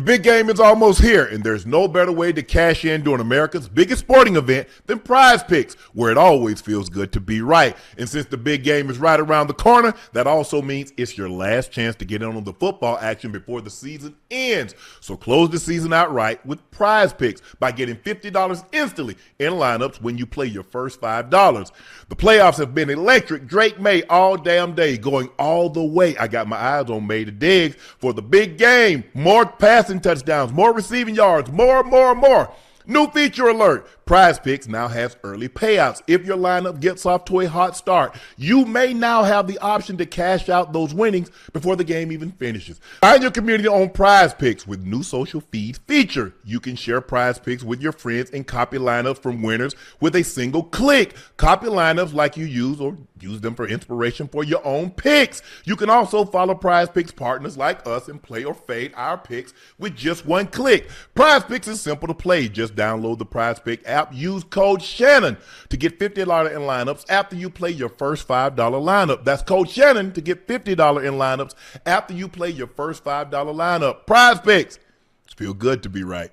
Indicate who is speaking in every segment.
Speaker 1: big game is almost here, and there's no better way to cash in during America's biggest sporting event than Prize Picks, where it always feels good to be right. And since the big game is right around the corner, that also means it's your last chance to get in on the football action before the season ends. So close the season out right with Prize Picks by getting $50 instantly in lineups when you play your first $5. The playoffs have been electric. Drake May all damn day, going all the way. I got my eyes on May to Diggs for the big game. More passing touchdowns, more receiving yards, more. New feature alert. Prize Picks now has early payouts. If your lineup gets off to a hot start, you may now have the option to cash out those winnings before the game even finishes. Find your community on Prize Picks with new social feed feature. You can share Prize Picks with your friends and copy lineups from winners with a single click. Copy lineups like you use or use them for inspiration for your own picks. You can also follow Prize Picks partners like us and play or fade our picks with just one click. Prize Picks is simple to play. Just download the Prize Pick app. Use code Shannon to get $50 in lineups after you play your first $5 lineup. That's code Shannon to get $50 in lineups after you play your first $5 lineup. Prize Picks. It feels good to be right.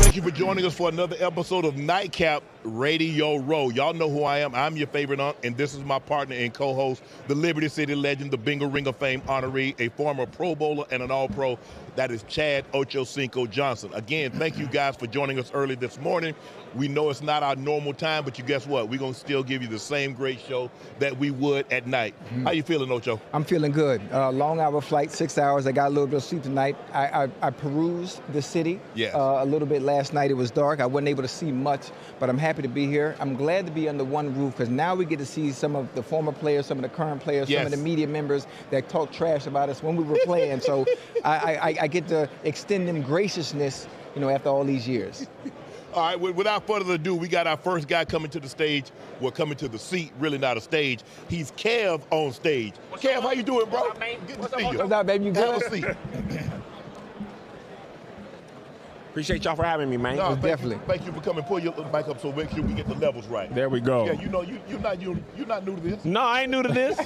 Speaker 1: Thank you for joining us for another episode of Nightcap Radio Row. Y'all know who I am. I'm your favorite Unc, and this is my partner and co-host, the Liberty City legend, the Bingo Ring of Fame honoree, a former Pro Bowler and an All-Pro. That is Chad Ochocinco Johnson. Again, thank you guys for joining us early this morning. We know it's not our normal time, but you guess what? We're going to still give you the same great show that we would at night. How you feeling, Ocho?
Speaker 2: I'm feeling good. Long hour flight, 6 hours. I got a little bit of sleep tonight. I perused the city a little bit last night. It was dark. I wasn't able to see much, but I'm happy to be here. I'm glad to be under one roof because now we get to see some of the former players, some of the current players, some of the media members that talk trash about us when we were playing. So I get to extend them graciousness, after all these years.
Speaker 1: All right, without further ado, we got our first guy coming to the stage. We're coming to the seat, really not a stage. He's KevOnStage. Kev, how you doing, bro?
Speaker 3: What's up, man?
Speaker 1: Good to see you.
Speaker 2: What's up, baby? You good?
Speaker 1: Have a seat.
Speaker 3: Appreciate y'all for having me, man.
Speaker 1: No,
Speaker 2: definitely.
Speaker 1: Thank you for coming. Pull your mic up so make sure we get the levels right.
Speaker 3: There we go.
Speaker 1: Yeah, you're not new to this.
Speaker 3: No, I ain't new to this.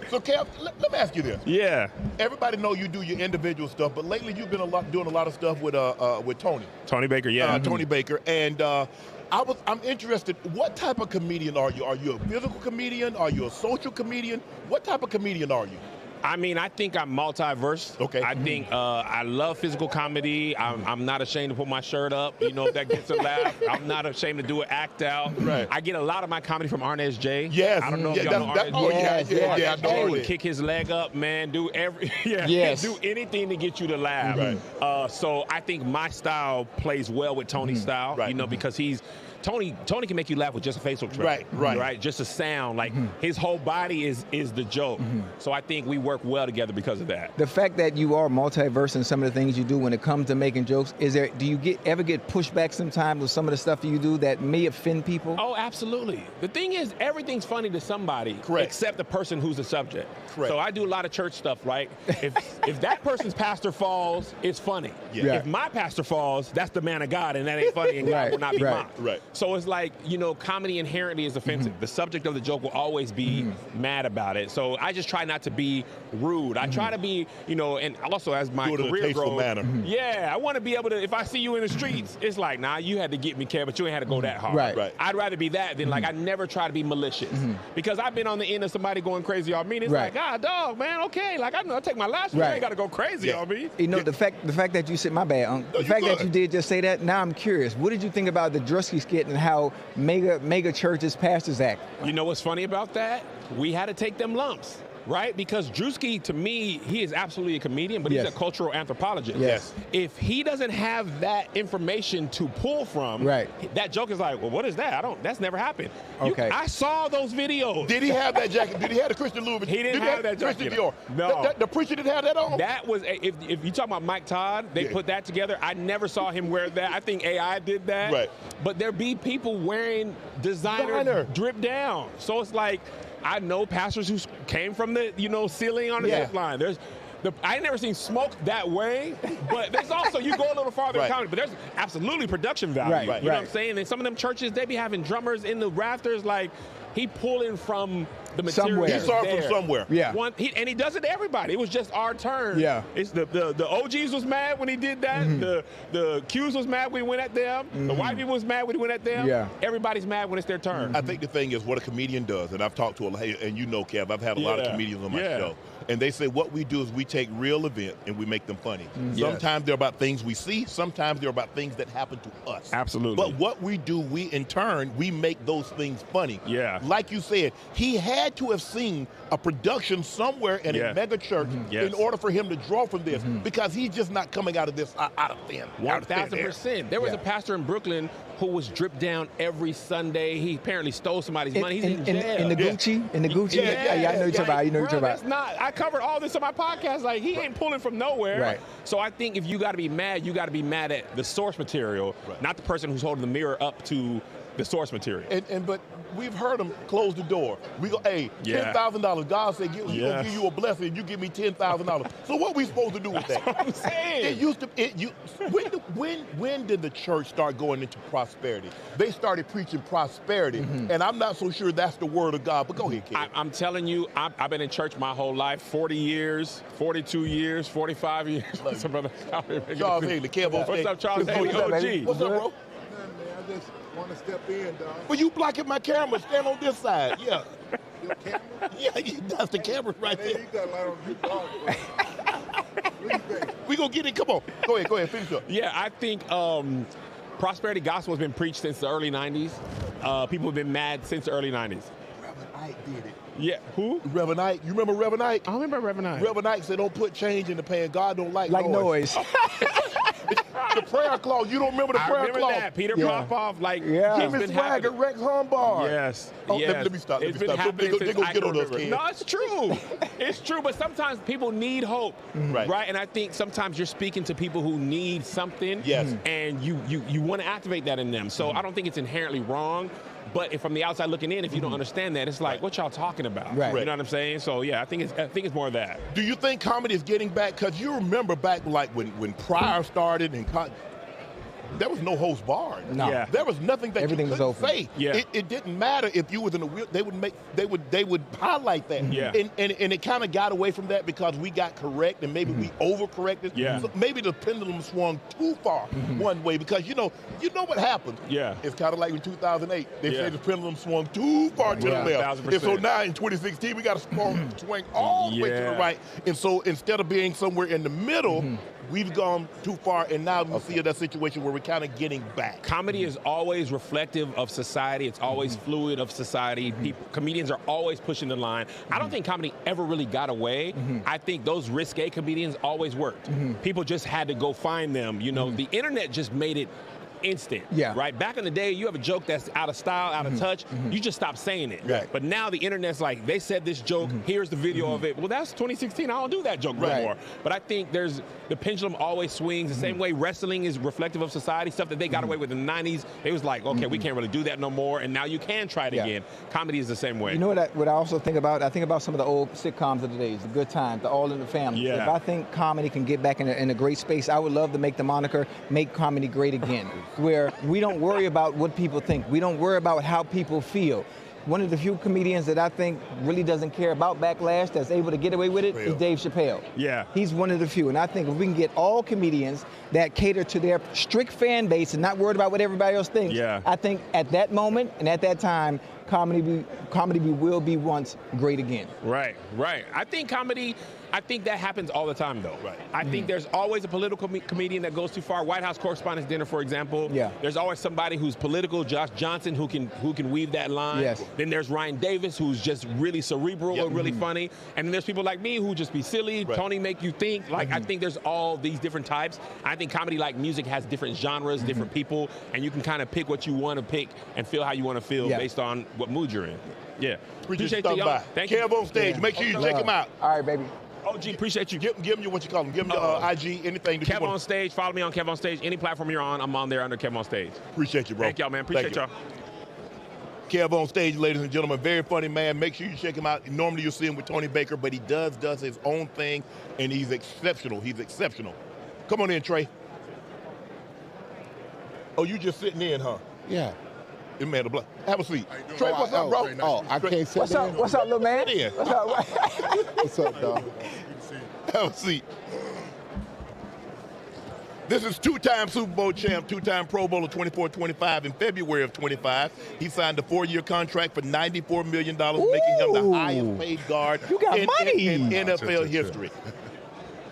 Speaker 1: So, Kev, let me ask you this.
Speaker 3: Yeah.
Speaker 1: Everybody know you do your individual stuff, but lately you've been doing a lot of stuff with Tony.
Speaker 3: Tony Baker, yeah.
Speaker 1: Tony Baker, and I'm interested. What type of comedian are you? Are you a physical comedian? Are you a social comedian? What type of comedian are you?
Speaker 3: I mean, I think I'm multiverse.
Speaker 1: Okay.
Speaker 3: I think I love physical comedy. I'm not ashamed to put my shirt up, if that gets a laugh. I'm not ashamed to do an act out.
Speaker 1: Right.
Speaker 3: I get a lot of my comedy from Arnez J.
Speaker 1: Yes.
Speaker 3: I don't know if y'all know Arnez J.
Speaker 1: I know
Speaker 3: Would
Speaker 1: it.
Speaker 3: kick his leg up, man. Do do anything to get you to laugh.
Speaker 1: Right.
Speaker 3: So I think my style plays well with Tony's style, because Tony can make you laugh with just a facial expression. Right. Just a sound. Like his whole body is the joke. So I think we work well together because of that.
Speaker 2: The fact that you are multiverse in some of the things you do when it comes to making jokes, do you ever get pushback sometimes with some of the stuff you do that may offend people?
Speaker 3: Oh, absolutely. The thing is, everything's funny to somebody, except the person who's the subject.
Speaker 1: Correct.
Speaker 3: So I do a lot of church stuff, right? If that person's pastor falls, it's funny.
Speaker 1: Yeah.
Speaker 3: If my pastor falls, that's the man of God, and that ain't funny, and God will not be mocked.
Speaker 1: Right.
Speaker 3: So it's like, comedy inherently is offensive. The subject of the joke will always be mad about it. So I just try not to be rude. I try to be, and also as my career grows.
Speaker 1: Manner.
Speaker 3: Yeah, I want to be able to, if I see you in the streets, it's like, nah, you had to get me, Kev, but you ain't had to go that hard.
Speaker 2: Right.
Speaker 3: I'd rather be that than I never try to be malicious. Because I've been on the end of somebody going crazy on me, and it's like, dog, man, okay, I know I take my last one, I ain't got to go crazy on me.
Speaker 2: The fact that you said, my bad, Unc, the fact that you did just say that, now I'm curious. What did you think about the Drusky skit and how mega churches pastors act?
Speaker 3: You know what's funny about that? We had to take them lumps. Right? Because Drewski, to me, he is absolutely a comedian, but he's a cultural anthropologist.
Speaker 2: Yes.
Speaker 3: If he doesn't have that information to pull from, that joke is like, well, what is that? That's never happened.
Speaker 2: Okay.
Speaker 3: I saw those videos.
Speaker 1: Did he have that jacket? Did he have the Christian Louis?
Speaker 3: He didn't have that jacket.
Speaker 1: Christian Dior.
Speaker 3: No.
Speaker 1: The preacher didn't have that on?
Speaker 3: That was, if you talk about Mike Todd, they put that together. I never saw him wear that. I think AI did that.
Speaker 1: Right.
Speaker 3: But there be people wearing designer drip down. So it's like, I know pastors who came from the, ceiling on the zip line. I ain't never seen smoke that way, but there's also, you go a little farther in comedy, but there's absolutely production value. You know what I'm saying? And some of them churches, they be having drummers in the rafters, like, he pulling from the material.
Speaker 1: He saw it from somewhere.
Speaker 2: Yeah.
Speaker 3: And he does it to everybody. It was just our turn.
Speaker 2: Yeah.
Speaker 3: It's the OGs was mad when he did that. The Qs was mad when he went at them. The white people was mad when he went at them.
Speaker 2: Yeah.
Speaker 3: Everybody's mad when it's their turn.
Speaker 1: I think the thing is what a comedian does, and I've talked to a lot, and you know, Kev, I've had a lot of comedians on my show. And they say what we do is we take real events and we make them funny. Sometimes they're about things we see. Sometimes they're about things that happen to us.
Speaker 3: Absolutely.
Speaker 1: But what we do, we in turn, we make those things funny.
Speaker 3: Yeah.
Speaker 1: Like you said, he had to have seen a production somewhere in a mega church in order for him to draw from this, because he's just not coming out of this out of thin.
Speaker 3: 1,000%. There was a pastor in Brooklyn who was dripped down every Sunday. He apparently stole somebody's money. He's in jail.
Speaker 2: In the Gucci? Yeah, I know you're talking about. You know you're talking about.
Speaker 3: That's not. I covered all this on my podcast. Like, he ain't pulling from nowhere.
Speaker 2: Right.
Speaker 3: So I think if you got to be mad, you got to be mad at the source material, not the person who's holding the mirror up to the source material.
Speaker 1: But we've heard him close the door. We go, hey, $10,000. God said, He's gonna give you a blessing. You give me $10,000. So what we supposed to do with that?
Speaker 3: That's what I'm saying.
Speaker 1: It used to. When did the church start going into prosperity? They started preaching prosperity, and I'm not so sure that's the word of God. But go ahead, kid.
Speaker 3: I'm telling you, I've been in church my whole life, 40 years, 42 years, 45 years. What's up, brother?
Speaker 1: Charles Haley, KevOnStage.
Speaker 3: What's up, Charles Haley? OG.
Speaker 1: What's up, bro?
Speaker 4: I just want to step in, dog.
Speaker 1: Well, you blocking my camera. Stand on this side. Yeah.
Speaker 4: Your camera?
Speaker 1: Yeah, that's the camera right
Speaker 4: Hey,
Speaker 1: there.
Speaker 4: you got light on you, dog. Please, baby.
Speaker 1: We gonna get it. Come on. Go ahead. Finish up.
Speaker 3: Yeah, I think prosperity gospel has been preached since the early 90s. People have been mad since the early 90s.
Speaker 1: Reverend Ike did it.
Speaker 3: Yeah, who?
Speaker 1: Reverend Ike. You remember Reverend Ike?
Speaker 3: I remember Reverend Ike.
Speaker 1: Reverend Ike said, don't put change in the pan. God don't like
Speaker 2: noise.
Speaker 1: The prayer clause. You don't remember the prayer
Speaker 3: I remember
Speaker 1: clause?
Speaker 3: that. Peter Popoff, like,
Speaker 1: Jimmy Swagger, Rex Humbard.
Speaker 3: Yes.
Speaker 1: Oh,
Speaker 3: yes.
Speaker 1: let me stop.
Speaker 3: It's been happening
Speaker 1: They
Speaker 3: since
Speaker 1: gonna
Speaker 3: I
Speaker 1: get
Speaker 3: can
Speaker 1: on us,
Speaker 3: remember.
Speaker 1: kid.
Speaker 3: No, it's true. It's true, but sometimes people need hope, right? And I think sometimes you're speaking to people who need something, and you want to activate that in them. So I don't think it's inherently wrong. But if from the outside looking in, if you don't understand that, it's like, what y'all talking about?
Speaker 2: Right.
Speaker 3: You know what I'm saying? So yeah, I think it's more of that.
Speaker 1: Do you think comedy is getting back? Because you remember back like when Pryor started and there was no host barred.
Speaker 2: No.
Speaker 3: Yeah.
Speaker 1: There was nothing that
Speaker 2: Everything
Speaker 1: you
Speaker 2: was
Speaker 1: couldn't
Speaker 2: open.
Speaker 1: say.
Speaker 3: Yeah.
Speaker 1: It didn't matter if you was in a wheel. They would highlight that.
Speaker 3: Yeah.
Speaker 1: And it kind of got away from that because we got correct and maybe we overcorrected.
Speaker 3: Yeah.
Speaker 1: So maybe the pendulum swung too far one way because you know what happened.
Speaker 3: Yeah.
Speaker 1: It's kind of like in 2008. They said the pendulum swung too far to the left.
Speaker 3: 1,000%.
Speaker 1: And so now in 2016 we got to swing all the way to the right. And so instead of being somewhere in the middle, we've gone too far, and now we see that situation where we're kind of getting back.
Speaker 3: Comedy is always reflective of society. It's always fluid of society. Comedians are always pushing the line. I don't think comedy ever really got away. I think those risque comedians always worked. People just had to go find them. You know, the internet just made it instant, right? Back in the day, you have a joke that's out of style, out of touch, you just stop saying it.
Speaker 2: Right.
Speaker 3: But now the internet's like, they said this joke, here's the video of it. Well, that's 2016, I don't do that joke anymore. But I think the pendulum always swings the same way wrestling is reflective of society, stuff that they got away with in the 90s. It was like, okay, we can't really do that no more, and now you can try it again. Comedy is the same way.
Speaker 2: You know what I also think about? I think about some of the old sitcoms of the days, the Good Times, the All in the Family.
Speaker 3: Yeah.
Speaker 2: If I think comedy can get back in a great space, I would love to make the moniker, make comedy great again, where we don't worry about what people think. We don't worry about how people feel. One of the few comedians that I think really doesn't care about backlash, that's able to get away with it, is Dave Chappelle.
Speaker 3: Yeah.
Speaker 2: He's one of the few. And I think if we can get all comedians that cater to their strict fan base and not worried about what everybody else thinks, I think at that moment and at that time, comedy will be once great again.
Speaker 3: Right. I think that happens all the time, though. Right. I think there's always a political comedian that goes too far. White House Correspondents' Dinner, for example.
Speaker 2: Yeah.
Speaker 3: There's always somebody who's political, Josh Johnson, who can weave that line.
Speaker 2: Yes.
Speaker 3: Then there's Ryan Davis, who's just really cerebral and really funny. And then there's people like me who just be silly. Right. Tony make you think. Like, I think there's all these different types. I think comedy, like music, has different genres, different people, and you can kind of pick what you want to pick and feel how you want to feel based on what mood you're in. Yeah.
Speaker 1: Appreciate you by.
Speaker 3: Thank you.
Speaker 1: KevOnStage. Make sure you check him out.
Speaker 2: All right, baby.
Speaker 3: OG, appreciate you.
Speaker 1: Give him what you call him. Give him your IG, anything that you want.
Speaker 3: KevOnStage. Follow me on KevOnStage. Any platform you're on, I'm on there under KevOnStage.
Speaker 1: Appreciate you, bro.
Speaker 3: Thank y'all, man. Appreciate y'all.
Speaker 1: KevOnStage, ladies and gentlemen, very funny man. Make sure you check him out. Normally you'll see him with Tony Baker, but he does his own thing, and he's exceptional. He's exceptional. Come on in, Trey. Oh, you just sitting in, huh?
Speaker 5: Yeah.
Speaker 1: It man, have a seat. Trey, what's up, bro?
Speaker 5: Oh, I can't sit
Speaker 2: What's up? What's up, little man? What's up?
Speaker 5: What's up, dog?
Speaker 1: Have a seat. This is two-time Super Bowl champ, two-time Pro Bowler 24-25 in February of 25. He signed a 4-year contract for $94 million, making him the highest paid guard in NFL history.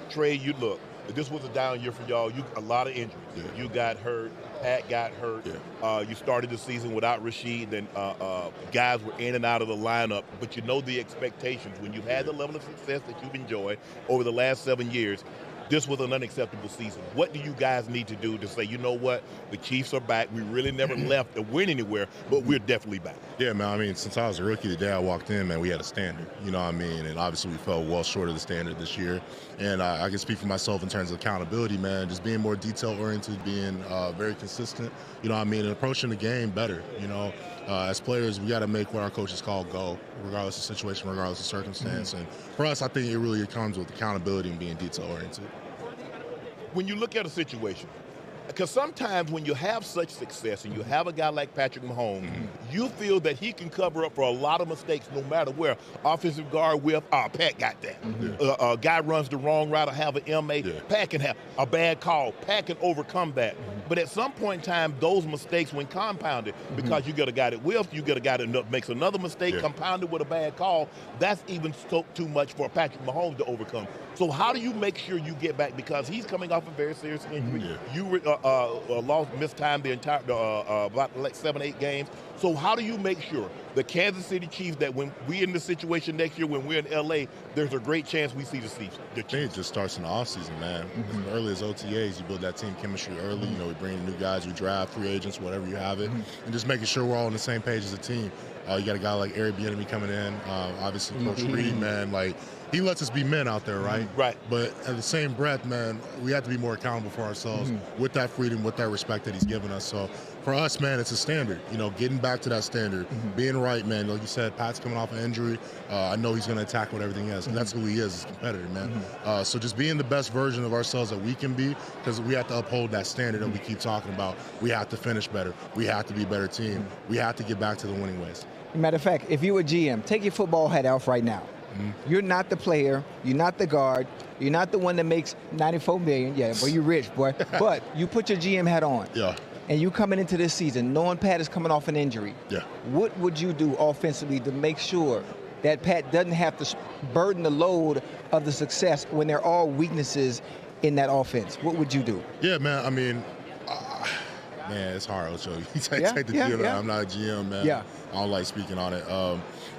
Speaker 1: Trey, you look, this was a down year for y'all. A lot of injuries. Yeah. You got hurt. Pat got hurt. Yeah. You started the season without Rashid. Then guys were in and out of the lineup. But you know the expectations. When you've had the level of success that you've enjoyed over the last 7 years, this was an unacceptable season. What do you guys need to do to say, you know what, the Chiefs are back. We really never left to win anywhere, but we're definitely back.
Speaker 6: Yeah, man, I mean, since I was a rookie, the day I walked in, man, we had a standard, you know what I mean? And obviously we fell well short of the standard this year. And I can speak for myself in terms of accountability, man, just being more detail-oriented, being very consistent, you know what I mean, and approaching the game better, you know. As players, we got to make what our coaches call go, regardless of situation, regardless of circumstance. And for us, I think it really comes with accountability and being detail-oriented.
Speaker 1: When you look at a situation, because sometimes when you have such success and you have a guy like Patrick Mahomes, you feel that he can cover up for a lot of mistakes no matter where. Offensive guard whiff, Pat got that. A guy runs the wrong route or have an MA, Pat can have a bad call. Pat can overcome that. But at some point in time, those mistakes, when compounded, because you got a guy that whiffs, you got a guy that makes another mistake, compounded with a bad call, that's even too much for Patrick Mahomes to overcome. So how do you make sure you get back? Because he's coming off a very serious injury. You missed time the entire about like 7-8 games. So how do you make sure the Kansas City Chiefs, that when we're in the situation next year, when we're in LA, there's a great chance we see the Chiefs?
Speaker 6: I think it just starts in the offseason, man. As early as OTAs, you build that team chemistry early. You know, we bring in new guys, we draft free agents, whatever you have it, and just making sure we're all on the same page as a team. You got a guy like Eric Bieniemy coming in, obviously Coach Reed, man, like he lets us be men out there, right?
Speaker 1: Right.
Speaker 6: But at the same breath, man, we have to be more accountable for ourselves with that freedom, with that respect that he's given us. So for us, man, it's a standard. You know, getting back to that standard, being right, man. Like you said, Pat's coming off an injury. I know he's going to attack with everything else, and that's who he is, a competitor, man. So just being the best version of ourselves that we can be, because we have to uphold that standard that we keep talking about. We have to finish better. We have to be a better team. We have to get back to the winning ways.
Speaker 2: Matter of fact, if you were GM, take your football hat off right now. You're not the player. You're not the guard. You're not the one that makes $94 million. Yeah, boy, you're rich, boy. But you put your GM hat on.
Speaker 6: Yeah.
Speaker 2: And you coming into this season knowing Pat is coming off an injury.
Speaker 6: Yeah.
Speaker 2: What would you do offensively to make sure that Pat doesn't have to burden the load of the success when there are weaknesses in that offense? What would you do?
Speaker 6: Yeah, man. I mean, man, it's hard, Ocho. You take the GM. I'm not a GM, man.
Speaker 2: Yeah.
Speaker 6: I don't like speaking on it.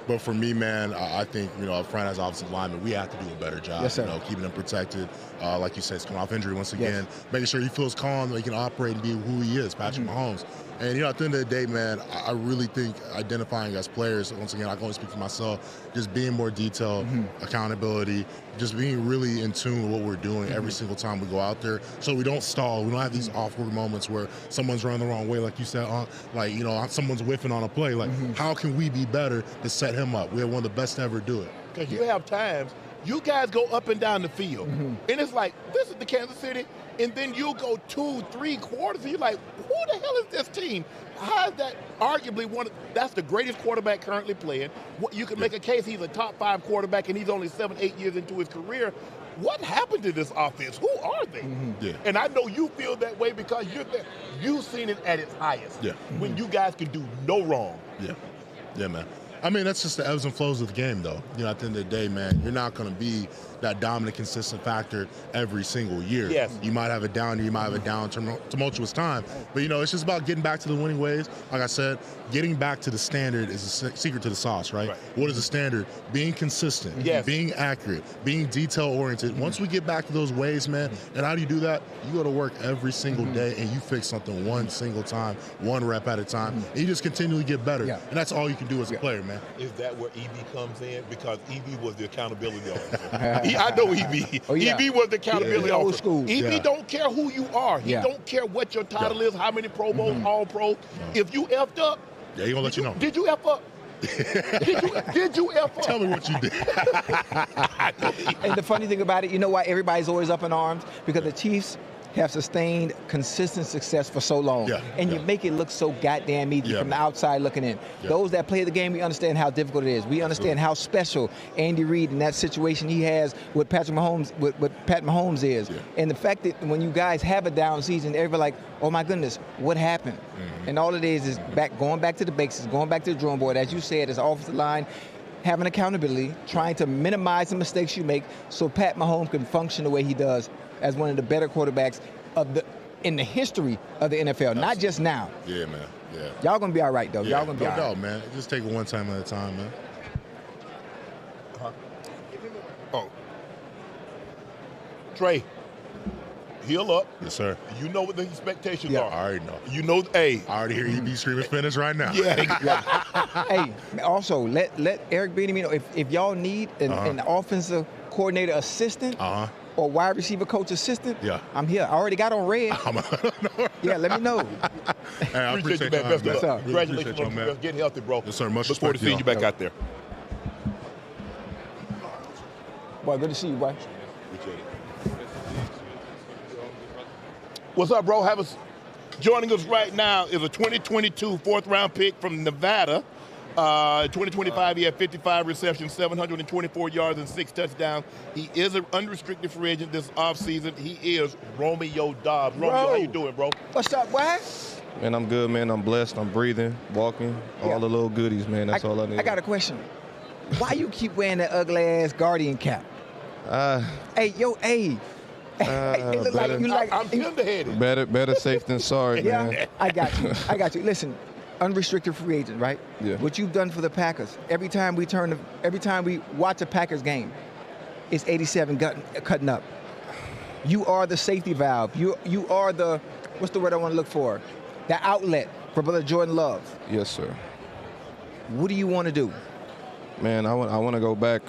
Speaker 6: But for me, man, I think, you know, up front as offensive lineman, we have to do a better job,
Speaker 2: yes, sir.
Speaker 6: You know, keeping him protected. Like you said, he's coming off injury once again, making sure he feels calm, that he can operate and be who he is, Patrick Mahomes. And, you know, at the end of the day, man, I really think identifying as players, once again, I can only speak for myself, just being more detailed, accountability, just being really in tune with what we're doing every single time we go out there, so we don't stall. We don't have these awkward moments where someone's running the wrong way, like you said, like, you know, someone's whiffing on a play. Like, how can we be better to set him up? We're one of the best to ever do it.
Speaker 1: Because you have times, you guys go up and down the field, and it's like, this is the Kansas City, and then you go 2-3 quarters, and you're like, who the hell is this team? How is that arguably that's the greatest quarterback currently playing? You can make a case he's a top 5 quarterback, and he's only 7-8 years into his career. What happened to this offense? Who are they? And I know you feel that way because you're there. You've seen it at its highest, when you guys can do no wrong.
Speaker 6: Yeah, man. I mean, that's just the ebbs and flows of the game, though. You know, at the end of the day, man, you're not going to be that dominant, consistent factor every single year.
Speaker 1: Yes.
Speaker 6: You might have a down year, you might have a down, tumultuous time. But, you know, it's just about getting back to the winning ways. Like I said, getting back to the standard is the secret to the sauce, right? What is the standard? Being consistent, being accurate, being detail-oriented. Once we get back to those ways, man, and how do you do that? You go to work every single day and you fix something one single time, one rep at a time, and you just continually get better. And that's all you can do as a player, man.
Speaker 1: Is that where EB comes in? Because EB was the accountability officer. I know EB. EB was the accountability officer.
Speaker 2: Old school.
Speaker 1: EB don't care who you are. He don't care what your title is, how many Pro Bowls, All Pro. If you effed up,
Speaker 6: Yeah, he gonna let you know.
Speaker 1: Did you ever? did you ever?
Speaker 6: Tell me what you did.
Speaker 2: And the funny thing about it, you know why everybody's always up in arms? Because the Chiefs have sustained consistent success for so long. And you make it look so goddamn easy from the outside looking in. Those that play the game, we understand how difficult it is. We understand how special Andy Reid in that situation he has with Patrick Mahomes, what Pat Mahomes is. And the fact that when you guys have a down season, everybody like, oh my goodness, what happened? And all it is going back to the basics, going back to the drawing board. As you said, as offensive line, having accountability, trying to minimize the mistakes you make so Pat Mahomes can function the way he does as one of the better quarterbacks in the history of the NFL, not just now.
Speaker 6: Yeah, man. Yeah.
Speaker 2: Y'all gonna be all right, though. Y'all gonna be all right.
Speaker 6: No doubt, man. Just take it one time at a time, man.
Speaker 1: Oh. Trey, heal up.
Speaker 6: Yes, sir.
Speaker 1: You know what the expectations are.
Speaker 6: I already know.
Speaker 1: You know, hey.
Speaker 6: I already hear you be screaming finish right now.
Speaker 2: Hey, also, let Eric Beanie know if y'all need an offensive coordinator assistant, or wide receiver coach assistant, I'm here. I already got on red. Let me know.
Speaker 1: Hey, I appreciate you, man. Best of luck. Congratulations on man. Getting healthy, bro.
Speaker 6: Yes, sir. Much
Speaker 1: Look forward to seeing you back out there.
Speaker 2: Boy, good to see you, boy.
Speaker 1: Appreciate it. What's up, bro? Joining us right now is a 2022 fourth-round pick from Nevada. 2025, he had 55 receptions, 724 yards, and 6 touchdowns. He is an unrestricted free agent this offseason. He is Romeo Doubs. Romeo, how you doing, bro?
Speaker 2: What's up, boy?
Speaker 7: Man, I'm good, man. I'm blessed. I'm breathing, walking, all the little goodies, man. That's all I need.
Speaker 2: I got a question. Why you keep wearing that ugly-ass Guardian cap? Hey, look like
Speaker 1: I'm tender-headed.
Speaker 7: Better safe than sorry, man.
Speaker 2: I got you. Listen, unrestricted free agent, right?
Speaker 7: Yeah.
Speaker 2: What you've done for the Packers, every time we watch a Packers game, it's 87 cutting up. You are the safety valve. You are the, what's the word I want to look for? The outlet for Brother Jordan Love.
Speaker 7: Yes, sir.
Speaker 2: What do you want to do?
Speaker 7: Man, I want to go back.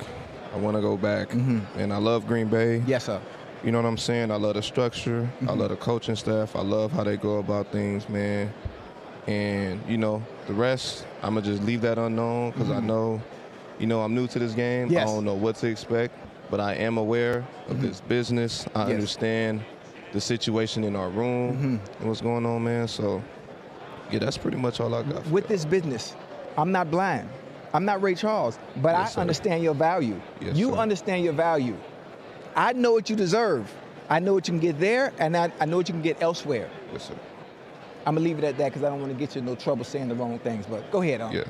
Speaker 7: And I love Green Bay.
Speaker 2: Yes, sir.
Speaker 7: You know what I'm saying? I love the structure. I love the coaching staff. I love how they go about things, man. And, the rest, I'm going to just leave that unknown because I know, I'm new to this game.
Speaker 2: Yes.
Speaker 7: I don't know what to expect, but I am aware of this business. I understand the situation in our room and what's going on, man. So, yeah, that's pretty much all I got.
Speaker 2: With this business, I'm not blind. I'm not Ray Charles, but I understand your value.
Speaker 7: Yes,
Speaker 2: you
Speaker 7: sir.
Speaker 2: understand your value. I know what you deserve. I know what you can get there, and I know what you can get elsewhere.
Speaker 7: Yes, sir.
Speaker 2: I'm going to leave it at that because I don't want to get you in no trouble saying the wrong things, but go ahead,
Speaker 7: Yeah.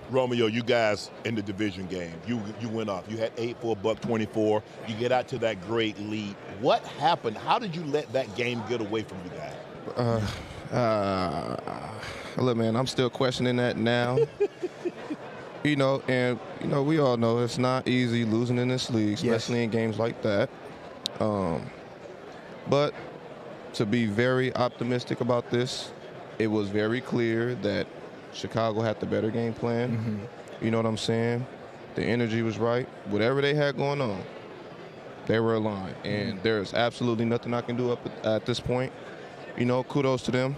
Speaker 1: Romeo, you guys in the division game, you went off. You had 8 for $124. You get out to that great lead. What happened? How did you let that game get away from you guys?
Speaker 7: Look, man, I'm still questioning that now. We all know it's not easy losing in this league, especially in games like that. But to be very optimistic about this, it was very clear that Chicago had the better game plan. You know what I'm saying? The energy was right. Whatever they had going on, they were aligned. And there's absolutely nothing I can do up at this point. Kudos to them.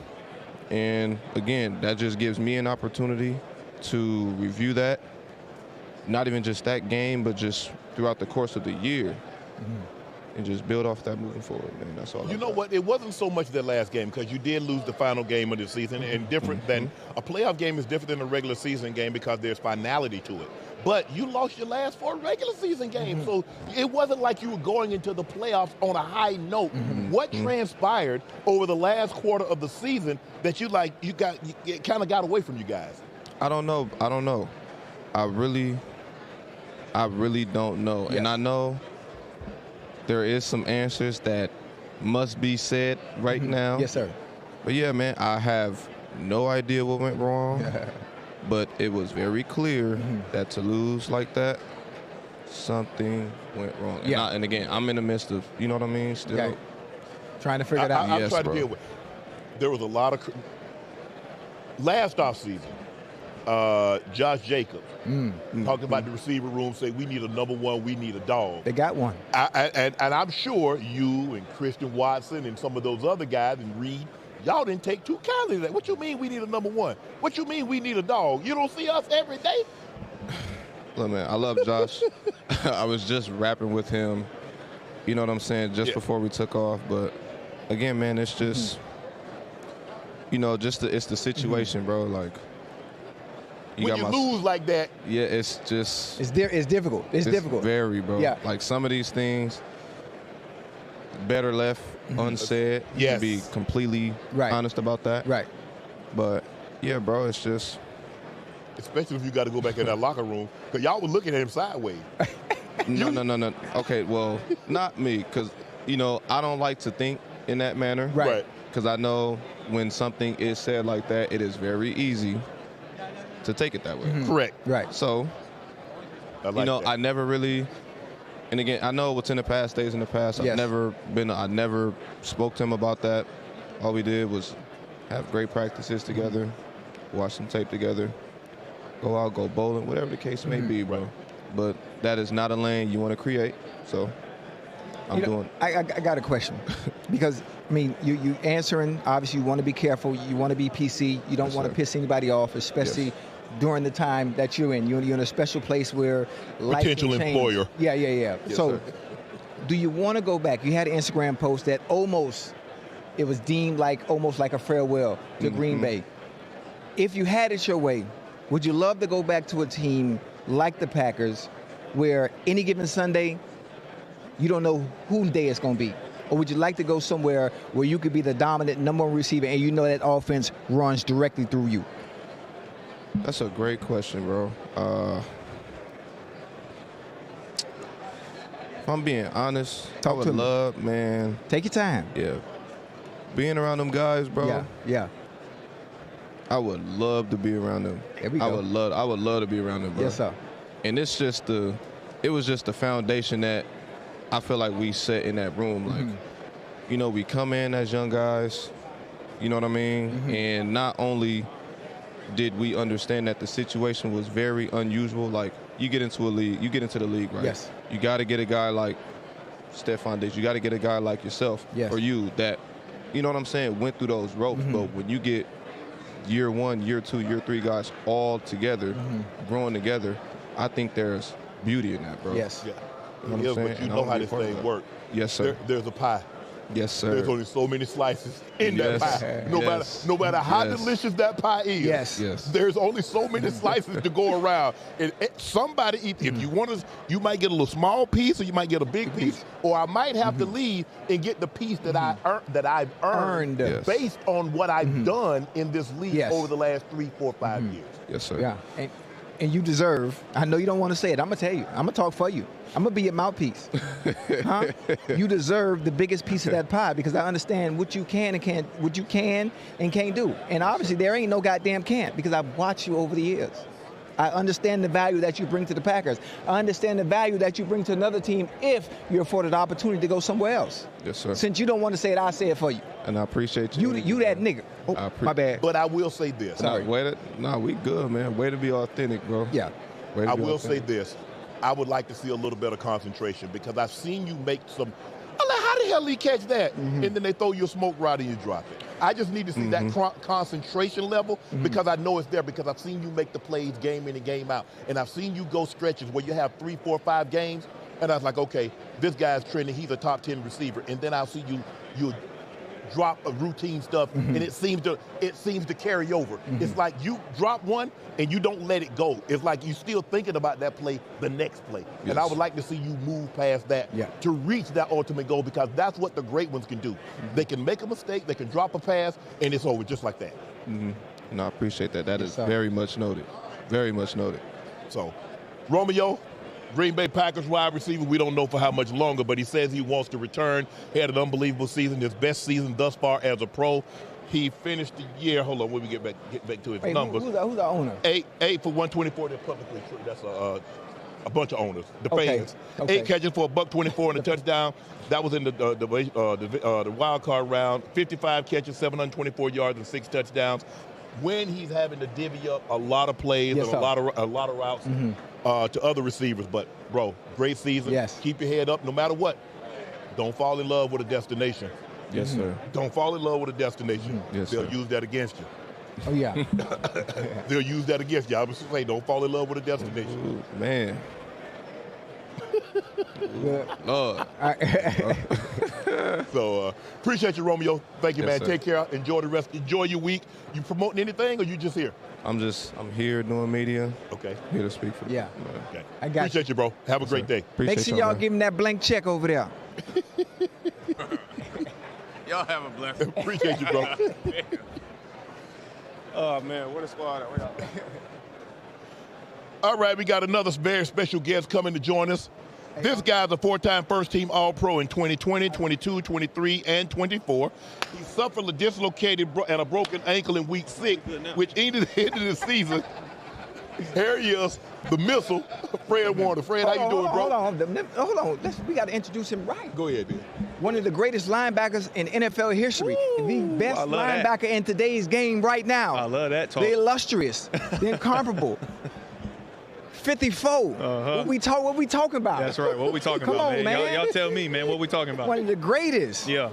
Speaker 7: And, again, that just gives me an opportunity to review that, not even just that game, but just throughout the course of the year, and just build off that moving forward, man. That's all.
Speaker 1: You know what? It wasn't so much that last game because you did lose the final game of the season, and different than a playoff game is different than a regular season game because there's finality to it. But you lost your last 4 regular season games, so it wasn't like you were going into the playoffs on a high note. What transpired over the last quarter of the season that it kind of got away from you guys?
Speaker 7: I don't know. I really don't know. And I know there is some answers that must be said right now.
Speaker 2: Yes, sir.
Speaker 7: But yeah, man, I have no idea what went wrong. But it was very clear that to lose like that, something went wrong. And again, I'm in the midst of, you know what I mean? Still
Speaker 2: trying to figure it out.
Speaker 1: I'm trying to deal with. There was a lot of last offseason. Josh Jacobs talking about the receiver room, say we need a number one, we need a dog.
Speaker 2: They got one.
Speaker 1: And I'm sure you and Christian Watson and some of those other guys and Reed, y'all didn't take too kindly to that. What you mean we need a number one? What you mean we need a dog? You don't see us every day?
Speaker 7: Look, man, I love Josh. I was just rapping with him, you know what I'm saying, just before we took off. But, again, man, it's just, you know, it's the situation, bro. Like,
Speaker 1: when you lose like that.
Speaker 7: Yeah, it's just.
Speaker 2: It's difficult. It's difficult.
Speaker 7: Very, bro.
Speaker 2: Yeah.
Speaker 7: Like, some of these things better left unsaid.
Speaker 2: Yes.
Speaker 7: To be completely honest about that.
Speaker 2: Right.
Speaker 7: But, yeah, bro, it's just.
Speaker 1: Especially if you got to go back in that locker room, because y'all were looking at him sideways.
Speaker 7: No. Okay, well, not me, because, you know, I don't like to think in that manner.
Speaker 2: Right.
Speaker 7: Because I know when something is said like that, it is very easy to take it that way.
Speaker 1: Correct.
Speaker 2: Right.
Speaker 7: So,
Speaker 1: I
Speaker 7: I never really, and again, I know what's in the past stays in the past.
Speaker 2: Yes.
Speaker 7: I never spoke to him about that. All we did was have great practices together, watch some tape together, go out, go bowling, whatever the case may be, bro. But that is not a lane you want to create. So I'm doing.
Speaker 2: I got a question, because I mean, you answering. Obviously, you want to be careful. You want to be PC. You don't want to piss anybody off, especially during the time that you're in. You're in a special place where life can
Speaker 1: potential
Speaker 2: change.
Speaker 1: employer.
Speaker 2: Yeah.
Speaker 1: Yes,
Speaker 2: So,
Speaker 1: sir.
Speaker 2: Do you want to go back? You had an Instagram post that almost, it was deemed like almost like a farewell to Green Bay. If you had it your way, would you love to go back to a team like the Packers, where any given Sunday, you don't know whose day it's going to be? Or would you like to go somewhere where you could be the dominant number one receiver and you know that offense runs directly through you?
Speaker 7: That's a great question, bro. If I'm being honest, I would love, man.
Speaker 2: Take your time.
Speaker 7: Yeah. Being around them guys, bro.
Speaker 2: Yeah.
Speaker 7: I would love to be around them.
Speaker 2: There we go.
Speaker 7: I would love to be around them, bro.
Speaker 2: Yes, sir.
Speaker 7: And it was just the foundation that I feel like we set in that room. Like, you know, we come in as young guys, you know what I mean? And not only did we understand that the situation was very unusual, like you get into the league, right?
Speaker 2: Yes.
Speaker 7: You got to get a guy like Stephon Diggs. You got to get a guy like yourself or you that, you know what I'm saying, went through those ropes. But when you get year 1, year 2, year 3 guys all together, growing together, I think there's beauty in that, bro.
Speaker 2: Yes.
Speaker 1: Yeah.
Speaker 7: You know what I'm
Speaker 1: But
Speaker 7: saying?
Speaker 1: you know how this thing works.
Speaker 7: Yes, sir.
Speaker 1: There's a pie.
Speaker 7: Yes, sir.
Speaker 1: There's only so many slices in that pie. No matter how delicious that pie is.
Speaker 2: Yes.
Speaker 1: There's only so many slices to go around. And somebody, if you want to, you might get a little small piece, or you might get a big piece, or I might have to leave and get the piece that I've earned based on what I've done in this league over the last 3, 4, 5 years.
Speaker 7: Yes, sir.
Speaker 2: Yeah. And you deserve, I know you don't want to say it, I'm going to tell you. I'm going to talk for you. I'm going to be your mouthpiece. You deserve the biggest piece of that pie, because I understand what you can and can't do. And obviously there ain't no goddamn can't, because I've watched you over the years. I understand the value that you bring to the Packers. I understand the value that you bring to another team if you're afforded the opportunity to go somewhere else.
Speaker 7: Yes, sir.
Speaker 2: Since you don't want to say it, I'll say it for you.
Speaker 7: And I appreciate you.
Speaker 2: You that nigga. Oh, my bad.
Speaker 1: But I will say this.
Speaker 2: Sorry.
Speaker 7: We good, man. Way to be authentic, bro.
Speaker 2: Yeah.
Speaker 1: I will say this. I would like to see a little better concentration, because I've seen you make some. I'm like, how the hell did he catch that? And then they throw you a smoke rod and you drop it. I just need to see that concentration level, because I know it's there, because I've seen you make the plays game in and game out. And I've seen you go stretches where you have 3, 4, 5 games. And I was like, okay, this guy's trending. He's a top 10 receiver. And then I'll see you drop a routine stuff, and it seems to carry over. It's like you drop one and you don't let it go. It's like you still thinking about that play the next play.
Speaker 7: Yes.
Speaker 1: And I would like to see you move past that to reach that ultimate goal, because that's what the great ones can do. They can make a mistake, they can drop a pass, and it's over just like that.
Speaker 7: No, I appreciate that. That is very much noted. Very much noted.
Speaker 1: So, Romeo, Green Bay Packers wide receiver, we don't know for how much longer, but he says he wants to return. He had an unbelievable season, his best season thus far as a pro. He finished the year, hold on, when we get back to his numbers.
Speaker 2: Who's the owner?
Speaker 1: 8 for 124, they're publicly true. That's a bunch of owners, the fans.
Speaker 2: Okay.
Speaker 1: 8 catches for $124 and a touchdown. That was in the wild card round. 55 catches, 724 yards, and 6 touchdowns. When he's having to divvy up a lot of plays and a lot of routes to other receivers. But, bro, great season.
Speaker 2: Yes.
Speaker 1: Keep your head up no matter what. Don't fall in love with a destination.
Speaker 7: Yes, sir.
Speaker 1: Don't fall in love with a destination.
Speaker 7: Yes,
Speaker 1: They'll
Speaker 7: sir.
Speaker 1: use that against you.
Speaker 2: Oh, yeah.
Speaker 1: They'll use that against you. I was say, don't fall in love with a destination.
Speaker 7: Ooh, man. Lord.
Speaker 1: So appreciate you, Romeo. Thank you,
Speaker 7: Yes,
Speaker 1: man.
Speaker 7: sir.
Speaker 1: Take care. Enjoy the rest. Enjoy your week. You promoting anything, or you just here?
Speaker 7: I'm here doing media.
Speaker 1: Okay.
Speaker 7: Here to speak for
Speaker 2: Yeah.
Speaker 1: Okay.
Speaker 2: I got
Speaker 1: Appreciate you, bro. Have a great day.
Speaker 2: Make sure y'all give him that blank check over there.
Speaker 3: Y'all have a blessing.
Speaker 1: Appreciate you, bro.
Speaker 3: Oh, man, what a squad.
Speaker 1: All right, we got another very special guest coming to join us. This guy's a four-time first-team All-Pro in 2020, 22, 23, and 24. He suffered a dislocated and a broken ankle in Week 6, which ended the season. Here he is, the missile, Fred Warner. Fred, how you doing, bro?
Speaker 2: Hold on. We got to introduce him right.
Speaker 1: Go ahead, dude.
Speaker 2: One of the greatest linebackers in NFL history. The best linebacker in today's game right now.
Speaker 3: I love that talk.
Speaker 2: The illustrious, the incomparable. 54. What we talking about?
Speaker 3: That's right. What we talking
Speaker 2: Come
Speaker 3: about,
Speaker 2: on, man?
Speaker 3: Y'all tell me, man. What we talking about?
Speaker 2: One of the greatest.
Speaker 3: Yeah.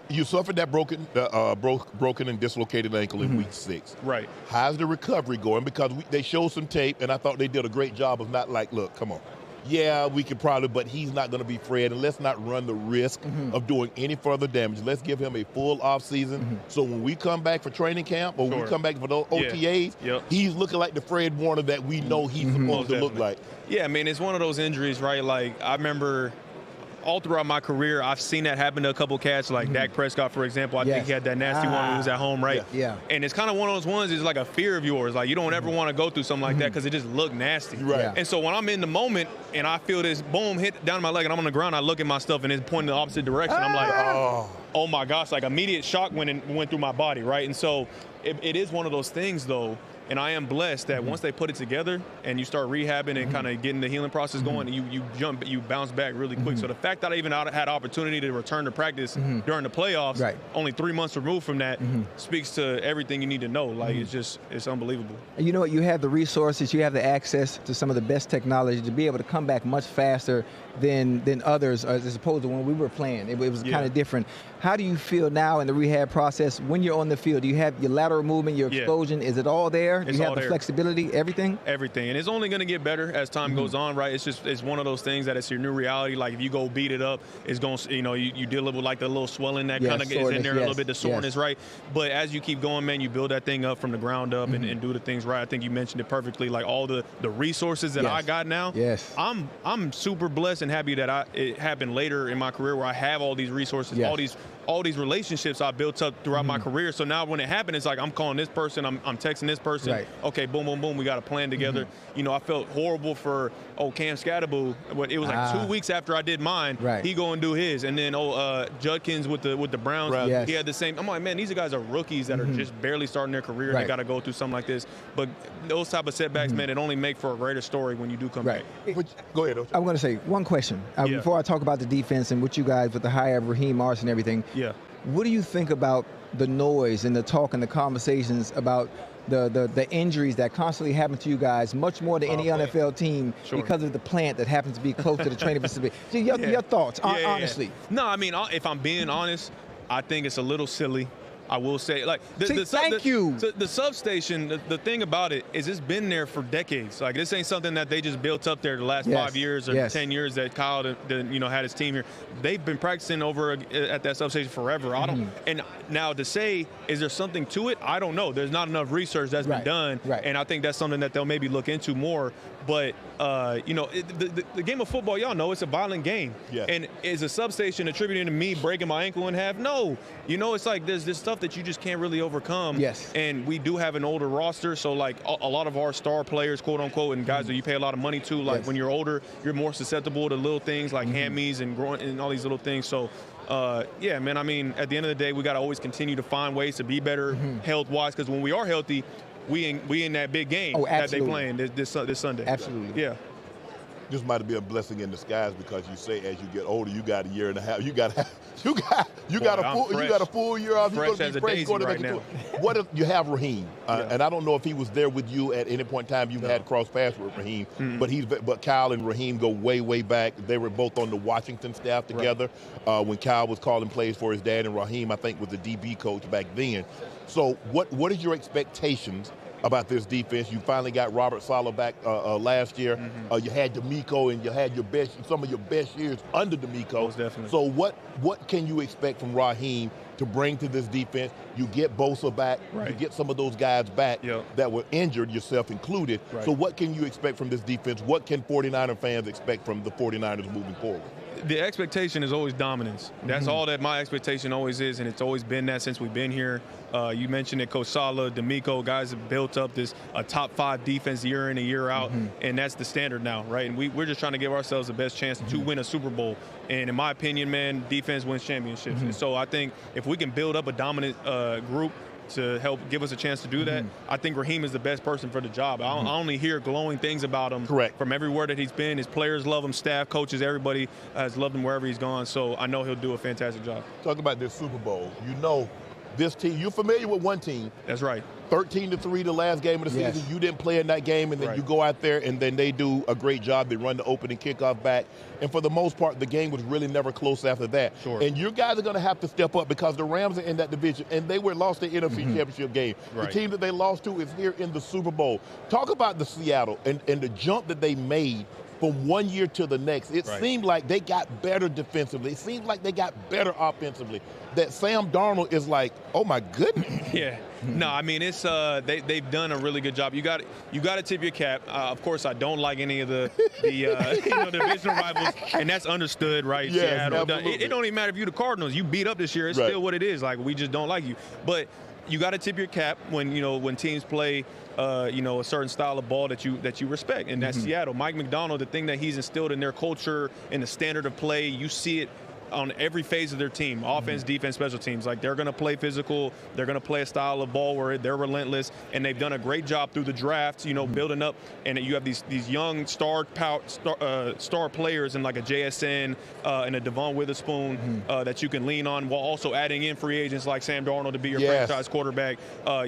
Speaker 1: You suffered that broken and dislocated ankle in Week 6.
Speaker 3: Right.
Speaker 1: How's the recovery going? Because they showed some tape, and I thought they did a great job of not like, look, come on. Yeah, we could probably, but he's not going to be Fred, and let's not run the risk of doing any further damage. Let's give him a full offseason. So when we come back for training camp or when we come back for those OTAs, he's looking like the Fred Warner that we know he's supposed to look like.
Speaker 3: Yeah, I mean, it's one of those injuries, right? Like, I remember all throughout my career, I've seen that happen to a couple cats, like Dak Prescott, for example. I think he had that nasty one when he was at home, right?
Speaker 2: Yeah.
Speaker 3: And it's kind of one of those ones, it's like a fear of yours. Like, you don't ever want to go through something like that because it just looked nasty.
Speaker 1: Right.
Speaker 2: Yeah.
Speaker 3: And so when I'm in the moment and I feel this boom hit down my leg and I'm on the ground, I look at my stuff and it's pointing the opposite direction. I'm like, oh my gosh, like immediate shock went through my body, right? And so it is one of those things, though. And I am blessed that once they put it together and you start rehabbing and kind of getting the healing process going, you bounce back really quick. So the fact that I even had opportunity to return to practice during the playoffs, only 3 months removed from that, speaks to everything you need to know. Like it's unbelievable.
Speaker 2: You know what? You have the resources, you have the access to some of the best technology to be able to come back much faster than others, as opposed to when we were playing. It was kind of different. How do you feel now in the rehab process when you're on the field? Do you have your lateral movement, your explosion? Is it all there? Do you have the flexibility, everything?
Speaker 3: Everything. And it's only going to get better as time goes on, right? It's one of those things that it's your new reality. Like if you go beat it up, it's going to, you deal with like the little swelling that kind of is in there a little bit, the soreness, right? But as you keep going, man, you build that thing up from the ground up and do the things right. I think you mentioned it perfectly. Like all the resources that I got now.
Speaker 2: Yes.
Speaker 3: I'm super blessed and happy that it happened later in my career where I have all these resources, all these relationships I built up throughout my career. So now when it happened, it's like I'm calling this person, I'm texting this person.
Speaker 2: Right.
Speaker 3: Okay, boom, boom, boom. We got a plan together. I felt horrible for Cam Scatterbull, but it was like 2 weeks after I did mine.
Speaker 2: Right.
Speaker 3: He go and do his, and then Judkins with the Browns.
Speaker 2: Yes.
Speaker 3: He had the same. I'm like, man, these guys are rookies that are just barely starting their career. And they got to go through something like this. But those type of setbacks, man, it only make for a greater story when you do come back.
Speaker 1: Go ahead, Ocho.
Speaker 2: I'm going to say one question before I talk about the defense and what you guys with the hire of Raheem Morris and everything.
Speaker 3: Yeah.
Speaker 2: What do you think about the noise and the talk and the conversations about the injuries that constantly happen to you guys, much more than any NFL team because of the plant that happens to be close to the training facility? Your thoughts, honestly.
Speaker 3: No, I mean, if I'm being honest, I think it's a little silly. I will say, like, the substation, the thing about it is it's been there for decades. Like, this ain't something that they just built up there the last 5 years or 10 years that Kyle had his team here. They've been practicing over at that substation forever. And now to say, is there something to it? I don't know. There's not enough research that's been done. And I think that's something that they'll maybe look into more. But, the game of football, y'all know, it's a violent game.
Speaker 1: Yes.
Speaker 3: And is a substation attributing to me breaking my ankle in half? No. It's like there's this stuff that you just can't really overcome.
Speaker 2: Yes.
Speaker 3: And we do have an older roster, so like a lot of our star players, quote unquote, and guys that you pay a lot of money to, like when you're older, you're more susceptible to little things like hammies and groin and all these little things. So yeah, man, I mean, at the end of the day, we got to always continue to find ways to be better health-wise, because when we are healthy, we in that big game that they playing this Sunday.
Speaker 2: Absolutely.
Speaker 3: Yeah.
Speaker 1: This might be a blessing in disguise because you say as you get older, you got a year and a half. You got a full year off. You're going to be fresh going to make it. What if you have Raheem? And I don't know if he was there with you at any point in time. You had cross paths with Raheem, but Kyle and Raheem go way back. They were both on the Washington staff together when Kyle was calling plays for his dad, and Raheem, I think, was the DB coach back then. So what is your expectations about this defense? You finally got Robert Saleh back last year. You had D'Amico, and you had some of your best years under D'Amico.
Speaker 8: Most definitely.
Speaker 1: So what can you expect from Raheem to bring to this defense? You get Bosa back. You get some of those guys back that were injured, yourself included. So what can you expect from this defense? What can 49er fans expect from the 49ers moving forward?
Speaker 8: The expectation is always dominance. That's all that my expectation always is, and it's always been that since we've been here. You mentioned it, Coach Saleh, D'Amico, guys have built up a top 5 defense year in and year out, and that's the standard now, right? And we're just trying to give ourselves the best chance to win a Super Bowl. And in my opinion, man, defense wins championships. And so I think if we can build up a dominant group to help give us a chance to do that, I think Raheem is the best person for the job. I only hear glowing things about him from everywhere that he's been. His players love him, staff, coaches, everybody has loved him wherever he's gone. So I know he'll do a fantastic job.
Speaker 1: Talk about this Super Bowl. You know this team, you're familiar with one team.
Speaker 8: That's right.
Speaker 1: 13-3 the last game of the season. You didn't play in that game, and then you go out there, and then they do a great job. They run the opening kickoff back. And for the most part, the game was really never close after that. And you guys are going to have to step up because the Rams are in that division, and they were lost the NFC Championship game. The team that they lost to is here in the Super Bowl. Talk about the Seattle and the jump that they made from one year to the next. It seemed like they got better defensively. It seemed like they got better offensively. That Sam Darnold is like, oh my goodness.
Speaker 8: No, I mean, it's they've done a really good job. You got to tip your cap. Of course, I don't like any of the divisional rivals, and that's understood, right? Seattle. It don't even matter if you're the Cardinals. You beat up this year. It's still what it is. Like, we just don't like you. But you got to tip your cap when teams play a certain style of ball that you respect, and that's Seattle. Mike Macdonald, the thing that he's instilled in their culture and the standard of play, you see it on every phase of their team, offense, defense, special teams. Like, they're going to play physical. They're going to play a style of ball where they're relentless, and they've done a great job through the draft, building up. And you have these young star players in like a JSN and a Devon Witherspoon that you can lean on, while also adding in free agents like Sam Darnold to be your franchise quarterback.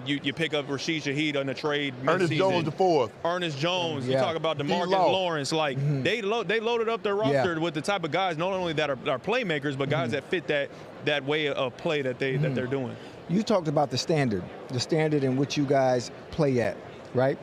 Speaker 8: You pick up Rashid Shaheed on the trade
Speaker 1: Ernest Jones the fourth.
Speaker 8: Ernest Jones. You talk about DeMarcus Lawrence. Like, they loaded up their roster with the type of guys not only that are playmakers, but guys that fit that way of play that they're doing.
Speaker 2: You talked about the standard in which you guys play at, right?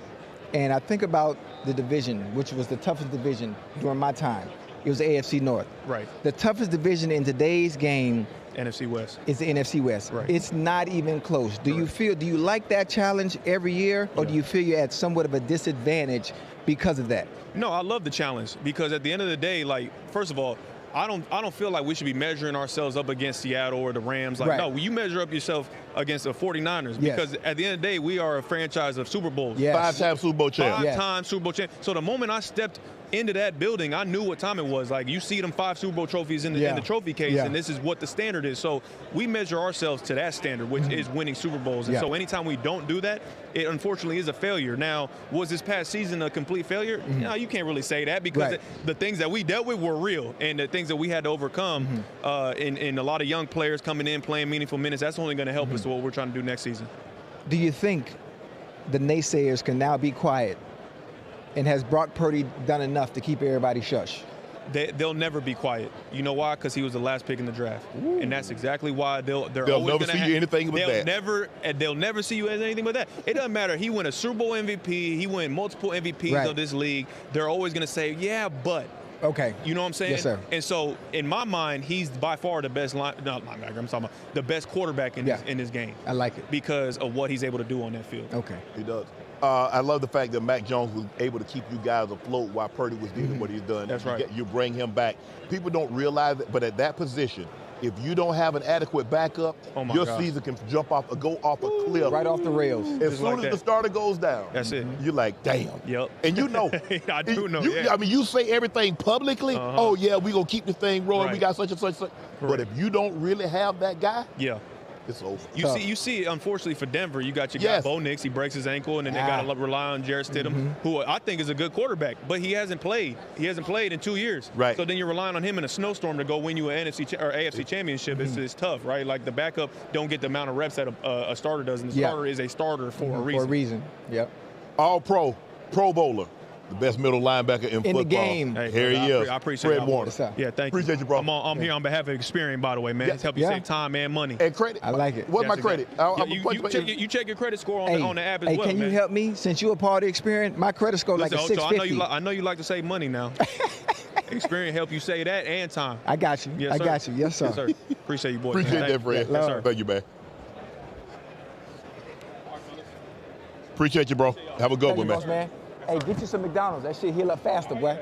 Speaker 2: And I think about the division, which was the toughest division during my time. It was the AFC North.
Speaker 8: Right.
Speaker 2: The toughest division in today's game
Speaker 8: NFC West.
Speaker 2: Is the NFC West.
Speaker 8: Right.
Speaker 2: It's not even close. Do you like that challenge every year, or do you feel you're at somewhat of a disadvantage because of that?
Speaker 8: No, I love the challenge, because at the end of the day, like, first of all, I don't feel like we should be measuring ourselves up against Seattle or the Rams. Like, no, you measure up yourself against the 49ers, because at the end of the day, we are a franchise of Super Bowls.
Speaker 1: 5-time Super Bowl champ.
Speaker 8: 5-time Super Bowl champ. So the moment I stepped into that building, I knew what time it was. Like, you see them 5 Super Bowl trophies in the trophy case, and this is what the standard is. So we measure ourselves to that standard, which is winning Super Bowls. And so anytime we don't do that, it unfortunately is a failure. Now, was this past season a complete failure? No, you can't really say that, because the things that we dealt with were real, and the things that we had to overcome, and a lot of young players coming in, playing meaningful minutes, that's only going to help us to what we're trying to do next season.
Speaker 2: Do you think the naysayers can now be quiet? And has Brock Purdy done enough to keep everybody shush?
Speaker 8: They'll never be quiet. You know why? Because he was the last pick in the draft. Ooh. And that's exactly why they'll
Speaker 1: never see you anything but that.
Speaker 8: They'll never see you as anything but that. It doesn't matter. He won a Super Bowl MVP. He won multiple MVPs of this league. They're always going to say, yeah, but.
Speaker 2: Okay.
Speaker 8: You know what I'm saying?
Speaker 2: Yes, sir.
Speaker 8: And so, in my mind, he's by far the best I'm talking about the best quarterback in this game.
Speaker 2: I like it.
Speaker 8: Because of what he's able to do on that field.
Speaker 2: Okay.
Speaker 1: He does. I love the fact that Mac Jones was able to keep you guys afloat while Purdy was doing what he's done.
Speaker 8: That's right.
Speaker 1: You bring him back. People don't realize it, but at that position, if you don't have an adequate backup, your season can go off a cliff.
Speaker 2: Right off the rails.
Speaker 1: As soon as the starter goes down,
Speaker 8: that's it.
Speaker 1: You're like, damn.
Speaker 8: Yep.
Speaker 1: And you know.
Speaker 8: I do know.
Speaker 1: I mean, you say everything publicly. Oh, yeah, we're going to keep this thing rolling.
Speaker 8: Right.
Speaker 1: We got such and such. But if you don't really have that guy, It's over.
Speaker 8: You see, unfortunately for Denver, you got your guy Bo Nix. He breaks his ankle, and then they got to rely on Jarrett Stidham, who I think is a good quarterback, but he hasn't played. He hasn't played in 2 years.
Speaker 1: Right.
Speaker 8: So then you're relying on him in a snowstorm to go win you an NFC or AFC championship. It's tough, right? Like the backup don't get the amount of reps that a starter does, and the starter is a starter for a reason.
Speaker 2: For a reason. Yep.
Speaker 1: All Pro Bowler. The best middle linebacker in football.
Speaker 2: The game.
Speaker 8: Hey,
Speaker 1: here he is.
Speaker 8: I appreciate
Speaker 1: Fred Warner.
Speaker 8: Yeah, thank you.
Speaker 1: Appreciate you, bro.
Speaker 8: I'm here on behalf of Experian, by the way, man. It's help you save time and money.
Speaker 1: And credit.
Speaker 2: I like it.
Speaker 1: What's my credit?
Speaker 8: You check your credit score on the app as well,
Speaker 2: can you help me? Since you're a part of Experian, my credit score like a 650.
Speaker 8: I know you like to save money now. Experian help you save that and time.
Speaker 2: I got you.
Speaker 8: Yes, sir.
Speaker 2: I got you. Yes, sir.
Speaker 8: Yes, sir. Appreciate you, boy.
Speaker 1: Appreciate that, Fred.
Speaker 8: Yes, sir.
Speaker 1: Thank you, man. Appreciate you, bro. Have a good one, man.
Speaker 2: Hey, get you some McDonald's. That shit heal up faster, boy.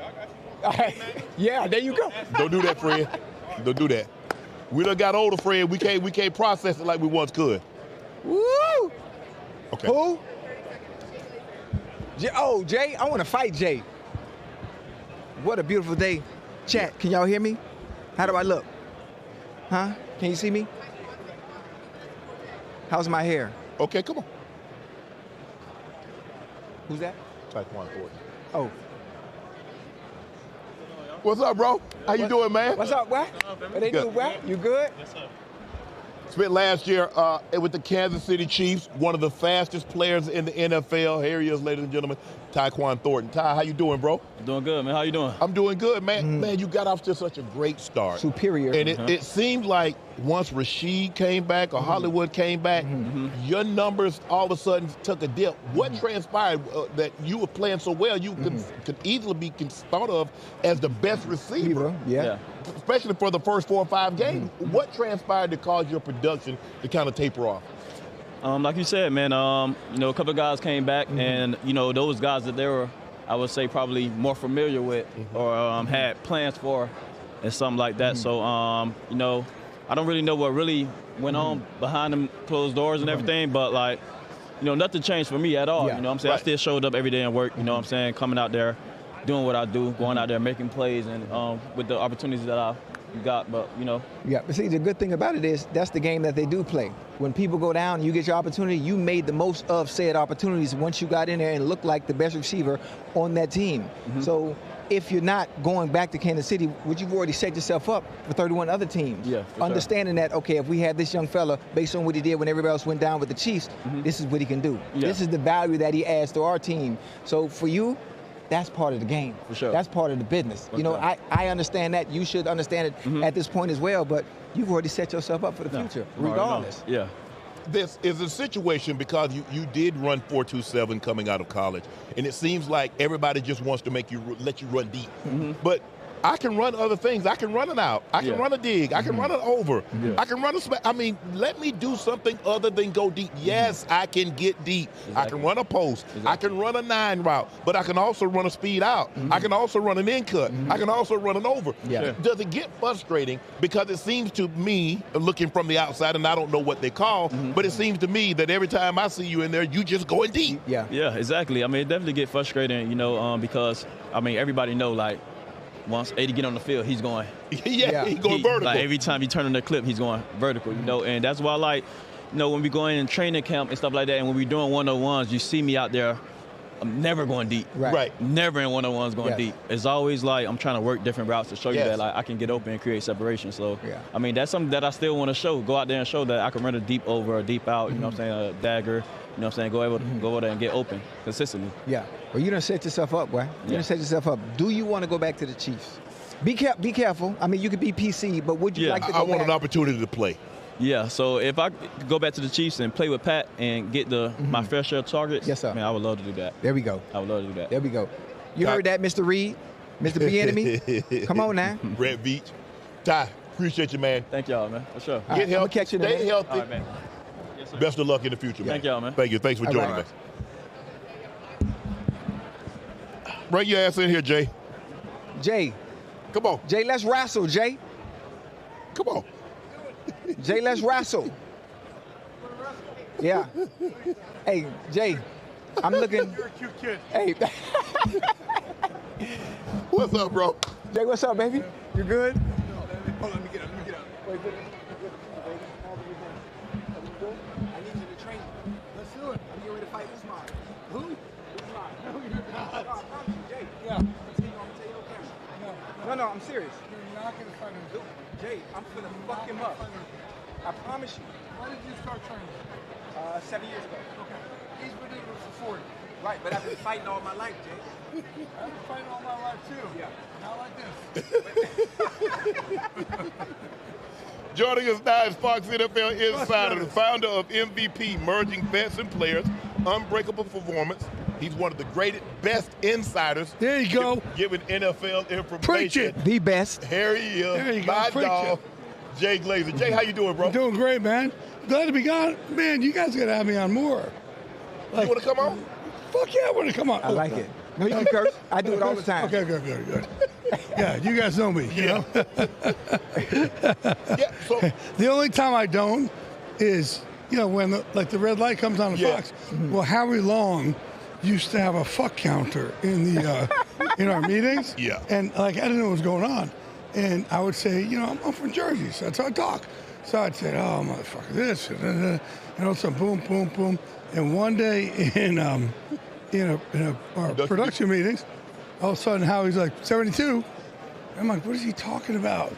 Speaker 2: All right. Yeah, there you go.
Speaker 1: Don't do that, Fred. Don't do that. We done got older, Fred. We can't process it like we once could.
Speaker 2: Woo!
Speaker 1: Okay.
Speaker 2: Who? Jay? I want to fight Jay. What a beautiful day. Chat, can y'all hear me? How do I look? Huh? Can you see me? How's my hair?
Speaker 1: Okay, come on.
Speaker 2: Who's that?
Speaker 1: Tyquon Thornton.
Speaker 2: Oh.
Speaker 1: What's up, bro? How you doing, man?
Speaker 2: What's up, what? What they do, what? You good?
Speaker 8: Yes, sir.
Speaker 1: Spent last year with the Kansas City Chiefs, one of the fastest players in the NFL. Here he is, ladies and gentlemen, Tyquon Thornton. Ty, how you doing, bro?
Speaker 9: Doing good, man. How you doing?
Speaker 1: I'm doing good, man. Man, you got off to such a great start.
Speaker 2: Superior.
Speaker 1: And it seemed like once Rashid came back or Hollywood came back, your numbers all of a sudden took a dip. What transpired that you were playing so well, you could easily be thought of as the best receiver.
Speaker 2: Yeah.
Speaker 1: Especially for the first 4 or 5 games. What transpired to cause your production to kind of taper off?
Speaker 9: Like you said, man, a couple of guys came back, and, those guys that they were, I would say, probably more familiar with or had plans for and something like that. So, I don't really know what really went on behind them closed doors and everything, but, like, nothing changed for me at all.
Speaker 2: Yeah.
Speaker 9: You know what I'm saying? I still showed up every day and work, you know what I'm saying, coming out there, doing what I do, going out there, making plays, and with the opportunities that I got, but,
Speaker 2: Yeah, but see, the good thing about it is that's the game that they do play. When people go down and you get your opportunity, you made the most of said opportunities once you got in there and looked like the best receiver on that team. So if you're not going back to Kansas City, would you've already set yourself up for 31 other teams?
Speaker 9: Yeah,
Speaker 2: Understanding that, okay, if we had this young fella, based on what he did when everybody else went down with the Chiefs, this is what he can do.
Speaker 9: Yeah.
Speaker 2: This is the value that he adds to our team. So for you, that's part of the game.
Speaker 9: For sure.
Speaker 2: That's part of the business. I understand that. You should understand it at this point as well, but you've already set yourself up for the future, regardless.
Speaker 9: Yeah.
Speaker 1: This is a situation because you did run 4.27 coming out of college, and it seems like everybody just wants to let you run deep. But I can run other things. I can run an out. I can run a dig. I can run an over. I can run let me do something other than go deep. Yes, I can get deep. I can run a post. I can run a 9 route, but I can also run a speed out. I can also run an in cut. I can also run an over. Does it get frustrating? Because it seems to me, looking from the outside, and I don't know what they call, but it seems to me that every time I see you in there, you just going deep.
Speaker 2: Yeah,
Speaker 9: exactly. I mean, it definitely get frustrating, because, everybody know, like, once 80 get on the field, he's going.
Speaker 1: He's going vertical.
Speaker 9: Like every time he turn on the clip, he's going vertical. And that's why I like, when we go in training camp and stuff like that, and when we're doing 101s, you see me out there. I'm never going deep.
Speaker 2: Right.
Speaker 9: Never in 101s going deep. It's always like I'm trying to work different routes to show you that like I can get open and create separation. So that's something that I still want to show. Go out there and show that I can run a deep over, a deep out. You know what I'm saying? A dagger. You know what I'm saying? Go over there and get open consistently.
Speaker 2: Yeah. Well, you done set yourself up, boy. You done set yourself up. Do you want to go back to the Chiefs? Be careful. I mean, you could be PC, but would you like to go back?
Speaker 1: I want an opportunity to play.
Speaker 9: Yeah, so if I go back to the Chiefs and play with Pat and get my fair share of targets,
Speaker 2: yes, sir.
Speaker 9: Man, I would love to do that.
Speaker 2: There we go.
Speaker 9: I would love to do that.
Speaker 2: There we go. You heard that, Mr. Reed? Mr. Bieniemy? Come on now.
Speaker 1: Red Beach. Ty, appreciate you, man.
Speaker 9: Thank y'all, man. For sure.
Speaker 1: Get healthy.
Speaker 2: Catch you in a
Speaker 1: Stay
Speaker 2: minute.
Speaker 1: healthy.
Speaker 9: All right, man. Yes, sir.
Speaker 1: Best of luck in the future, man.
Speaker 9: Thank y'all, man.
Speaker 1: Thank you. Thanks for joining us. Bring your ass in here, Jay.
Speaker 2: Jay.
Speaker 1: Come on.
Speaker 2: Jay, let's wrestle, Jay.
Speaker 1: Come on.
Speaker 2: Jay, let's wrestle. Yeah. Hey, Jay, I'm looking.
Speaker 4: You're a cute kid.
Speaker 2: Hey.
Speaker 1: What's up, bro?
Speaker 2: Jay, what's up, baby? You good?
Speaker 4: Hold on, let me get out. Wait,
Speaker 2: serious.
Speaker 4: You're not going to find him.
Speaker 2: Jay, I'm gonna fuck him up. I promise you.
Speaker 4: When did you start training?
Speaker 2: 7 years ago.
Speaker 4: Okay. He's been doing it for 40.
Speaker 2: Right, but I've been fighting all my life, Jay.
Speaker 4: I've been fighting all my life too.
Speaker 2: Yeah.
Speaker 4: Not like this.
Speaker 1: Joining us now is Fox NFL Insider, the founder of MVP, Merging Vets and Players, Unbreakable Performance. He's one of the greatest, best insiders.
Speaker 10: There you go.
Speaker 1: Giving NFL information.
Speaker 10: Preach it.
Speaker 2: The best.
Speaker 1: Here he is.
Speaker 10: There you go.
Speaker 1: My
Speaker 10: Preach
Speaker 1: dog, Jay Glazer. Jay, how you doing, bro?
Speaker 10: I'm doing great, man. Glad to be gone. Man, you guys got to have me on more.
Speaker 1: You want to come on?
Speaker 10: Fuck yeah, I want to come on.
Speaker 2: I like it. No, you can curse. I do it all the time.
Speaker 10: Okay, good. Yeah, you guys know me, you know?
Speaker 1: Yeah, so
Speaker 10: The only time I don't is, you know, when the red light comes on the Fox. Well, Howie Long used to have a fuck counter in the in our meetings.
Speaker 1: Yeah.
Speaker 10: And like I didn't know what was going on. And I would say, you know, I'm from Jersey, so that's how I talk. So I'd say, oh motherfucker, this, and all of a sudden, boom, boom, boom. And one day in our production meetings, all of a sudden Howie's like 72. I'm like, what is he talking about?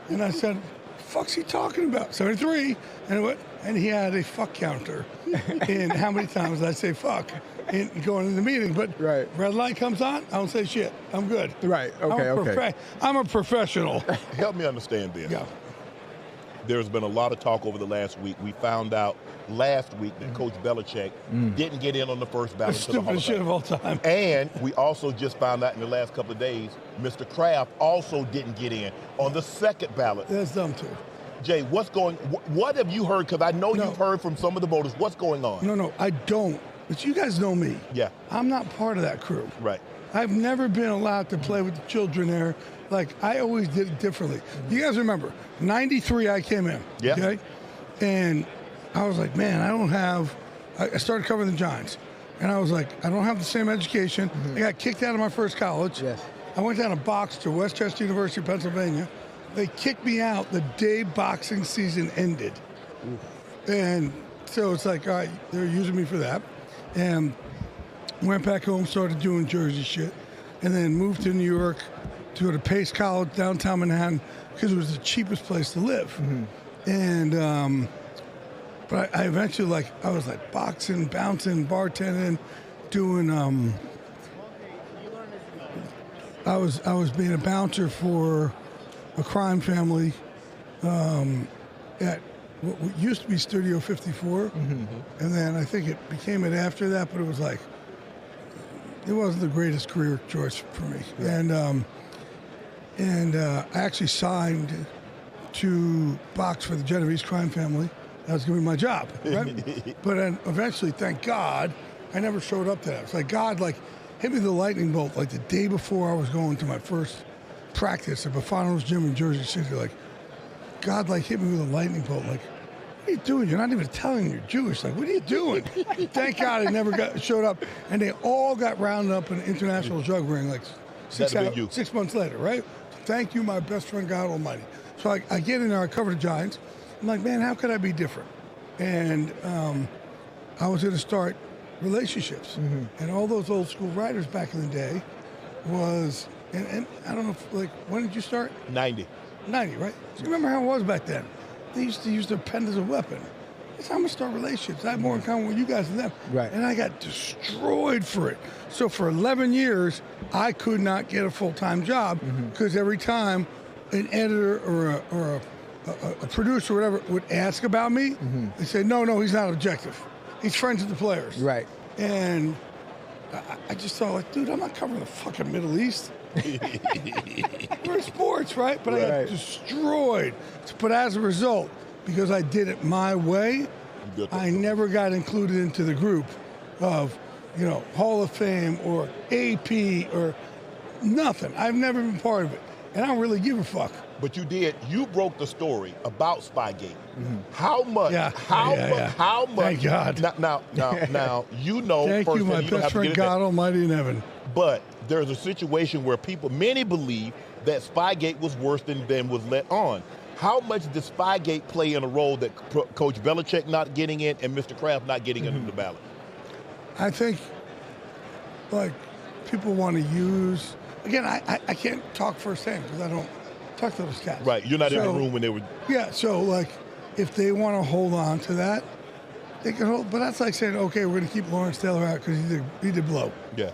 Speaker 10: And I said, fuck's he talking about? 73. And he had a fuck counter in how many times I say fuck in going in the meeting. But
Speaker 2: right.
Speaker 10: Red light comes on, I don't say shit. I'm good.
Speaker 2: Right. Okay.
Speaker 10: I'm a professional.
Speaker 1: help me understand this.
Speaker 10: Yeah.
Speaker 1: There's been a lot of talk over the last week. We found out last week that Coach Belichick didn't get in on the first ballot.
Speaker 10: The stupidest shit of all time.
Speaker 1: And we also just found out in the last couple of days, Mr. Kraft also didn't get in on the second ballot.
Speaker 10: That's dumb too.
Speaker 1: Jay, what have you heard? Because I know you've heard from some of the voters. What's going on?
Speaker 10: No, I don't. But you guys know me.
Speaker 1: Yeah.
Speaker 10: I'm not part of that crew.
Speaker 1: Right.
Speaker 10: I've never been allowed to play with the children there. Like, I always did it differently. You guys remember, 93 I came in,
Speaker 1: yeah.
Speaker 10: Okay? And I was like, man, I started covering the Giants. And I was like, I don't have the same education. I got kicked out of my first college.
Speaker 2: Yes.
Speaker 10: I went down a box to West Chester University, Pennsylvania. They kicked me out the day boxing season ended. Oof. And so it's like, all right, they're using me for that. And went back home, started doing Jersey shit. And then moved to New York to go to Pace College, downtown Manhattan, because it was the cheapest place to live. And, but I eventually, I was boxing, bouncing, bartending, doing, I was being a bouncer for a crime family at what used to be Studio 54. And then I think it became it after that, but it was it wasn't the greatest career choice for me. Yeah. And I actually signed to box for the Genovese crime family. That was going to be my job, right? But then eventually, thank God, I never showed up to that. It's like God, hit me with a lightning bolt, the day before I was going to my first practice at Bufano's Gym in Jersey City. God, hit me with a lightning bolt. What are you doing? You're not even Italian, you're Jewish. What are you doing? Thank God I never showed up. And they all got rounded up in an international drug ring 6 months later, right? Thank you, my best friend, God Almighty. So I get in there, I cover the Giants. I'm like, man, how could I be different? And I was going to start relationships. And all those old school writers back in the day was, and I don't know, when did you start?
Speaker 1: 90.
Speaker 10: 90, right? So you remember how it was back then? They used to use their pen as a weapon. It's how I'm going to start relationships. I have more in common with you guys than them.
Speaker 2: Right.
Speaker 10: And I got destroyed for it. So for 11 years, I could not get a full-time job because every time an editor or a producer or whatever would ask about me, they say, no, he's not objective. He's friends with the players.
Speaker 2: Right.
Speaker 10: And I just thought, dude, I'm not covering the fucking Middle East. We're in sports, right? But I got destroyed. But as a result, because I did it my way, I never got included into the group of, Hall of Fame or AP or nothing. I've never been part of it. And I don't really give a fuck.
Speaker 1: But you did. You broke the story about Spygate. How much? How much?
Speaker 10: Thank God.
Speaker 1: Now, you know.
Speaker 10: Thank you, my best friend, God Almighty in heaven.
Speaker 1: But there's a situation where many believe that Spygate was worse than was let on. How much did Spygate play in a role that Coach Belichick not getting in and Mr. Kraft not getting into the ballot?
Speaker 10: I think, people want to use. Again, I can't talk firsthand because talk to those cats.
Speaker 1: Right. You're not in the room when they were.
Speaker 10: Yeah. So like, if they want to hold on to that, they can hold. But that's like saying, okay, we're going to keep Lawrence Taylor out because he did blow.
Speaker 1: Yeah.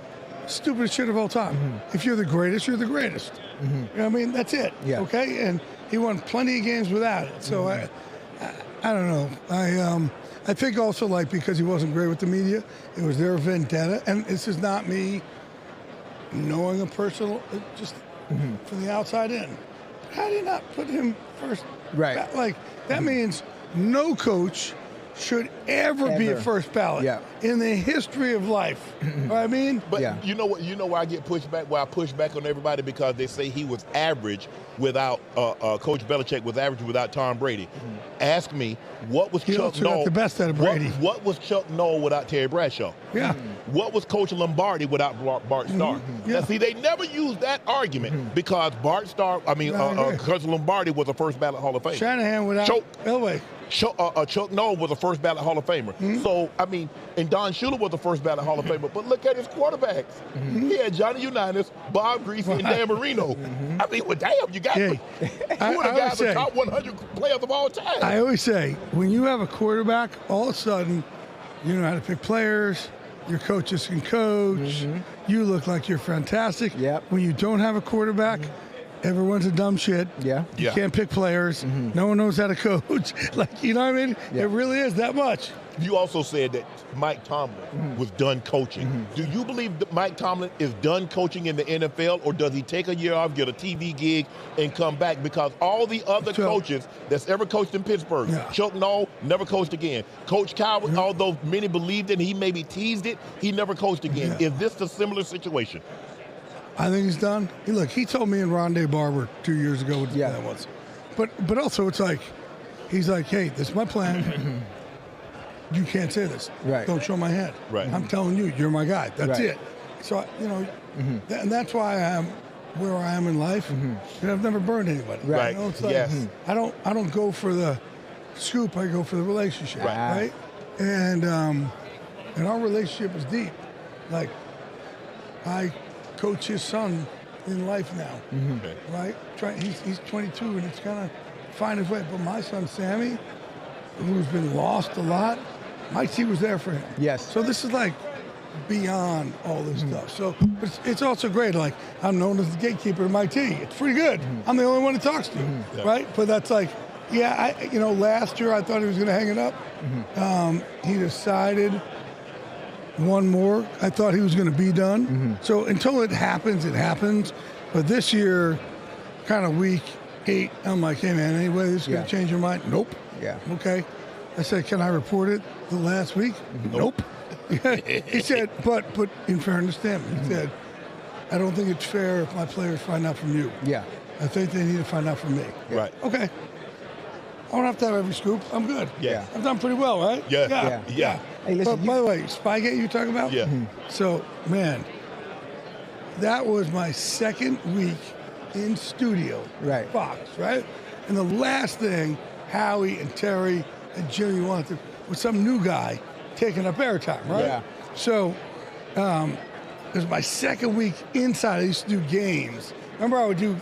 Speaker 10: Stupidest shit of all time. If you're the greatest, you're the greatest. You know what I mean? That's it.
Speaker 2: Yeah.
Speaker 10: Okay. And he won plenty of games without it. So I don't know. I think also like because he wasn't great with the media, it was their vendetta. And this is not me knowing a personal, just from the outside in. How do you not put him first?
Speaker 2: Right.
Speaker 10: Like that means no coach should ever be a first ballot in the history of life. You know what I mean?
Speaker 1: But you know what? You know why I get pushed back? Why I push back on everybody? Because they say he was average without Coach Belichick was average without Tom Brady. Ask me, what was Chuck Noll?
Speaker 10: The best out of Brady.
Speaker 1: What was Chuck Noll without Terry Bradshaw?
Speaker 10: Yeah.
Speaker 1: What was Coach Lombardi without Bart Starr?
Speaker 10: Yeah.
Speaker 1: Now, see, they never used that argument because Coach Lombardi was a first ballot Hall of Famer.
Speaker 10: Shanahan without Elway.
Speaker 1: Chuck Noll was a first ballot Hall of Famer. So, I mean, and Don Shula was a first ballot Hall of Famer. But look at his quarterbacks. He had Johnny Unitas, Bob Greasy, and Dan Marino. I mean, well, damn, you got two of the guys the top 100 players of all time.
Speaker 10: I always say, when you have a quarterback, all of a sudden, you know how to pick players. Your coaches can coach. You look like you're fantastic. When you don't have a quarterback, everyone's a dumb shit. You can't pick players. No one knows how to coach. Like, you know what I mean? It really is that much.
Speaker 1: You also said that Mike Tomlin was done coaching. Do you believe that Mike Tomlin is done coaching in the NFL, or does he take a year off, get a TV gig, and come back? Because all the other coaches that's ever coached in Pittsburgh, Chuck Noll never coached again. Coach Coward, although many believed it, he maybe teased it, he never coached again. Is this a similar situation?
Speaker 10: I think he's done. He told me in Rondé Barber 2 years ago what the plan was. But also it's like, he's like, hey, this is my plan. You can't say this. Don't show my hand. I'm telling you, you're my guy. That's it. So, you know, and that's why I am where I am in life. And I've never burned anybody. You know, it's like, I don't go for the scoop. I go for the relationship. Right? And our relationship is deep. Like, I coach his son in life now, right? He's 22 and it's kind of find his way. But my son, Sammy, who's been lost a lot, Mike T was there for him. So this is like beyond all this stuff. So it's also great. Like, I'm known as the gatekeeper of Mike T. It's pretty good. I'm the only one he talks to, right? But that's like, last year I thought he was going to hang it up. He decided one more. I thought he was going to be done. So until it happens, it happens. But this year, kind of week 8, I'm like, hey man, anyway, this is going to change your mind? Nope. Okay. I said, can I report it the last week? Nope. He said, but in fairness to him, he said, I don't think it's fair if my players find out from you. I think they need to find out from me. Okay. I don't have to have every scoop. I'm good. I've done pretty well, right?
Speaker 2: Hey, listen,
Speaker 10: but by the way, Spygate you're talking about? So, man, that was my second week in studio. Fox, right? And the last thing Howie and Terry and Jimmy wanted was some new guy taking up airtime, right? So, it was my second week inside. I used to do games. Remember I would do,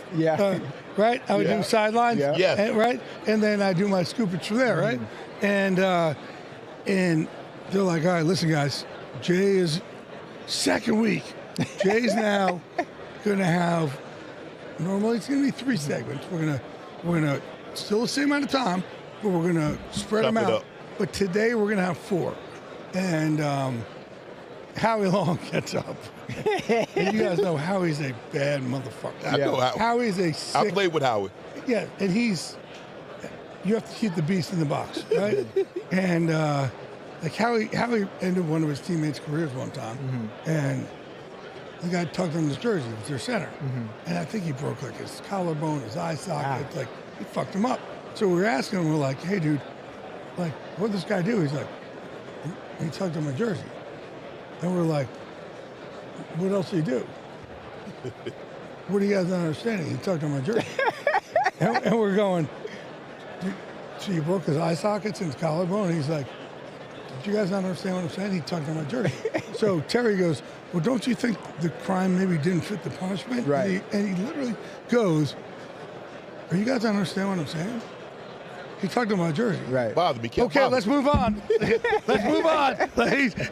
Speaker 10: right? I would do sidelines, right? And then I do my scoopage from there, right? And they're like, all right, listen, guys, Jay is second week. Jay's now going to have, normally it's going to be 3 segments. We're gonna still the same amount of time, but we're going to spread them out. But today we're going to have 4. And Howie Long gets up. And you guys know Howie's a bad motherfucker.
Speaker 1: I know Howie.
Speaker 10: Howie's a sick.
Speaker 1: I played with Howie.
Speaker 10: Yeah, and you have to keep the beast in the box, right? And like Howie ended one of his teammates' careers one time, and the guy tugged on his jersey. It was their center, and I think he broke like his collarbone, his eye socket. Like he fucked him up. So we were asking him, we're like, hey, dude, like, what'd this guy do? He's like, he tugged on my jersey, and we're like, what else did he do? What do you guys not understanding? He tugged on my jersey, and we're going. So you broke his eye sockets and his collarbone. And he's like, did you guys not understand what I'm saying? He tugged on my jersey. So Terry goes, well, don't you think the crime maybe didn't fit the punishment?
Speaker 2: Right.
Speaker 10: And he literally goes, Are you guys understand what I'm saying? He tugged on my jersey.
Speaker 2: Right.
Speaker 1: Bother me.
Speaker 10: Okay, let's move on. Let's move on.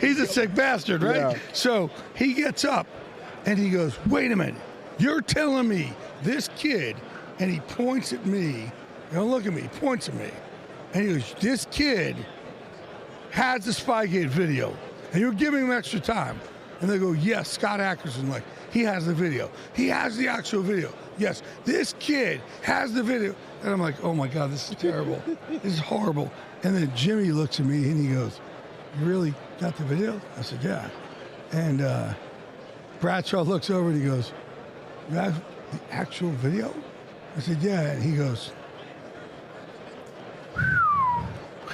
Speaker 10: He's a sick bastard, right?
Speaker 2: Yeah.
Speaker 10: So he gets up and he goes, wait a minute. You're telling me this kid, and he points at me. Don't look at me. He points at me. And he goes, this kid has the Spygate video. And you're giving him extra time. And they go, yes, Scott Ackerson, like, he has the video. He has the actual video. Yes, this kid has the video. And I'm like, oh my God, this is terrible. This is horrible. And then Jimmy looks at me and he goes, you really got the video? I said, yeah. And Bradshaw looks over and he goes, you have the actual video? I said, yeah. And he goes,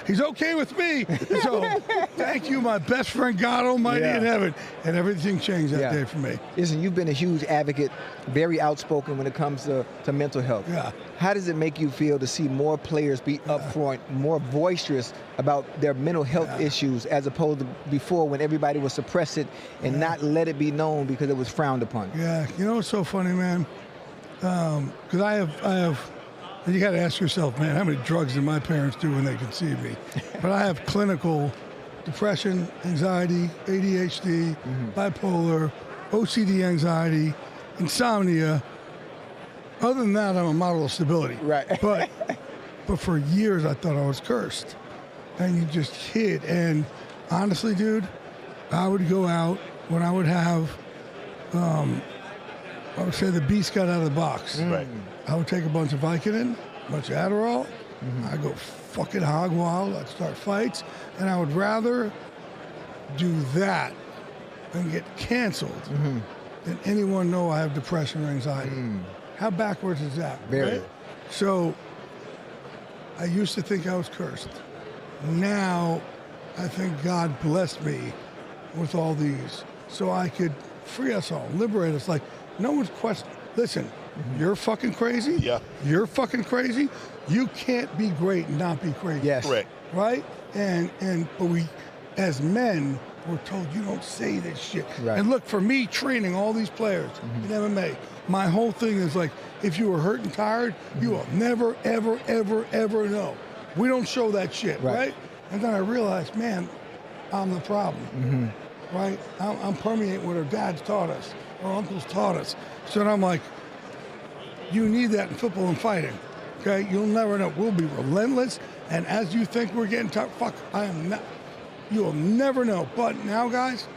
Speaker 10: he's okay with me. So thank you, my best friend, God Almighty in heaven. And everything changed that day for me.
Speaker 2: Listen, you've been a huge advocate, very outspoken when it comes to mental health.
Speaker 10: Yeah.
Speaker 2: How does it make you feel to see more players be upfront, more boisterous about their mental health issues as opposed to before when everybody would suppress it and not let it be known because it was frowned upon?
Speaker 10: Yeah, you know what's so funny, man? Because I have, and you got to ask yourself, man, how many drugs did my parents do when they conceived me? But I have clinical depression, anxiety, ADHD, bipolar, OCD anxiety, insomnia. Other than that, I'm a model of stability.
Speaker 2: Right.
Speaker 10: But for years, I thought I was cursed. And you just hid. And honestly, dude, I would go out when I would have, I would say the beast got out of the box.
Speaker 1: Right.
Speaker 10: I would take a bunch of Vicodin, a bunch of Adderall. I'd go fucking hog wild. I'd start fights. And I would rather do that and get canceled than anyone know I have depression or anxiety. How backwards is that?
Speaker 2: Very.
Speaker 10: Right? So I used to think I was cursed. Now I think God blessed me with all these so I could free us all, liberate us. Like, no one's questioning. Listen, you're fucking crazy.
Speaker 1: Yeah.
Speaker 10: You're fucking crazy. You can't be great and not be crazy.
Speaker 2: Yes.
Speaker 1: Correct.
Speaker 10: Right? But we, as men, we're told you don't say this shit.
Speaker 2: Right.
Speaker 10: And look, for me, training all these players in MMA, my whole thing is like, if you were hurt and tired, you will never, ever, ever, ever know. We don't show that shit, right? And then I realized, man, I'm the problem, right? I'm permeating what our dads taught us, our uncles taught us. So then I'm like, you need that in football and fighting, okay? You'll never know. We'll be relentless, and as you think we're getting tough, fuck, I am not. You'll never know. But now, guys,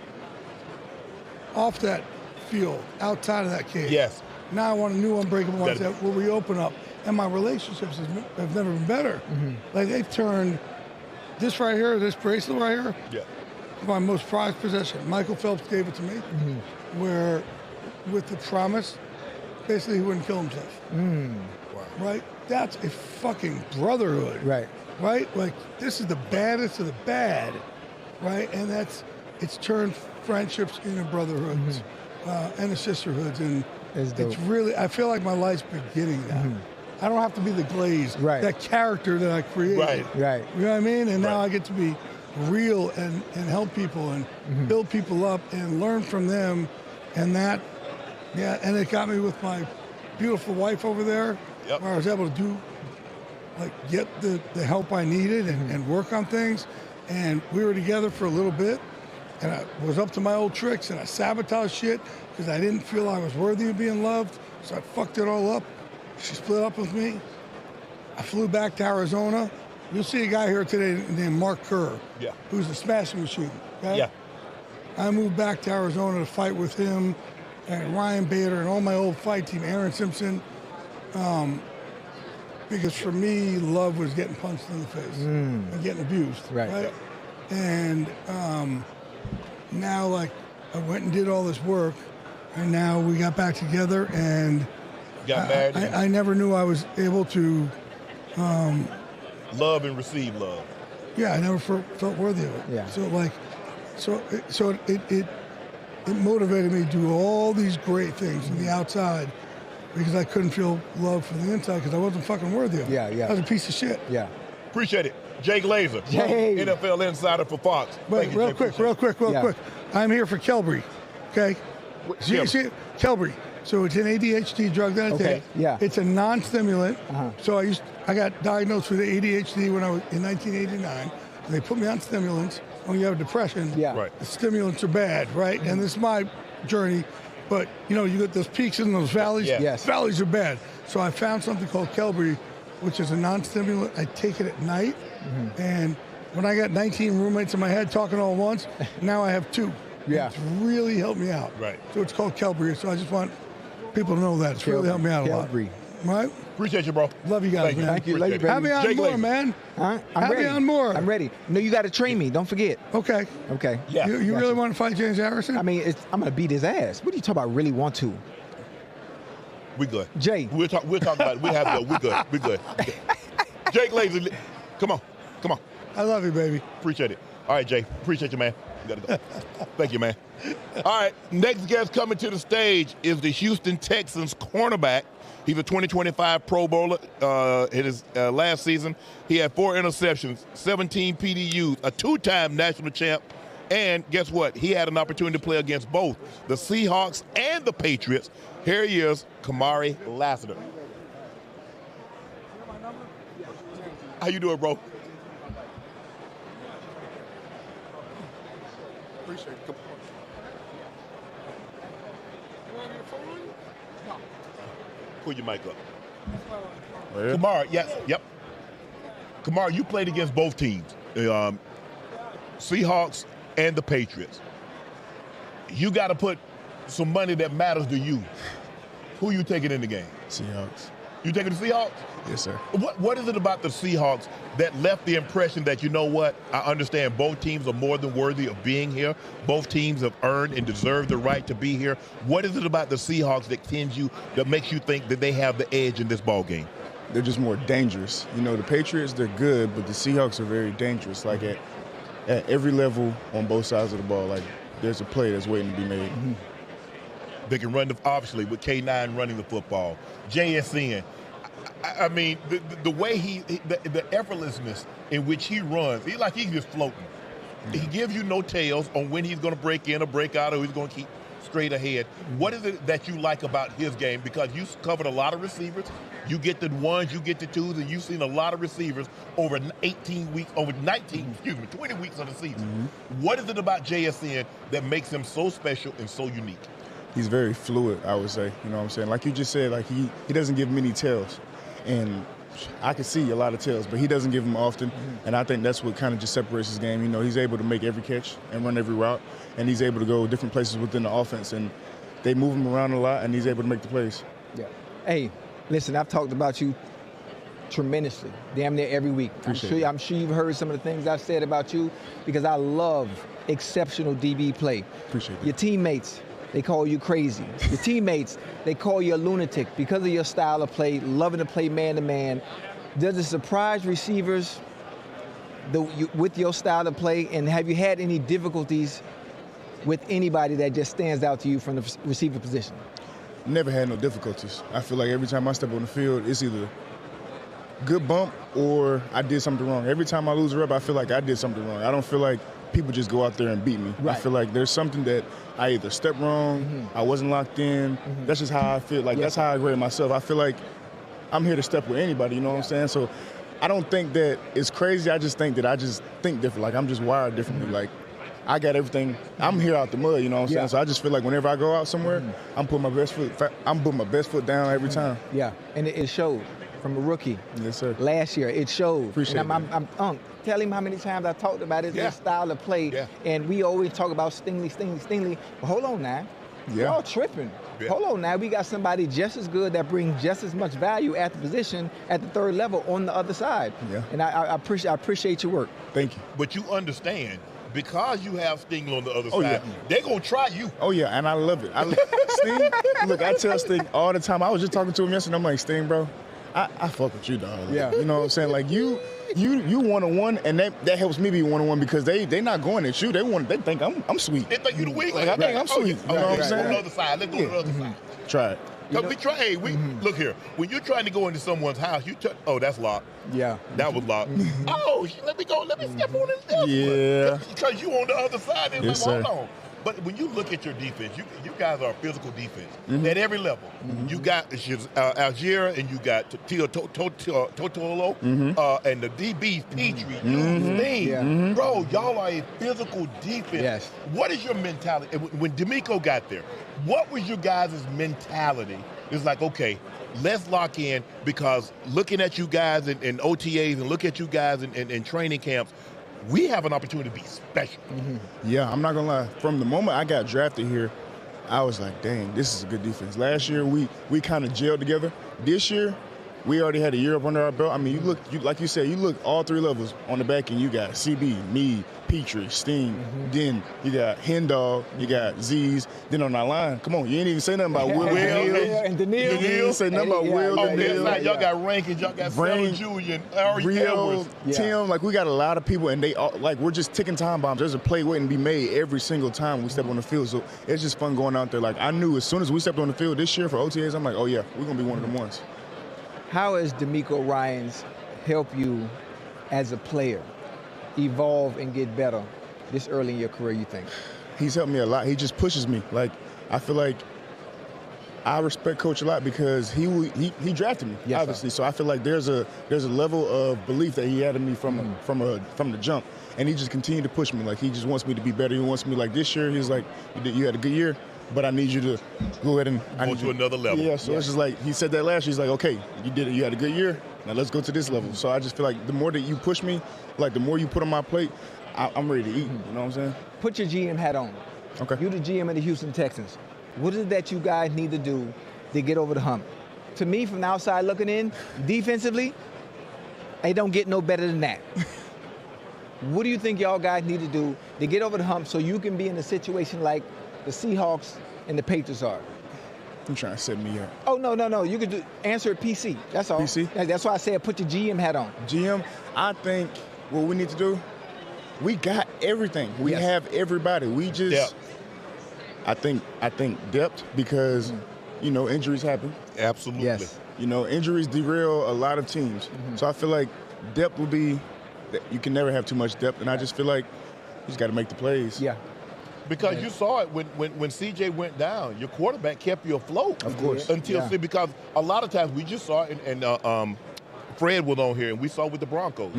Speaker 10: off that field, outside of that cage.
Speaker 1: Yes.
Speaker 10: Now I want a new unbreakable mindset where we open up. And my relationships have never been better. Like, they've turned this right here, this bracelet right here, my most prized possession. Michael Phelps gave it to me, where with the promise, basically he wouldn't kill himself. Right? That's a fucking brotherhood.
Speaker 2: Right.
Speaker 10: Right? Like, this is the baddest of the bad. Right? And it's turned friendships into brotherhoods and the sisterhoods. And it's really, I feel like my life's beginning now. I don't have to be the Glaze, that character that I created.
Speaker 2: Right.
Speaker 10: You know what I mean? And now I get to be real and help people and build people up and learn from them. And that, and it got me with my beautiful wife over there, where I was able to do, like, get the help I needed and work on things. And we were together for a little bit, and I was up to my old tricks, and I sabotaged shit because I didn't feel I was worthy of being loved, so I fucked it all up. She split up with me. I flew back to Arizona. You'll see a guy here today named Mark Kerr, who's the smashing machine. Okay? I moved back to Arizona to fight with him and Ryan Bader and all my old fight team, Aaron Simpson, because for me, love was getting punched in the face and getting abused. Right? And now, like, I went and did all this work, and now we got back together, and
Speaker 1: got married.
Speaker 10: I never knew I was able to
Speaker 1: love and receive love.
Speaker 10: Yeah, I never felt worthy of it.
Speaker 2: Yeah.
Speaker 10: So it motivated me to do all these great things on the outside because I couldn't feel love from the inside because I wasn't fucking worthy of it. I was a piece of shit.
Speaker 1: Appreciate it. Jay Glazer, NFL insider for Fox.
Speaker 10: Wait, real quick. I'm here for Kelby. Okay? See, Kelby. So it's an ADHD drug that I take.
Speaker 2: Yeah.
Speaker 10: It's a non-stimulant. So I got diagnosed with ADHD when I was in 1989. They put me on stimulants. When you have depression, the stimulants are bad, right? And this is my journey. But, you know, you get those peaks and those valleys.
Speaker 2: Yes.
Speaker 10: Valleys are bad. So I found something called Qelbree, which is a non-stimulant. I take it at night. And when I got 19 roommates in my head talking all at once, now I have 2.
Speaker 2: Yeah.
Speaker 10: It's really helped me out.
Speaker 1: Right.
Speaker 10: So it's called Qelbree. So I just want people to know that. It's really helped me out a lot. Right?
Speaker 1: Appreciate you, bro.
Speaker 10: Love you guys, man.
Speaker 2: Thank you. Love you, baby.
Speaker 10: Have me on
Speaker 1: Jake
Speaker 10: more,
Speaker 1: Glazer.
Speaker 10: man.
Speaker 2: I'm
Speaker 10: Have
Speaker 2: ready.
Speaker 10: me on more.
Speaker 2: I'm ready. No, you got to train me. Don't forget.
Speaker 10: Okay.
Speaker 2: Okay.
Speaker 1: Yeah.
Speaker 10: You really want to fight James Harrison?
Speaker 2: I mean, I'm going to beat his ass. What are you talking about really want to?
Speaker 1: We good.
Speaker 2: Jay.
Speaker 1: We'll talk about it. We have to. We good. We good. Jake Glazer, come on. Come on.
Speaker 10: I love you, baby.
Speaker 1: Appreciate it. All right, Jay. Appreciate you, man. You gotta go. Thank you, man. All right. Next guest coming to the stage is the Houston Texans cornerback. He's a 2025 Pro Bowler. In his last season, he had 4 interceptions, 17 PDUs, a 2-time national champ, and guess what? He had an opportunity to play against both the Seahawks and the Patriots. Here he is, Kamari Lassiter. How you doing, bro? Appreciate it. Come on. Pull your mic up. Kamari, yes, yep. Kamari, you played against both teams, Seahawks and the Patriots. You got to put some money that matters to you. Who you taking in the game?
Speaker 11: Seahawks.
Speaker 1: You taking the Seahawks?
Speaker 11: Yes, sir.
Speaker 1: What is it about the Seahawks that left the impression that, you know what, I understand both teams are more than worthy of being here. Both teams have earned and deserve the right to be here. What is it about the Seahawks that makes you think that they have the edge in this ball game?
Speaker 11: They're just more dangerous. You know, the Patriots, they're good, but the Seahawks are very dangerous. Like at every level on both sides of the ball, like there's a play that's waiting to be made.
Speaker 1: They can run, obviously, with K9 running the football. JSN, I mean, the way the effortlessness in which he runs, he's just floating. He gives you no tails on when he's going to break in or break out, or he's going to keep straight ahead. What is it that you like about his game? Because you've covered a lot of receivers. You get the ones, you get the twos, and you've seen a lot of receivers over 20 weeks of the season. What is it about JSN that makes him so special and so unique?
Speaker 11: He's very fluid, I would say. You know what I'm saying? Like you just said, like he doesn't give many tails. And I can see a lot of tails, but he doesn't give them often. And I think that's what kind of just separates his game. You know, he's able to make every catch and run every route, and he's able to go different places within the offense. And they move him around a lot, and he's able to make the plays.
Speaker 2: Yeah. Hey, listen, I've talked about you tremendously, damn near every week. I'm sure you've heard some of the things I've said about you, because I love exceptional DB play.
Speaker 11: Appreciate that.
Speaker 2: Your teammates, they call you crazy. Your teammates, they call you a lunatic because of your style of play, loving to play man-to-man. Does it surprise receivers with your style of play, and have you had any difficulties with anybody that just stands out to you from the receiver position?
Speaker 11: Never had no difficulties. I feel like every time I step on the field, it's either good bump or I did something wrong. Every time I lose a rep, I feel like I did something wrong. I don't feel like people just go out there and beat me.
Speaker 2: Right.
Speaker 11: I feel like there's something that I either stepped wrong, I wasn't locked in. That's just how I feel. Like, that's how I grade myself. I feel like I'm here to step with anybody, you know what I'm saying? So I don't think that it's crazy. I just think that I just think different. Like, I'm just wired differently. Like, I got everything. I'm here out the mud, you know what I'm saying? So I just feel like whenever I go out somewhere, I'm putting my best foot down every time.
Speaker 2: Yeah, and it showed from a rookie.
Speaker 11: Yes, sir.
Speaker 2: Last year, it showed.
Speaker 11: Appreciate
Speaker 2: and I'm Unc. Tell him how many times I talked about his style of play. Yeah. And we always talk about Stingley. But hold on now. We're all tripping. Yeah. Hold on now. We got somebody just as good that brings just as much value at the position at the third level on the other side. Yeah. And I appreciate your work.
Speaker 11: Thank you.
Speaker 1: But you understand, because you have Sting on the other side, they're going to try you.
Speaker 11: Oh, yeah, and I love it. Sting, look, I tell Sting all the time. I was just talking to him yesterday. I'm like, Sting, bro, I fuck with you, dog. Like, you know what I'm saying? Like, you one-on-one, and that helps me be one-on-one, because they not going at you. They think I'm sweet.
Speaker 1: They think you the weak.
Speaker 11: Like, I think I'm sweet. You know what I'm saying?
Speaker 1: On the other side. Let's go to the other side.
Speaker 11: Try it.
Speaker 1: We try. Hey, look here. When you're trying to go into someone's house, oh, that's locked.
Speaker 2: Yeah.
Speaker 1: That was locked. Oh, let me go. Let me step on in there.
Speaker 11: Yeah.
Speaker 1: Because you on the other side. Yes, like, hold on. But when you look at your defense, you guys are a physical defense at every level. You got Algier and you got Totolo and the DBs, Petrie, Steen. Bro, y'all are a physical defense.
Speaker 2: Yes.
Speaker 1: What is your mentality? When D'Amico got there, what was your guys' mentality? It's like, okay, let's lock in, because looking at you guys in OTAs and look at you guys in training camps, we have an opportunity to be special.
Speaker 11: Yeah, I'm not going to lie. From the moment I got drafted here, I was like, dang, this is a good defense. Last year, we kind of gelled together. This year, we already had a year up under our belt. I mean, like you said, you look all three levels on the back end. You got CB, me, Petrie, Steen. Then you got Hendall, you got Z's. Then on our line, come on, you ain't even say nothing about Will
Speaker 2: and Daniel.
Speaker 11: You didn't say nothing about Will, Daniel.
Speaker 1: Y'all got Rankins, y'all got Sam Julian, Ari Edwards.
Speaker 11: Tim, like, we got a lot of people, and they all, like, we're just ticking time bombs. There's a play waiting to be made every single time we step on the field. So it's just fun going out there. Like, I knew as soon as we stepped on the field this year for OTAs, I'm like, oh yeah, we're gonna be one of them ones.
Speaker 2: How has D'Amico Ryans helped you as a player evolve and get better this early in your career, you think?
Speaker 11: He's helped me a lot. He just pushes me. Like, I feel like I respect Coach a lot because he drafted me, obviously. Sir. So I feel like there's a level of belief that he had in me from the jump, and he just continued to push me. Like, he just wants me to be better. He wants me, like, this year, he's like, you had a good year, but I need you to go ahead and
Speaker 1: go to another level.
Speaker 11: Yeah, so it's just like, he said that last year. He's like, okay, you did it. You had a good year. Now let's go to this level. So I just feel like the more that you push me, like, the more you put on my plate, I'm ready to eat. You know what I'm saying?
Speaker 2: Put your GM hat on.
Speaker 11: Okay.
Speaker 2: You're the GM of the Houston Texans. What is it that you guys need to do to get over the hump? To me, from the outside looking in, defensively, they don't get no better than that. What do you think y'all guys need to do to get over the hump so you can be in a situation like the Seahawks and the Patriots are?
Speaker 11: You trying to set me up.
Speaker 2: Oh, no. You could answer it PC. That's all.
Speaker 11: PC?
Speaker 2: That's why I said put your GM hat on.
Speaker 11: GM, I think what we need to do, we got everything. We have everybody. We just, I think depth, because, you know, injuries happen.
Speaker 1: Absolutely.
Speaker 2: Yes.
Speaker 11: You know, injuries derail a lot of teams. So I feel like depth will be, you can never have too much depth, and I just feel like you just got to make the plays.
Speaker 2: Yeah.
Speaker 1: Because you saw it when CJ went down, your quarterback kept you afloat.
Speaker 11: Of course.
Speaker 1: Because a lot of times we just saw it, and Fred was on here, and we saw with the Broncos.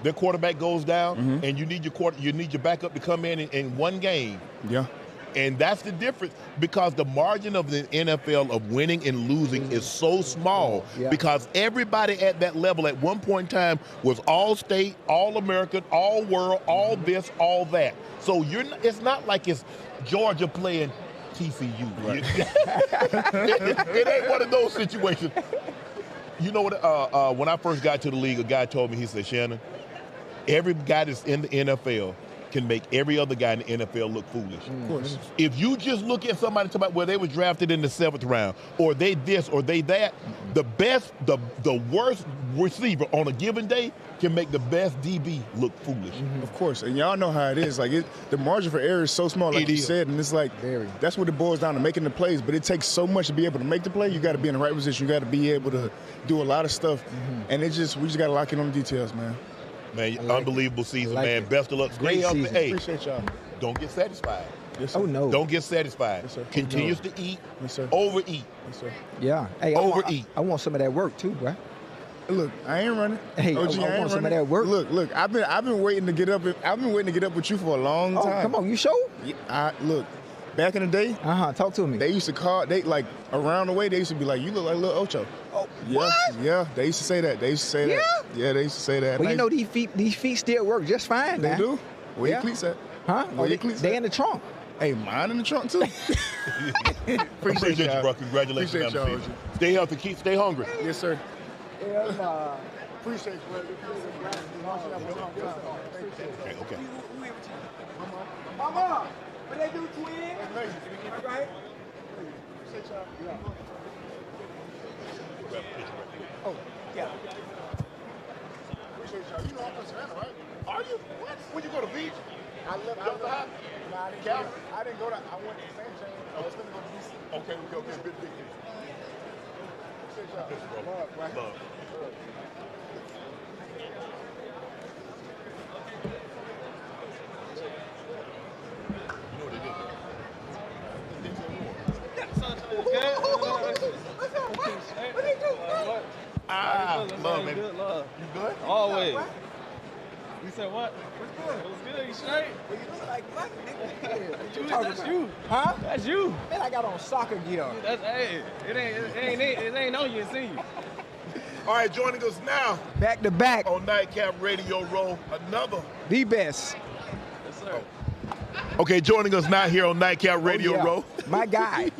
Speaker 1: Their quarterback goes down, and you need your backup to come in one game.
Speaker 11: Yeah.
Speaker 1: And that's the difference, because the margin of the NFL of winning and losing is so small, because everybody at that level at one point in time was all state, all American, all world, all this, all that. So it's not like it's Georgia playing TCU. Right. it ain't one of those situations. You know what? When I first got to the league, a guy told me, he said, Shannon, every guy that's in the NFL can make every other guy in the NFL look foolish.
Speaker 11: Of course.
Speaker 1: If you just look at somebody where they was drafted in the 7th round, or they this or they that, the worst receiver on a given day can make the best DB look foolish.
Speaker 11: Of course, and y'all know how it is. Like, the margin for error is so small, like you said, and it's like, that's what it boils down to, making the plays. But it takes so much to be able to make the play. You got to be in the right position. You got to be able to do a lot of stuff, and we just got to lock in on the details, man.
Speaker 1: Man, unbelievable season, man. Best of luck.
Speaker 2: Great season.
Speaker 1: Hey,
Speaker 11: appreciate y'all.
Speaker 1: Don't get satisfied.
Speaker 11: Yes, sir.
Speaker 2: Oh, no.
Speaker 1: Don't get satisfied.
Speaker 11: Yes, sir.
Speaker 1: Continues to eat.
Speaker 11: Yes, sir.
Speaker 1: Overeat.
Speaker 11: Yes, sir.
Speaker 2: Yeah. Hey,
Speaker 1: overeat.
Speaker 2: I want some of that work too, bro.
Speaker 11: Look, I ain't running.
Speaker 2: Hey,
Speaker 11: OG,
Speaker 2: I want some of that work.
Speaker 11: Look, I've been waiting to get up. I've been waiting to get up with you for a long time.
Speaker 2: Oh, come on, you show?
Speaker 11: Yeah, look, back in the day.
Speaker 2: Talk to me.
Speaker 11: They used to call. Like, around the way, they used to be like, "You look like Lil Ocho."
Speaker 2: Oh,
Speaker 11: yeah,
Speaker 2: what?
Speaker 11: Yeah, they used to say that. They used to say that. Yeah, they used to say that.
Speaker 2: Well, you know, these feet still work just fine,
Speaker 11: They
Speaker 2: man.
Speaker 11: do. Where your cleats at?
Speaker 2: Huh?
Speaker 11: Where your cleats
Speaker 2: they
Speaker 11: at?
Speaker 2: in the trunk.
Speaker 11: Hey, mine in the trunk too.
Speaker 1: Appreciate you, bro. Congratulations on the season. Stay healthy. Stay hungry.
Speaker 11: Yes, sir.
Speaker 5: Appreciate you,
Speaker 1: Okay.
Speaker 2: Mama, what they do, twin? All right. Oh, yeah.
Speaker 5: Appreciate y'all. You know I'm from Savannah, right?
Speaker 1: Are you? What? When you go to the beach?
Speaker 5: I didn't go to. I went to the same chain. I was gonna go to DC.
Speaker 1: Okay, big.
Speaker 5: Appreciate y'all.
Speaker 1: Love. You know what they do? Love, baby.
Speaker 9: Good love.
Speaker 1: You good?
Speaker 9: Always. You said what? What's good? You straight?
Speaker 2: Well, you look like what, nigga?
Speaker 9: That's you.
Speaker 2: Huh?
Speaker 9: That's you.
Speaker 2: Man, I got on soccer gear.
Speaker 9: That's it ain't on you. See you.
Speaker 1: All right, joining us now
Speaker 2: Back to back.
Speaker 1: on Nightcap Radio Row, another.
Speaker 2: The best.
Speaker 9: Yes, sir.
Speaker 1: Okay, joining us now here on Nightcap Radio
Speaker 2: yeah.
Speaker 1: Row.
Speaker 2: My guy.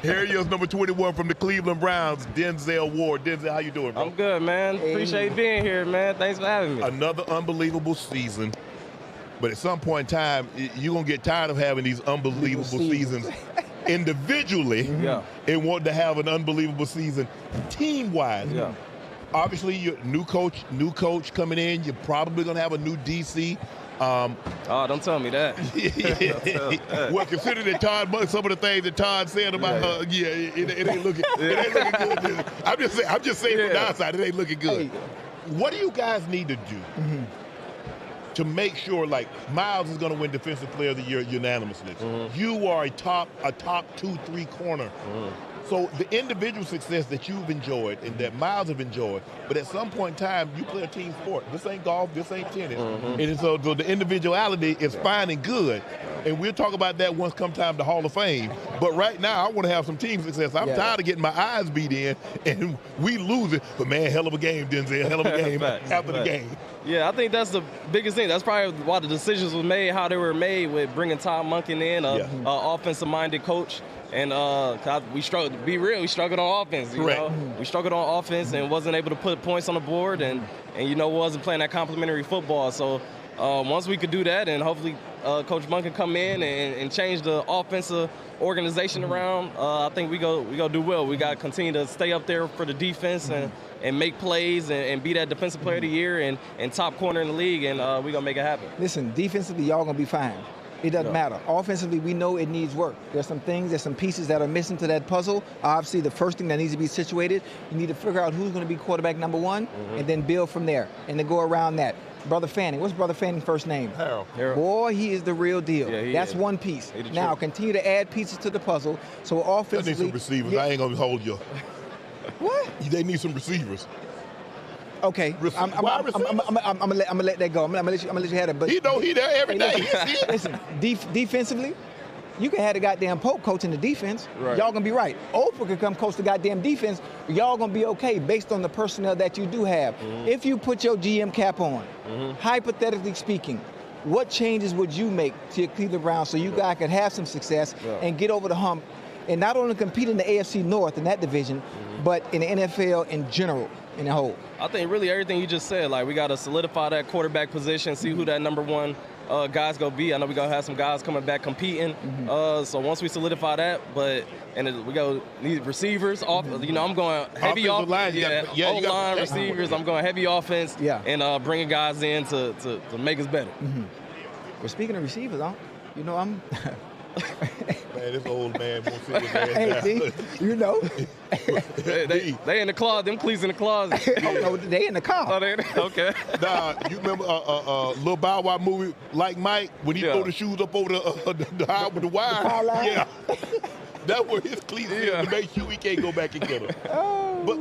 Speaker 1: Here he is, number 21 from the Cleveland Browns, Denzel Ward. Denzel, how you doing, bro?
Speaker 9: I'm good, man.
Speaker 2: Hey.
Speaker 9: Appreciate being here, man. Thanks for having me.
Speaker 1: Another unbelievable season. But at some point in time, you're going to get tired of having these unbelievable seasons individually and want to have an unbelievable season team-wise.
Speaker 9: Yeah.
Speaker 1: Obviously, you're new coach coming in. You're probably going to have a new DC.
Speaker 9: Oh, don't tell me that.
Speaker 1: Well, consider that Todd, some of the things that Todd said about, it ain't looking, good. I'm just saying from the outside, it ain't looking good.
Speaker 2: Hey.
Speaker 1: What do you guys need to do to make sure, like, Miles is going to win Defensive Player of the Year unanimously? You are a top 2-3 corner. So the individual success that you've enjoyed and that Miles have enjoyed, but at some point in time, you play a team sport. This ain't golf, this ain't tennis. And so the individuality is fine and good. And we'll talk about that once come time to Hall of Fame. But right now, I want to have some team success. I'm tired of getting my eyes beat in, and we lose it. But, man, hell of a game, Denzel, hell of a game after the game.
Speaker 9: Yeah, I think that's the biggest thing. That's probably why the decisions were made, how they were made with bringing Todd Monken in, an offensive-minded coach. And we struggled, to be real, we struggled on offense. You know? We struggled on offense and wasn't able to put points on the board and wasn't playing that complimentary football. So once we could do that, and hopefully Coach Monken come in and change the offensive organization around, I think we go do well. We got to continue to stay up there for the defense and make plays and be that Defensive Player of the Year and top corner in the league, and we're going to make it happen.
Speaker 2: Listen, defensively, y'all going to be fine. It doesn't matter. Offensively, we know it needs work. There's some pieces that are missing to that puzzle. Obviously, the first thing that needs to be situated, you need to figure out who's going to be quarterback number one, and then build from there, and then go around that. Brother Fanning. What's Brother Fanning's first name?
Speaker 1: Harold.
Speaker 2: Boy, he is the real deal.
Speaker 9: Yeah,
Speaker 2: That's one piece. Now, continue to add pieces to the puzzle. So offensively,
Speaker 1: They need some receivers. I ain't going to hold you.
Speaker 2: What?
Speaker 1: They need some receivers.
Speaker 2: Okay, I'm gonna let that go. I'm gonna let you have it. But
Speaker 1: he there every day.
Speaker 2: Listen, defensively, you can have the goddamn Pope coaching the defense.
Speaker 9: Right.
Speaker 2: Y'all gonna be right. Oprah can come coach the goddamn defense. Y'all gonna be okay based on the personnel that you do have. If you put your GM cap on, hypothetically speaking, what changes would you make to your Cleveland Browns so you guys could have some success and get over the hump and not only compete in the AFC North in that division, but in the NFL in general, in the whole?
Speaker 9: I think really everything you just said, like we got to solidify that quarterback position, see who that number one guy's going to be. I know we're going to have some guys coming back competing. So once we solidify that, we go need receivers. I'm going heavy offense. O-line receivers. I'm going heavy offense and bringing guys in to make us better.
Speaker 2: Well, speaking of receivers, I'm...
Speaker 1: Man, this old man won't sit his ass down.
Speaker 2: You know.
Speaker 9: they in the closet. Them cleats in the closet.
Speaker 2: Oh, no, they in the car.
Speaker 9: Oh, they okay.
Speaker 1: Nah, you remember Lil Bow Wow movie, Like Mike, when he throw the shoes up over the high with the wire? Yeah. That's where his cleats is to make sure we can't go back and get them. But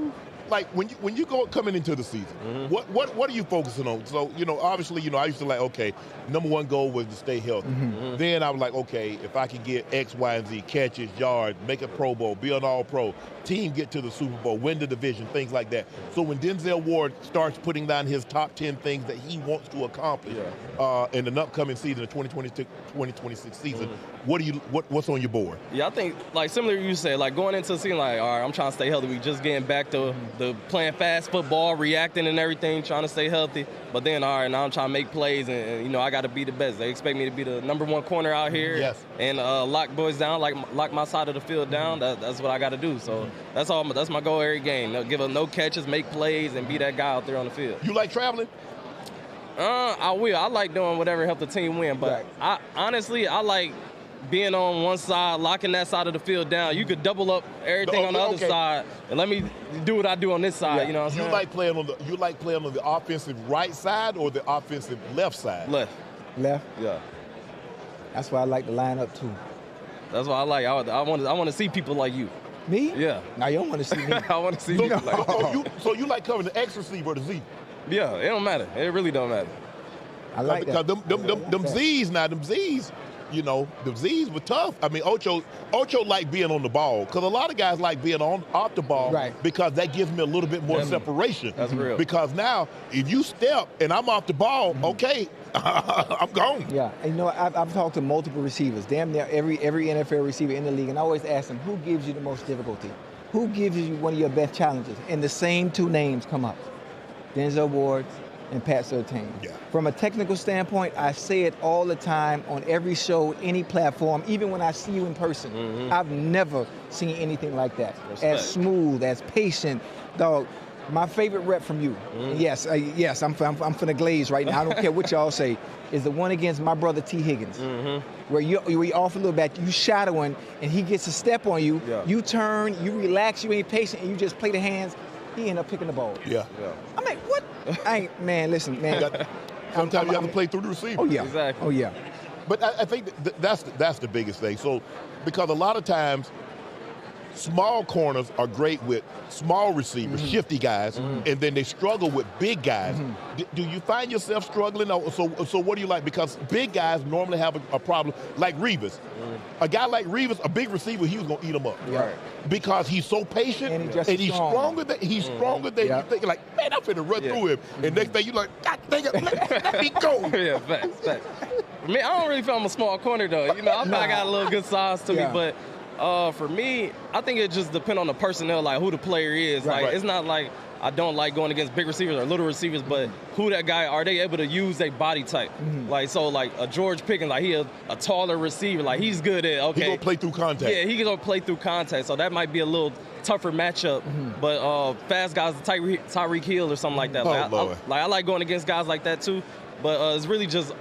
Speaker 1: like when you go coming into the season, what are you focusing on? So obviously I used to like, okay, number one goal was to stay healthy. Then I was like, okay, if I could get X, Y, and Z, catches, yards, make a Pro Bowl, be an All-Pro, team get to the Super Bowl, win the division, things like that. So when Denzel Ward starts putting down his top 10 things that he wants to accomplish in an upcoming season, the 2026 season, what's on your board?
Speaker 9: Yeah, I think like similar to you said, like going into the season, like all right, I'm trying to stay healthy. We just getting back to the playing fast football, reacting and everything, trying to stay healthy. But then all right, now I'm trying to make plays, and I got to be the best. They expect me to be the number one corner out here, and lock boys down, lock my side of the field down. That's what I got to do. So that's my goal every game. Give up no catches, make plays, and be that guy out there on the field.
Speaker 1: You like traveling?
Speaker 9: I will. I like doing whatever help the team win, but I honestly like being on one side, locking that side of the field down. You could double up everything on the other side, and let me do what I do on this side. You know what I'm saying?
Speaker 1: You like playing on the offensive right side or the offensive left side?
Speaker 9: Left.
Speaker 2: Yeah. That's why I like to line up too.
Speaker 9: That's why I like. I want to see people like you.
Speaker 2: Me?
Speaker 12: Yeah.
Speaker 2: Now you don't want to see me.
Speaker 12: I want to see you.
Speaker 1: So you like covering the X receiver or the Z?
Speaker 12: Yeah, it don't matter. It really don't matter.
Speaker 2: I like that.
Speaker 1: Because them Z's now, them Z's, you know, the Z's were tough. I mean, Ocho like being on the ball because a lot of guys like being off the ball because that gives me a little bit more separation.
Speaker 12: That's real.
Speaker 1: Because now, if you step and I'm off the ball, okay, I'm gone.
Speaker 2: Yeah, and you know, I've talked to multiple receivers, damn near every NFL receiver in the league, and I always ask them, who gives you the most difficulty? Who gives you one of your best challenges? And the same two names come up, Denzel Ward and Pat Surtain.
Speaker 1: Yeah.
Speaker 2: From a technical standpoint, I say it all the time on every show, any platform, even when I see you in person. I've never seen anything like that.
Speaker 12: Respect.
Speaker 2: As smooth, as patient. Dog, my favorite rep from you, yes, I'm finna glaze right now. I don't care what y'all say, is the one against my brother T. Higgins, where you off a little bit, you shadowing, and he gets a step on you.
Speaker 12: Yeah.
Speaker 2: You turn, you relax, you ain't patient, and you just play the hands. He end up picking the ball.
Speaker 1: Yeah.
Speaker 2: I'm like, what? Man, listen, man.
Speaker 1: Sometimes you have to play through the receiver.
Speaker 2: Oh yeah.
Speaker 12: Exactly.
Speaker 2: Oh yeah.
Speaker 1: But I think that's the biggest thing. So, because a lot of times, small corners are great with small receivers, shifty guys, and then they struggle with big guys. Do you find yourself struggling? So what do you like? Because big guys normally have a problem, like Revis. A guy like Revis, a big receiver, he was going to eat him up.
Speaker 2: Right.
Speaker 1: Because he's so patient,
Speaker 2: And
Speaker 1: he's stronger than you think. Like, man, I'm finna run through him. And next thing you like, God dang it, let me go.
Speaker 12: Yeah, facts. I mean, I don't really feel I'm a small corner, though. You know, I got a little good size to me, but for me, I think it just depends on the personnel, like who the player is. It's not like I don't like going against big receivers or little receivers, but who that guy, are they able to use their body type? Like, so like a George Pickens, like he a taller receiver, like he's good at, okay.
Speaker 1: He's going to play through contact.
Speaker 12: Yeah, he's going to play through contact, so that might be a little tougher matchup. But fast guys, Tyreek Hill or something like that. I like going against guys like that too, but it's really just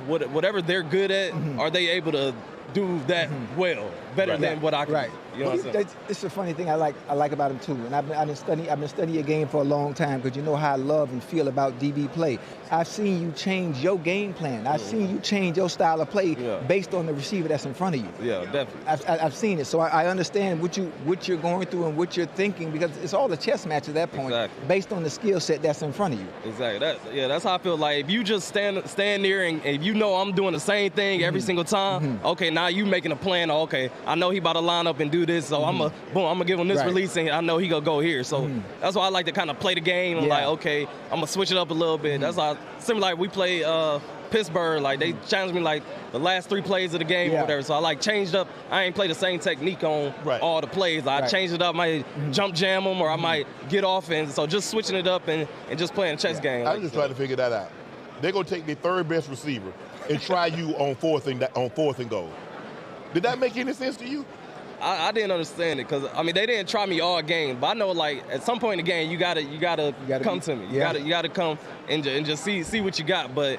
Speaker 12: whatever they're good at, are they able to do that well, better than what I can. You know what I'm saying?
Speaker 2: It's a funny thing I like about him too, and I've been studying your game for a long time because you know how I love and feel about DB play. I've seen you change your game plan. I've seen you change your style of play based on the receiver that's in front of you.
Speaker 12: Yeah, definitely.
Speaker 2: I've seen it, so I understand what you're going through and what you're thinking because it's all a chess match at that point, based on the skill set that's in front of you.
Speaker 12: Exactly. That's how I feel. Like if you just stand there and you know I'm doing the same thing every single time. Okay, now you making a plan. Okay, I know he about to line up and do this, so I'm gonna give him this release, and I know he gonna go here. So that's why I like to kind of play the game. I'm like, okay, I'm gonna switch it up a little bit. That's how similar like we play Pittsburgh. Like they challenged me like the last 3 plays of the game or whatever. So I like changed up. I ain't play the same technique on all the plays. I changed it up. I might jump jam them, or I might get off, and so just switching it up and just playing a chess game.
Speaker 1: I'm just trying to figure that out. They're gonna take their third best receiver and try you on fourth and goal. Did that make any sense to you?
Speaker 12: I didn't understand it because I mean they didn't try me all game, but I know like at some point in the game you gotta come to me. You gotta come and just see what you got. But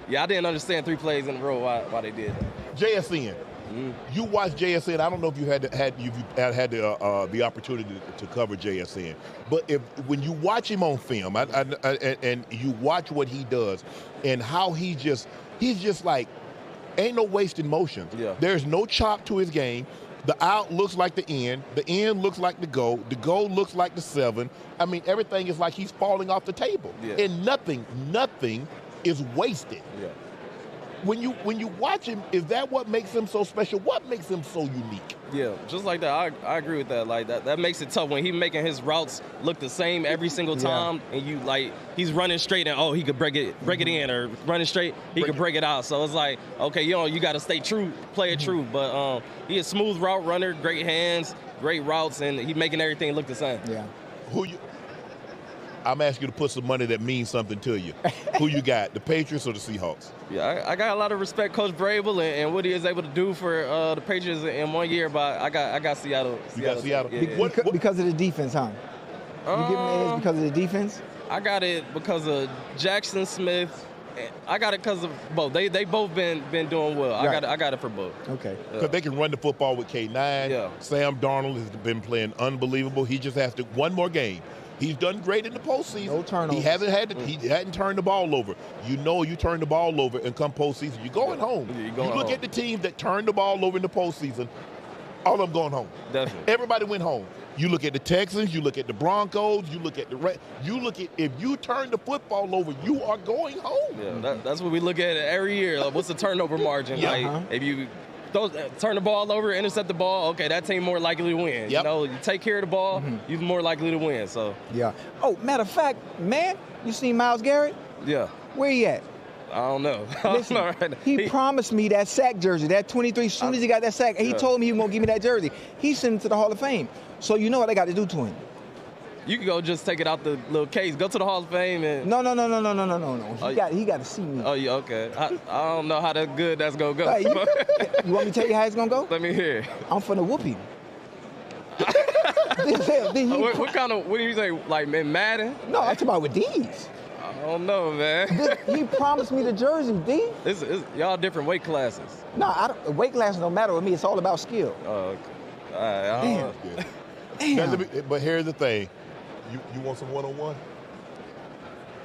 Speaker 12: yeah, I didn't understand 3 plays in a row why they did that.
Speaker 1: JSN. You watch JSN. I don't know if you had the opportunity to cover JSN, but when you watch him on film and you watch what he does and how he's just like ain't no wasted motion. Yeah. There's no chop to his game. The out looks like the end looks like the goal looks like the 7. I mean, everything is like he's falling off the table. Yeah. And nothing is wasted. Yeah. When you watch him, is that what makes him so special? What makes him so unique?
Speaker 12: Yeah, just like that. I agree with that. Like that makes it tough when he's making his routes look the same every single time, and you like he's running straight and he could break it in, or running straight he could break it out. So it's like, okay, you got to stay true, play it true. But he a smooth route runner, great hands, great routes, and he making everything look the same.
Speaker 2: Yeah.
Speaker 1: I'm asking you to put some money that means something to you. Who you got, the Patriots or the Seahawks?
Speaker 12: Yeah, I got a lot of respect, Coach Vrabel, and what he is able to do for the Patriots in 1 year. But I got Seattle.
Speaker 1: You got Seattle?
Speaker 12: Yeah.
Speaker 2: Because of the defense, huh? You give me the edge because of the defense?
Speaker 12: I got it because of Jackson Smith. I got it because of both. They both been doing well. Right. I got it for both.
Speaker 2: Okay.
Speaker 1: Because they can run the football with K9. Yeah. Sam Darnold has been playing unbelievable. He just has to one more game. He's done great in the postseason.
Speaker 2: No turnovers.
Speaker 1: He hadn't turned the ball over. You turn the ball over and come postseason, you're going home. You look at the teams that turn the ball over in the postseason, All of them going home.
Speaker 12: Definitely.
Speaker 1: Everybody went home. You look at the Texans, you look at the Broncos, you look at if you turn the football over, you are going home.
Speaker 12: Yeah, that's what we look at every year. Like, what's the turnover margin?
Speaker 1: Yeah.
Speaker 12: Like, if you turn the ball over, intercept the ball, okay, that team more likely to win.
Speaker 1: Yep.
Speaker 12: You take care of the ball, you're more likely to win. So
Speaker 2: yeah. Oh, matter of fact, man, you seen Myles Garrett?
Speaker 12: Yeah.
Speaker 2: Where he at?
Speaker 12: I don't know.
Speaker 2: Listen, he promised me that sack jersey, that 23. As soon as he got that sack, he told me he was gonna give me that jersey. He sent it to the Hall of Fame. So you know what I got to do to him?
Speaker 12: You can go just take it out the little case, go to the Hall of Fame and.
Speaker 2: No. He got to see me.
Speaker 12: Oh yeah, okay. I don't know how good that's gonna go.
Speaker 2: Hey, you want me to tell you how it's gonna go?
Speaker 12: Let me hear.
Speaker 2: I'm finna whoop him.
Speaker 12: What do you say? Like in Madden?
Speaker 2: No, I'm talking about with these.
Speaker 12: I don't know, man.
Speaker 2: He promised me the jersey, D.
Speaker 12: Y'all different weight classes.
Speaker 2: No, weight classes don't matter with me. It's all about skill.
Speaker 12: Oh, okay. All right.
Speaker 2: Damn.
Speaker 1: But here's the thing. You want some one-on-one?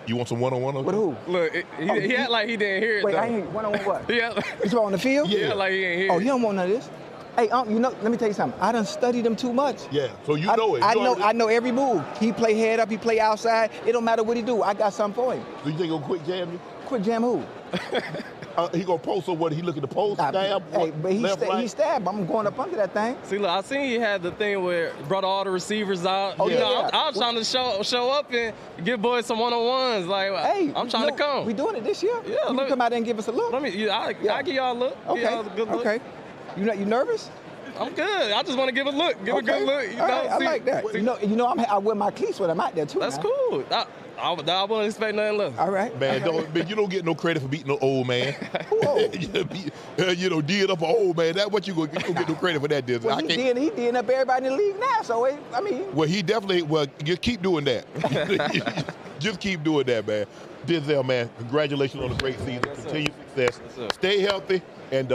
Speaker 1: You want some one-on-one?
Speaker 2: With who?
Speaker 12: Look, he act like he didn't hear it.
Speaker 2: Wait,
Speaker 12: though.
Speaker 2: I ain't one-on-one what?
Speaker 12: Yeah.
Speaker 2: You on the field?
Speaker 12: Yeah, like he ain't hear it.
Speaker 2: Oh, you don't want none of this? Hey, Unc, let me tell you something. I done studied him too much.
Speaker 1: Yeah, so you know it.
Speaker 2: I know every move. He play head up, he play outside. It don't matter what he do. I got something for him.
Speaker 1: So you think he'll quick jam you?
Speaker 2: Quick jam who?
Speaker 1: He gonna post or what? He look at the post, stab?
Speaker 2: Hey, but he stabbed. I'm going up under that thing.
Speaker 12: See, look, I seen you had the thing where brought all the receivers out.
Speaker 2: Oh,
Speaker 12: I was trying to show up and give boys some one-on-ones. Like,
Speaker 2: hey,
Speaker 12: I'm trying to come.
Speaker 2: We doing it this year?
Speaker 12: Yeah,
Speaker 2: you can come out there and give us a look.
Speaker 12: I'll give y'all a look.
Speaker 2: Okay.
Speaker 12: Give y'all a good look.
Speaker 2: Okay. You nervous?
Speaker 12: I'm good. I just want to give a look. Give a good look. You know,
Speaker 2: right, I like that. I wear my cleats when I'm out there too.
Speaker 12: That's
Speaker 2: now.
Speaker 12: Cool. I wouldn't expect nothing less.
Speaker 2: All right.
Speaker 1: Man, you don't get no credit for beating no old man.
Speaker 2: Who old?
Speaker 1: Did up an old man. That's what you gonna get no credit for that, Denzel.
Speaker 2: Well, he did up everybody in the league now. So
Speaker 1: Well, he definitely. Well, just keep doing that. Just keep doing that, man. Denzel, man, congratulations on a great season. Yes, continued success. Yes, stay healthy, and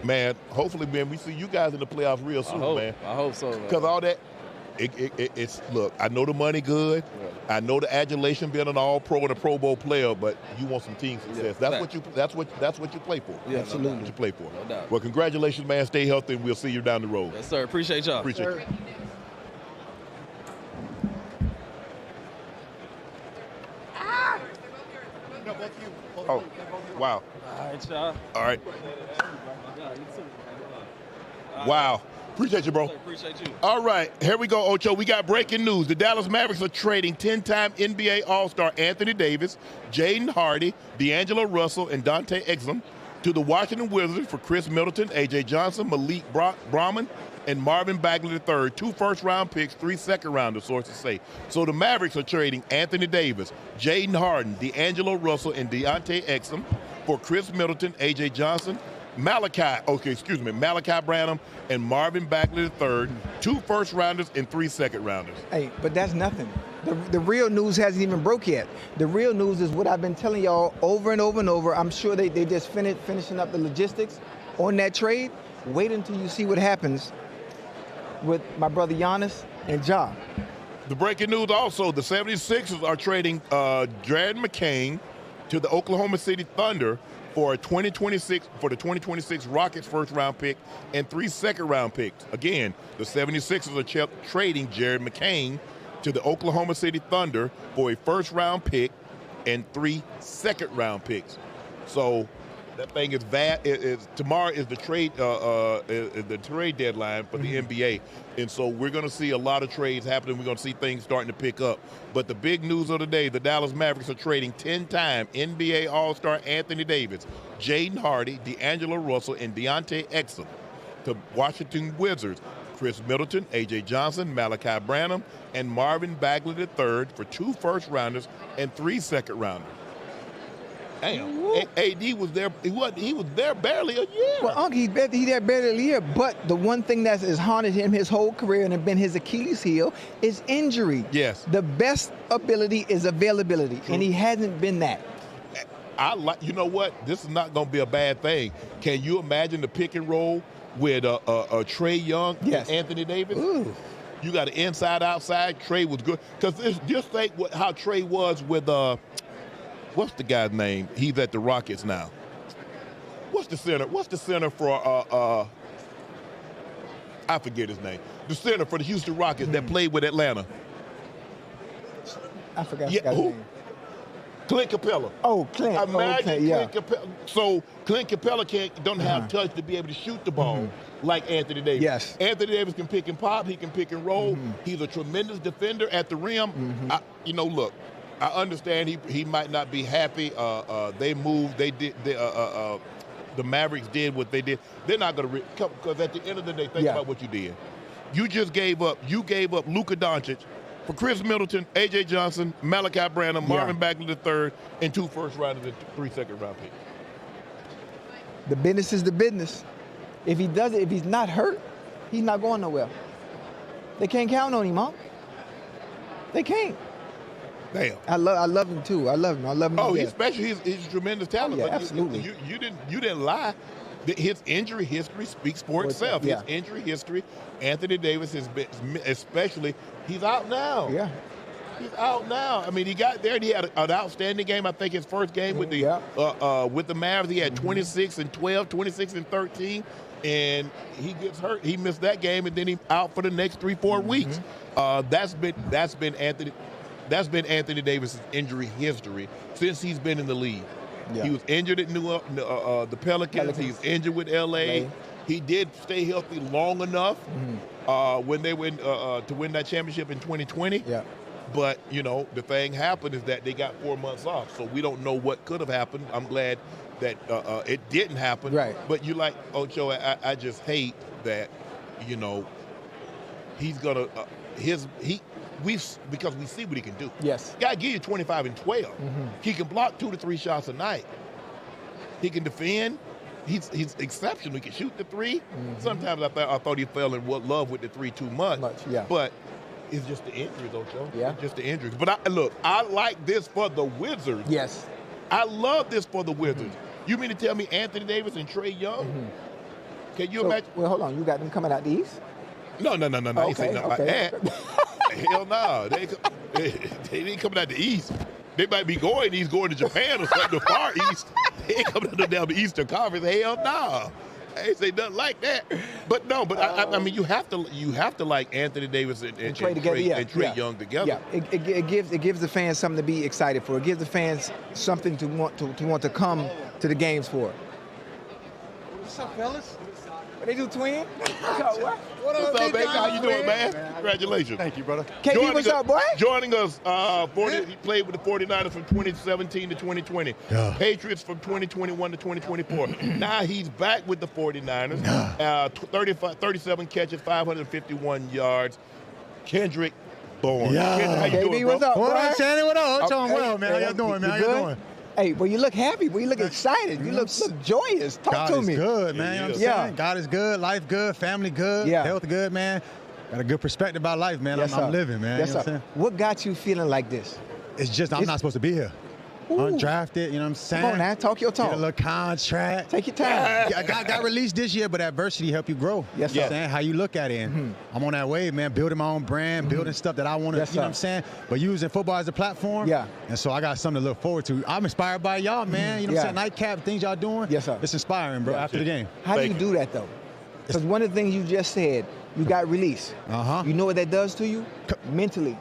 Speaker 1: man, hopefully, man, we see you guys in the playoffs real soon, man.
Speaker 12: I hope so, man.
Speaker 1: Because all that. It's look. I know the money good. Yeah. I know the adulation being an All-Pro and a Pro Bowl player, but you want some team success. Yeah, that's what you play for.
Speaker 12: Yeah,
Speaker 2: absolutely.
Speaker 1: That's what you play for.
Speaker 12: No doubt.
Speaker 1: Well, congratulations, man. Stay healthy, and we'll see you down the road.
Speaker 12: Yes, sir. Appreciate y'all.
Speaker 1: Appreciate it. Oh, wow.
Speaker 12: All right, y'all.
Speaker 1: All right. Wow. Appreciate you, bro.
Speaker 12: Appreciate you.
Speaker 1: All right, here we go, Ocho. We got breaking news. The Dallas Mavericks are trading 10-time NBA All-Star Anthony Davis, Jaden Hardy, D'Angelo Russell, and Dante Exum to the Washington Wizards for Chris Middleton, A.J. Johnson, Malik Brahman, and Marvin Bagley III. 2 first-round picks, 3 second-rounders, sources say. So the Mavericks are trading Anthony Davis, Jaden Harden, D'Angelo Russell, and Dante Exum for Chris Middleton, A.J. Johnson, Malachi Branham, and Marvin Bagley III, 2 first-rounders and 3 second-rounders.
Speaker 2: Hey, but that's nothing. The real news hasn't even broke yet. The real news is what I've been telling y'all over and over and over. I'm sure they just finishing up the logistics on that trade. Wait until you see what happens with my brother Giannis and Ja.
Speaker 1: The breaking news also, the 76ers are trading Jared McCain to the Oklahoma City Thunder for the 2026 Rockets first-round pick and 3 second-round picks. Again, the 76ers are trading Jared McCain to the Oklahoma City Thunder for a first-round pick and 3 second-round picks. So that thing is tomorrow is the trade deadline for the NBA, and so we're going to see a lot of trades happening. We're going to see things starting to pick up. But the big news of the day: the Dallas Mavericks are trading 10-time NBA All-Star Anthony Davis, Jaden Hardy, D'Angelo Russell, and Dante Exum to Washington Wizards. Chris Middleton, A.J. Johnson, Malachi Branham, and Marvin Bagley III for 2 first-rounders and 3 second-rounders. Damn, AD was there. He was there barely a year.
Speaker 2: Well, Unc, he's there barely a year. But the one thing that has haunted him his whole career and have been his Achilles heel is injury.
Speaker 1: Yes.
Speaker 2: The best ability is availability, and he hasn't been that.
Speaker 1: You know what? This is not going to be a bad thing. Can you imagine the pick and roll with Trey Young and Anthony Davis?
Speaker 2: Ooh.
Speaker 1: You got an inside-outside. Trey was good. Because just think how Trey was with what's the guy's name? He's at the Rockets now. What's the center? What's the center for I forget his name. The center for the Houston Rockets that played with Atlanta.
Speaker 2: I forgot.
Speaker 1: Yeah, who? Clint Capella.
Speaker 2: Oh, Clint.
Speaker 1: Imagine
Speaker 2: Clint
Speaker 1: Capella. So Clint Capella don't have touch to be able to shoot the ball like Anthony Davis.
Speaker 2: Yes.
Speaker 1: Anthony Davis can pick and pop. He can pick and roll. He's a tremendous defender at the rim. Look, I understand he might not be happy. They moved. They did. The Mavericks did what they did. They're not going to because at the end of the day, think about what you did. You just gave up. You gave up Luka Doncic for Chris Middleton, A.J. Johnson, Malachi Branham, Marvin Bagley III, and 2 first-rounders and 3 second-round picks.
Speaker 2: The business is the business. If he does it, if he's not hurt, he's not going nowhere. They can't count on him, huh? They can't.
Speaker 1: Damn.
Speaker 2: I love him too. I love him.
Speaker 1: Oh, he's a tremendous talent.
Speaker 2: Yeah, absolutely.
Speaker 1: You didn't lie. His injury history speaks for itself.
Speaker 2: Yeah.
Speaker 1: His injury history. Anthony Davis has been, especially, he's out now.
Speaker 2: Yeah.
Speaker 1: He's out now. I mean, he got there and he had an outstanding game. I think his first game with the Mavs, he had 26 and 12, 26 and 13, and he gets hurt. He missed that game, and then he's out for the next 3-4 weeks. That's been Anthony Davis's injury history since he's been in the league. Yeah. He was injured at the Pelicans. He was injured with L.A. He did stay healthy long enough when they went to win that championship in 2020. Yeah. But, the thing happened is that they got 4 months off, so we don't know what could have happened. I'm glad that it didn't happen. Right. But you like Ocho, I just hate that, he's going to because we see what he can do. Yes. Guy give you 25 and 12. He can block 2 to 3 shots a night. He can defend. He's exceptional. He can shoot the 3. Sometimes I thought he fell in love with the 3 too much. Yeah. But it's just the injuries, Ocho. Yeah. It's just the injuries. But I like this for the Wizards. Yes. I love this for the Wizards. You mean to tell me Anthony Davis and Trey Young? Can you imagine?
Speaker 2: Well, hold on. You got them coming out the East?
Speaker 1: No. Okay, he said nothing like that. Hell no. They ain't coming out the East. They might be going East, going to Japan or something, the Far East. They ain't coming down the Eastern Conference. Hell no. I ain't say nothing like that. But no, I mean, you have to like Anthony Davis and Trey Young together.
Speaker 2: Yeah, it gives the fans something to be excited for. It gives the fans something to want to come to the games for.
Speaker 5: What's up, fellas?
Speaker 2: They do twin?
Speaker 5: What up,
Speaker 1: baby? How you doing, man? Congratulations.
Speaker 5: Thank you, brother.
Speaker 2: KD, what's up, boy?
Speaker 1: Joining us, he played with the 49ers from 2017 to 2020. Yeah. Patriots from 2021 to 2024. Now he's back with the 49ers. 37 catches, 551 yards. Kendrick, Bourne.
Speaker 5: Yeah.
Speaker 1: Kendrick, how you doing,
Speaker 2: what's up,
Speaker 5: What
Speaker 2: boy?
Speaker 5: up, Shannon? What up? What's on well, man? How you doing, man? How you doing?
Speaker 2: Hey, well, you look happy. Well, you look excited. You look joyous. Talk to me.
Speaker 5: God is good, man. You know what I'm saying? God is good. Life good. Family good. Health good, man. Got a good perspective about life, man.
Speaker 2: Yes,
Speaker 5: I'm living, man.
Speaker 2: Yes,
Speaker 5: you know what I'm saying?
Speaker 2: What got you feeling like this?
Speaker 5: It's just I'm not supposed to be here. Undrafted, you know what I'm saying?
Speaker 2: Come on now, talk your talk.
Speaker 5: Get a little contract.
Speaker 2: Take your time.
Speaker 5: I got released this year, but adversity help you grow.
Speaker 2: Yes, sir.
Speaker 5: You know what I'm saying? How you look at it. And I'm on that wave, man, building my own brand, building stuff that I want to, you know what I'm saying? But using football as a platform. Yeah. And so I got something to look forward to. I'm inspired by y'all, man. You know what I'm saying? Nightcap, things y'all doing. Yes, sir. It's inspiring, bro, after the game.
Speaker 2: How do you do that, though? Because one of the things you just said, you got released. You know what that does to you? Mentally.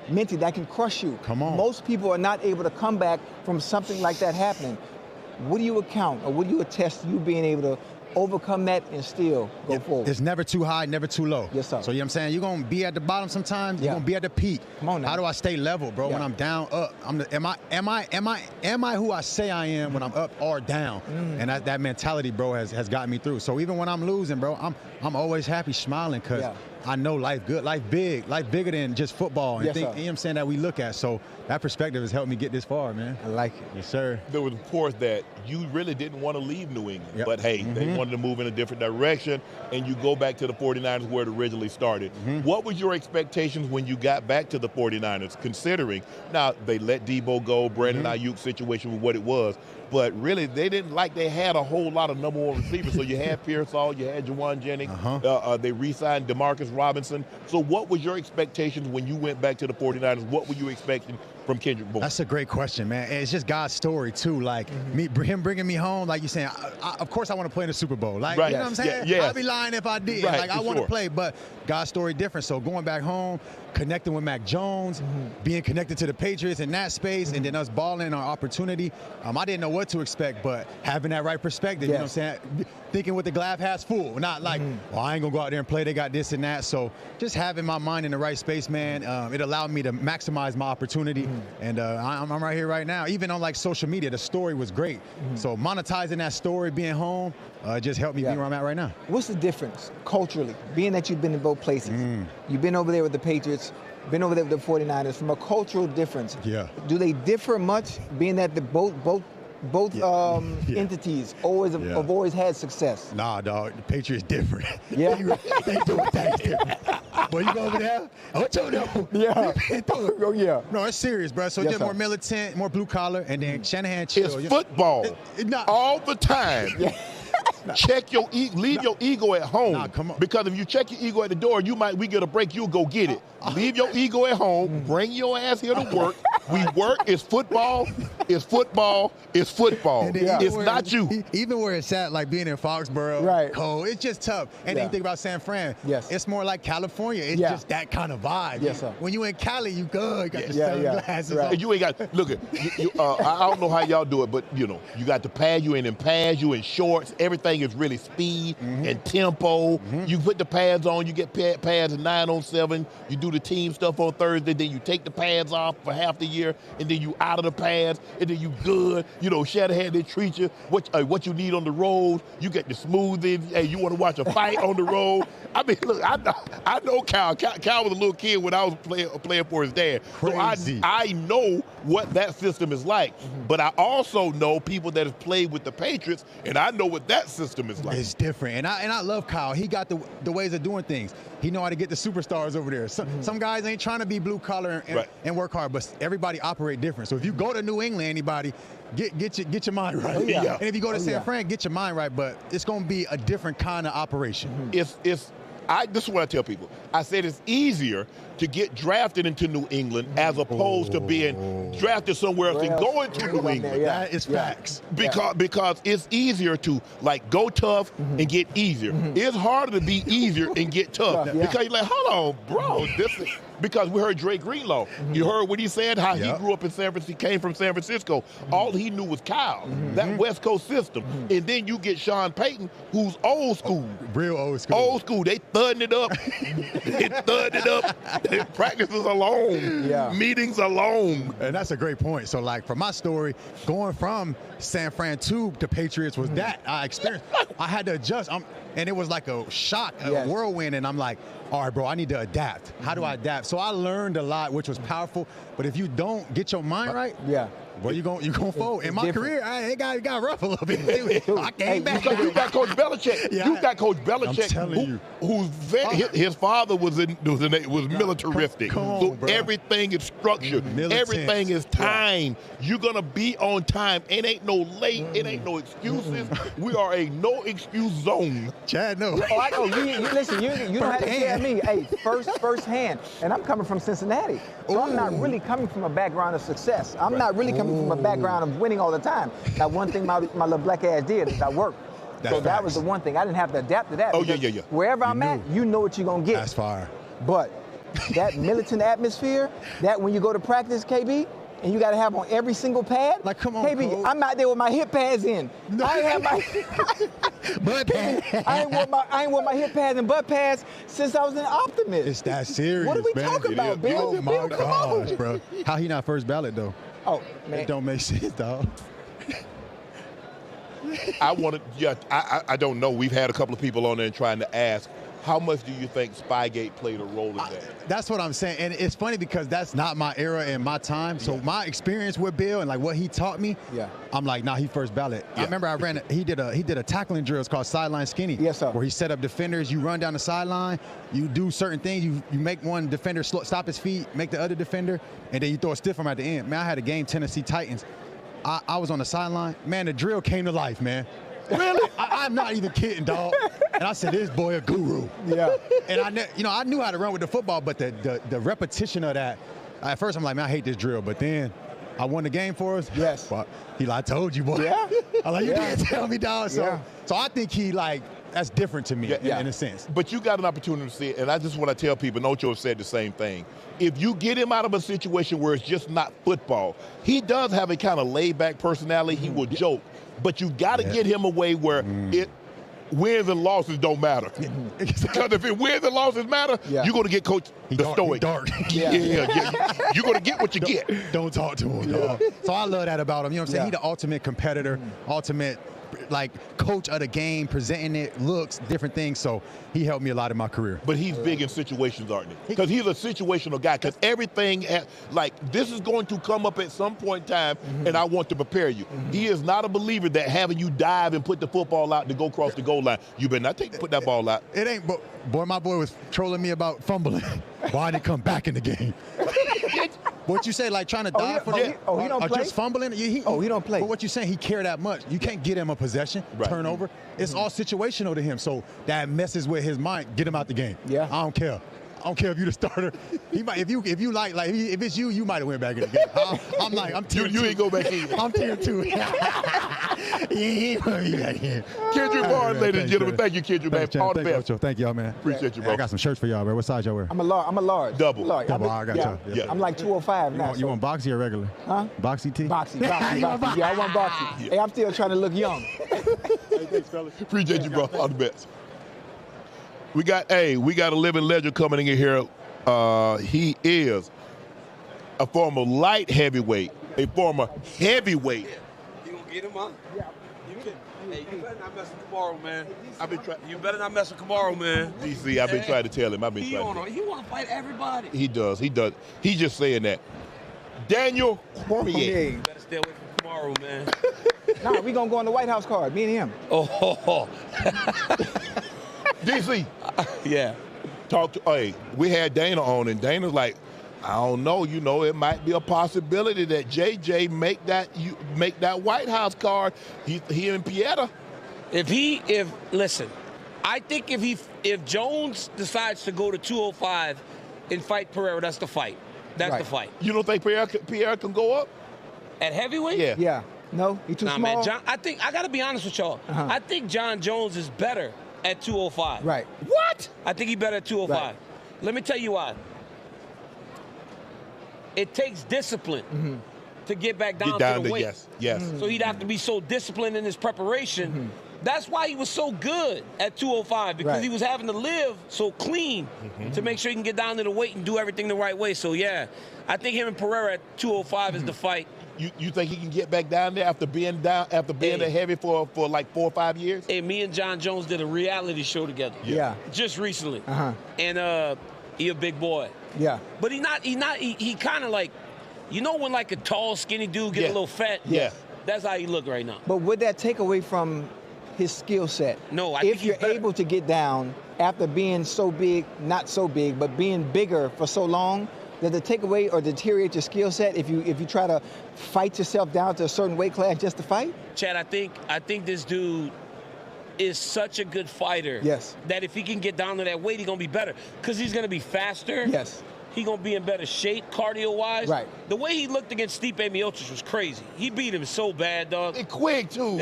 Speaker 2: Mentally, that can crush you.
Speaker 5: Come on.
Speaker 2: Most people are not able to come back from something like that happening. What do you account or what do you attest to you being able to overcome that and still go forward?
Speaker 5: It's never too high, never too low.
Speaker 2: Yes, sir.
Speaker 5: So, you know what I'm saying? You're going to be at the bottom sometimes. You're going to be at the peak.
Speaker 2: Come on now.
Speaker 5: How do I stay level, bro? When I'm down, up? Am I who I say I am when I'm up or down? And that mentality, bro, has gotten me through. So even when I'm losing, bro, I'm always happy, smiling, because I know life good, life bigger than just football and you know what I'm saying, that we look at. So that perspective has helped me get this far, man.
Speaker 2: I like it.
Speaker 5: Yes, sir.
Speaker 1: There was reports that you really didn't want to leave New England, but hey, they wanted to move in a different direction, and you go back to the 49ers where it originally started. What was your expectations when you got back to the 49ers, considering now they let Debo go, Brandon Ayuk situation was what it was, but really they didn't they had a whole lot of number one receivers. So you had Pearsall, you had Jawan Jennings, they re-signed DeMarcus Robinson. So what was your expectations when you went back to the 49ers? What were you expecting from Kendrick Bourne?
Speaker 5: That's a great question, man. And it's just God's story too. Like him bringing me home, like you saying. Of course, I want to play in the Super Bowl. Like you know what I'm saying? I'd be lying if I did.
Speaker 1: Right,
Speaker 5: like I want to play, but God's story different. So going back home, connecting with Mac Jones, being connected to the Patriots in that space, and then us balling our opportunity. I didn't know what to expect, but having that right perspective, you know what I'm saying? Thinking with the glass half full, not like, well, I ain't gonna go out there and play. They got this and that. So just having my mind in the right space, man, it allowed me to maximize my opportunity. And I'm right here right now. Even on like social media, the story was great. So monetizing that story, being home, just helped me be where I'm at right now.
Speaker 2: What's the difference culturally, being that you've been in both places? You've been over there with the Patriots, been over there with the 49ers. From a cultural difference, do they differ much, being that the both entities have always had success?
Speaker 5: Nah, dog. The Patriots different.
Speaker 2: Yeah.
Speaker 5: they doing things different. Boy, you go over there? Ocho, no.
Speaker 2: Yeah.
Speaker 5: No, it's serious, bro. So just more militant, more blue collar, and then Shanahan chill.
Speaker 1: It's football all the time. Check your leave your ego at home.
Speaker 5: Nah, come on.
Speaker 1: Because if you check your ego at the door, we get a break, you'll go get it. Leave your ego at home, bring your ass here to work. We work, it's football, it's football, it's football. It's not you.
Speaker 5: Even where it's at, like being in Foxborough, cold, it's just tough. And then you think about San Fran, it's more like California. It's just that kind of vibe.
Speaker 2: Yes, sir.
Speaker 5: When you in Cali, you good. You got the sunglasses on.
Speaker 1: You ain't got, look, I don't know how y'all do it, but you got the pad, you in pads, you in shorts, everything is really speed and tempo. You put the pads on, you get pads at 9-on-7, you do the team stuff on Thursday, then you take the pads off for half the year, and then you out of the pads, and then you good. Shanahan, they treat you what you need on the road. You get the smoothie. Hey, you want to watch a fight on the road. I mean, look, I know Kyle. Kyle was a little kid when I was playing for his dad.
Speaker 5: Crazy.
Speaker 1: So I know what that system is like. But I also know people that have played with the Patriots, and I know what that system is like.
Speaker 5: It's different. And I love Kyle. He got the ways of doing things. He know how to get the superstars over there. Some guys ain't trying to be blue collar and work hard, but everybody operate different. So if you go to New England, anybody, get your mind right. And if you go to San Fran, get your mind right. But it's going to be a different kind of operation.
Speaker 1: This is what I tell people. I said it's easier to get drafted into New England as opposed to being drafted somewhere else and going to New England.
Speaker 5: That is facts.
Speaker 1: Because it's easier to go tough and get easier. It's harder to be easier and get tough because you're like, hold on, bro, because we heard Drake Greenlaw. You heard what he said, how he grew up in San Francisco, came from San Francisco. All he knew was Kyle, that West Coast system. And then you get Sean Payton, who's old school.
Speaker 5: Real old school.
Speaker 1: Old school. They thudding it up. They thudding it up. Practices alone. Meetings alone.
Speaker 5: And that's a great point. So, for my story, going from San Fran to the Patriots was that I experienced. I had to adjust. And it was like a shock, a whirlwind. And I'm like, all right, bro, I need to adapt. How do I adapt? So I learned a lot, which was powerful. But if you don't get your mind right, well, you gonna fold. In my career, it got rough a little bit. I came back.
Speaker 1: Because you got Coach Belichick. You got Coach Belichick, his father was militaristic.
Speaker 5: On, bro.
Speaker 1: Everything is structured.
Speaker 5: Militant.
Speaker 1: Everything is time. You're gonna be on time. It ain't no late. It ain't no excuses. We are a no excuse zone.
Speaker 5: Chad, no.
Speaker 2: Oh, I know. Listen, you don't have to tell me. Hey, first hand. And I'm coming from Cincinnati, so I'm not really coming from a background of success. I'm not really coming from a background of winning all the time. Now, one thing my little black ass did is I worked. That was the one thing. I didn't have to adapt to that.
Speaker 1: Oh, yeah.
Speaker 2: Wherever I'm at, you know what you're going to get.
Speaker 5: That's fire.
Speaker 2: But that militant atmosphere, that when you go to practice, KB, and you got to have on every single pad.
Speaker 5: Like, come on,
Speaker 2: KB,
Speaker 5: Cole.
Speaker 2: I'm out there with my hip pads in.
Speaker 5: No.
Speaker 2: I ain't have my
Speaker 5: butt pads.
Speaker 2: I ain't wore my hip pads and butt pads since I was an Optimist.
Speaker 5: It's that serious,
Speaker 2: What are we
Speaker 5: man.
Speaker 2: talking about, Bill?
Speaker 5: Oh, my gosh, bro. How he not first ballot, though?
Speaker 2: Oh, man.
Speaker 5: It don't make sense, dog.
Speaker 1: I don't know. We've had a couple of people on there trying to ask, how much do you think Spygate played a role in that?
Speaker 5: That's what I'm saying. And it's funny because that's not my era and my time. So my experience with Bill and what he taught me, I'm like, nah, he first ballot. I remember he did a tackling drill. It's called sideline skinny.
Speaker 2: Yes, sir.
Speaker 5: Where he set up defenders. You run down the sideline. You do certain things. You make one defender stop his feet, make the other defender, and then you throw a stiff arm at the end. Man, I had a game, Tennessee Titans. I was on the sideline. Man, the drill came to life, man. Really? I'm not even kidding, dog. And I said, this boy a guru.
Speaker 2: Yeah.
Speaker 5: And I knew how to run with the football, but the repetition of that, at first I'm like, man, I hate this drill, but then I won the game for us.
Speaker 2: Yes.
Speaker 5: But he like, I told you, boy.
Speaker 2: Yeah.
Speaker 5: I'm like, you didn't tell me, dog. So I think he like, that's different to me in a sense.
Speaker 1: But you got an opportunity to see it, and I just want to tell people, and Ocho said the same thing. If you get him out of a situation where it's just not football, he does have a kind of laid-back personality. He will joke, but you got to get him away where it wins and losses don't matter. Because if it wins and losses matter, you're going to get coach the stoic. You're going to get what you get.
Speaker 5: Don't talk to him, dog. So I love that about him. You know what I'm saying? He's the ultimate competitor, ultimate like coach of the game, presenting it, looks, different things. So he helped me a lot in my career.
Speaker 1: But he's big in situations, aren't he? Because he's a situational guy. Because everything, like this is going to come up at some point in time, and I want to prepare you. He is not a believer that having you dive and put the football out to go across the goal line. You better not put that ball out.
Speaker 5: It ain't, but boy, my boy was trolling me about fumbling. Why didn't come back in the game? What you say, like trying to dive for
Speaker 2: he don't play?
Speaker 5: just fumbling? He
Speaker 2: don't play.
Speaker 5: But what you saying, he care that much. You can't get him a possession, turnover. It's all situational to him. So that messes with his mind. Get him out the game.
Speaker 2: Yeah.
Speaker 5: I don't care. I don't care if you're the starter. He might, if you like if it's you might have went back in the game. I'm like, I'm tier 2.
Speaker 1: You ain't go back in.
Speaker 5: I'm tier 2. He ain't put me back in.
Speaker 1: Kendrick Bourne, ladies and gentlemen. Thank you, Kendrick, man. All the best.
Speaker 5: Thank y'all, man.
Speaker 1: Appreciate you, bro.
Speaker 5: I got some shirts for y'all, bro. What size y'all wear?
Speaker 2: I'm a large.
Speaker 1: Double.
Speaker 5: I got y'all.
Speaker 2: Yeah. I'm like 205 now.
Speaker 5: You want boxy or regular?
Speaker 2: Huh?
Speaker 5: Boxy tee?
Speaker 2: Boxy. Yeah, I want boxy. Hey, I'm still trying to look young.
Speaker 1: Hey, thanks, fellas. Appreciate you, bro. All the best. We got a living legend coming in here. He is a former light heavyweight, a former heavyweight.
Speaker 13: You gonna get him, huh? Yeah. Hey, you better not mess with Kamari, man. You better not mess with Kamari, man.
Speaker 1: DC, I've been trying to tell him.
Speaker 13: He want to fight everybody.
Speaker 1: He does. He's just saying that. Daniel Cormier.
Speaker 13: You better stay away from Kamari, man.
Speaker 2: Nah, we gonna go on the White House card, me and him.
Speaker 1: DC.
Speaker 13: Yeah.
Speaker 1: We had Dana on, and Dana's like, I don't know, it might be a possibility that JJ make that White House card. He and Pieta.
Speaker 13: Listen, I think if Jones decides to go to 205 and fight Pereira, that's the fight. That's the fight.
Speaker 1: You don't think Pierre can go up
Speaker 13: at heavyweight?
Speaker 2: Yeah. No, he too small.
Speaker 13: Man, I got to be honest with y'all. I think John Jones is better at 205.
Speaker 2: Right.
Speaker 13: What? I think he's better at 205. Right. Let me tell you why. It takes discipline to get back down to the weight.
Speaker 1: Yes.
Speaker 13: So he'd have to be so disciplined in his preparation. That's why he was so good at 205, because he was having to live so clean to make sure he can get down to the weight and do everything the right way. So, yeah, I think him and Pereira at 205 is the fight.
Speaker 1: You think he can get back down there after being that heavy for like 4 or 5 years?
Speaker 13: Hey, me and John Jones did a reality show together.
Speaker 2: Yeah.
Speaker 13: Just recently. And he a big boy.
Speaker 2: Yeah.
Speaker 13: But he kind of like, when like a tall, skinny dude get a little fat?
Speaker 2: Yeah.
Speaker 13: That's how he look right now.
Speaker 2: But would that take away from his skill set?
Speaker 13: No,
Speaker 2: if you're able to get down after being so big, not so big, but being bigger for so long, does it take away or deteriorate your skill set if you try to fight yourself down to a certain weight class just to fight?
Speaker 13: Chad, I think this dude is such a good fighter.
Speaker 2: Yes.
Speaker 13: That if he can get down to that weight, he's gonna be better. Because he's gonna be faster.
Speaker 2: Yes.
Speaker 13: He's going to be in better shape cardio-wise.
Speaker 2: Right.
Speaker 13: The way he looked against Stipe Miocic was crazy. He beat him so bad, dog.
Speaker 1: And quick, too.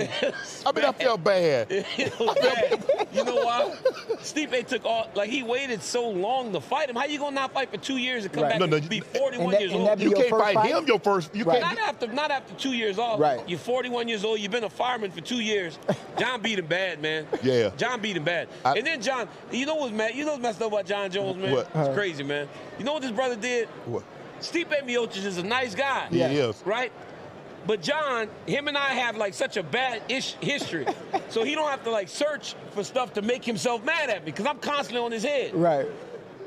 Speaker 1: I felt bad.
Speaker 13: It was bad. You know why? Stipe took he waited so long to fight him. How you going to not fight for 2 years and come back and be 41 years old?
Speaker 1: You can't fight him your first. You can't.
Speaker 13: Not after 2 years off.
Speaker 2: Right.
Speaker 13: You're 41 years old. You've been a fireman for 2 years. John beat him bad, man.
Speaker 1: Yeah.
Speaker 13: John beat him bad. And then John, what's messed up about John Jones, man?
Speaker 1: What?
Speaker 13: It's crazy, man. You know what this brother did?
Speaker 1: What?
Speaker 13: Stipe Miocic is a nice guy.
Speaker 1: He is.
Speaker 13: Right? But John, him and I have such a bad history. So he don't have to search for stuff to make himself mad at me, because I'm constantly on his head.
Speaker 2: Right.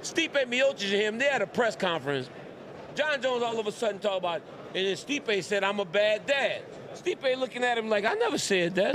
Speaker 13: Stipe Miocic and him, they had a press conference. John Jones all of a sudden talk about, and then Stipe said, I'm a bad dad. Stipe looking at him like, I never said that.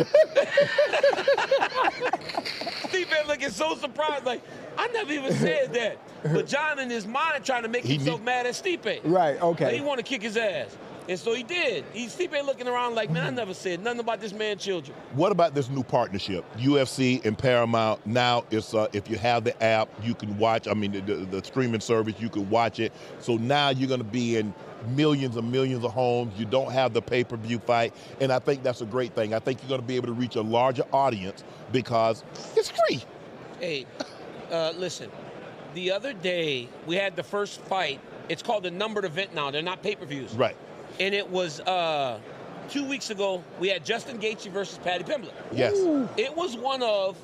Speaker 13: Stipe looking so surprised, like, I never even said that. But John in his mind trying to make himself mad at Stipe.
Speaker 2: Right, okay.
Speaker 13: He want to kick his ass. And so he did. Stipe looking around like, man, I never said nothing about this man's children.
Speaker 1: What about this new partnership, UFC and Paramount? Now, it's if you have the app, you can watch. I mean, the streaming service, you can watch it. So now you're going to be in millions and millions of homes. You don't have the pay-per-view fight, and I think that's a great thing. I think you're going to be able to reach a larger audience because it's free.
Speaker 13: Hey, listen, the other day we had the first fight. It's called a numbered event now. They're not pay-per-views.
Speaker 1: Right.
Speaker 13: And it was 2 weeks ago. We had Justin Gaethje versus Paddy Pimblett.
Speaker 1: Yes.
Speaker 13: Ooh. It was one of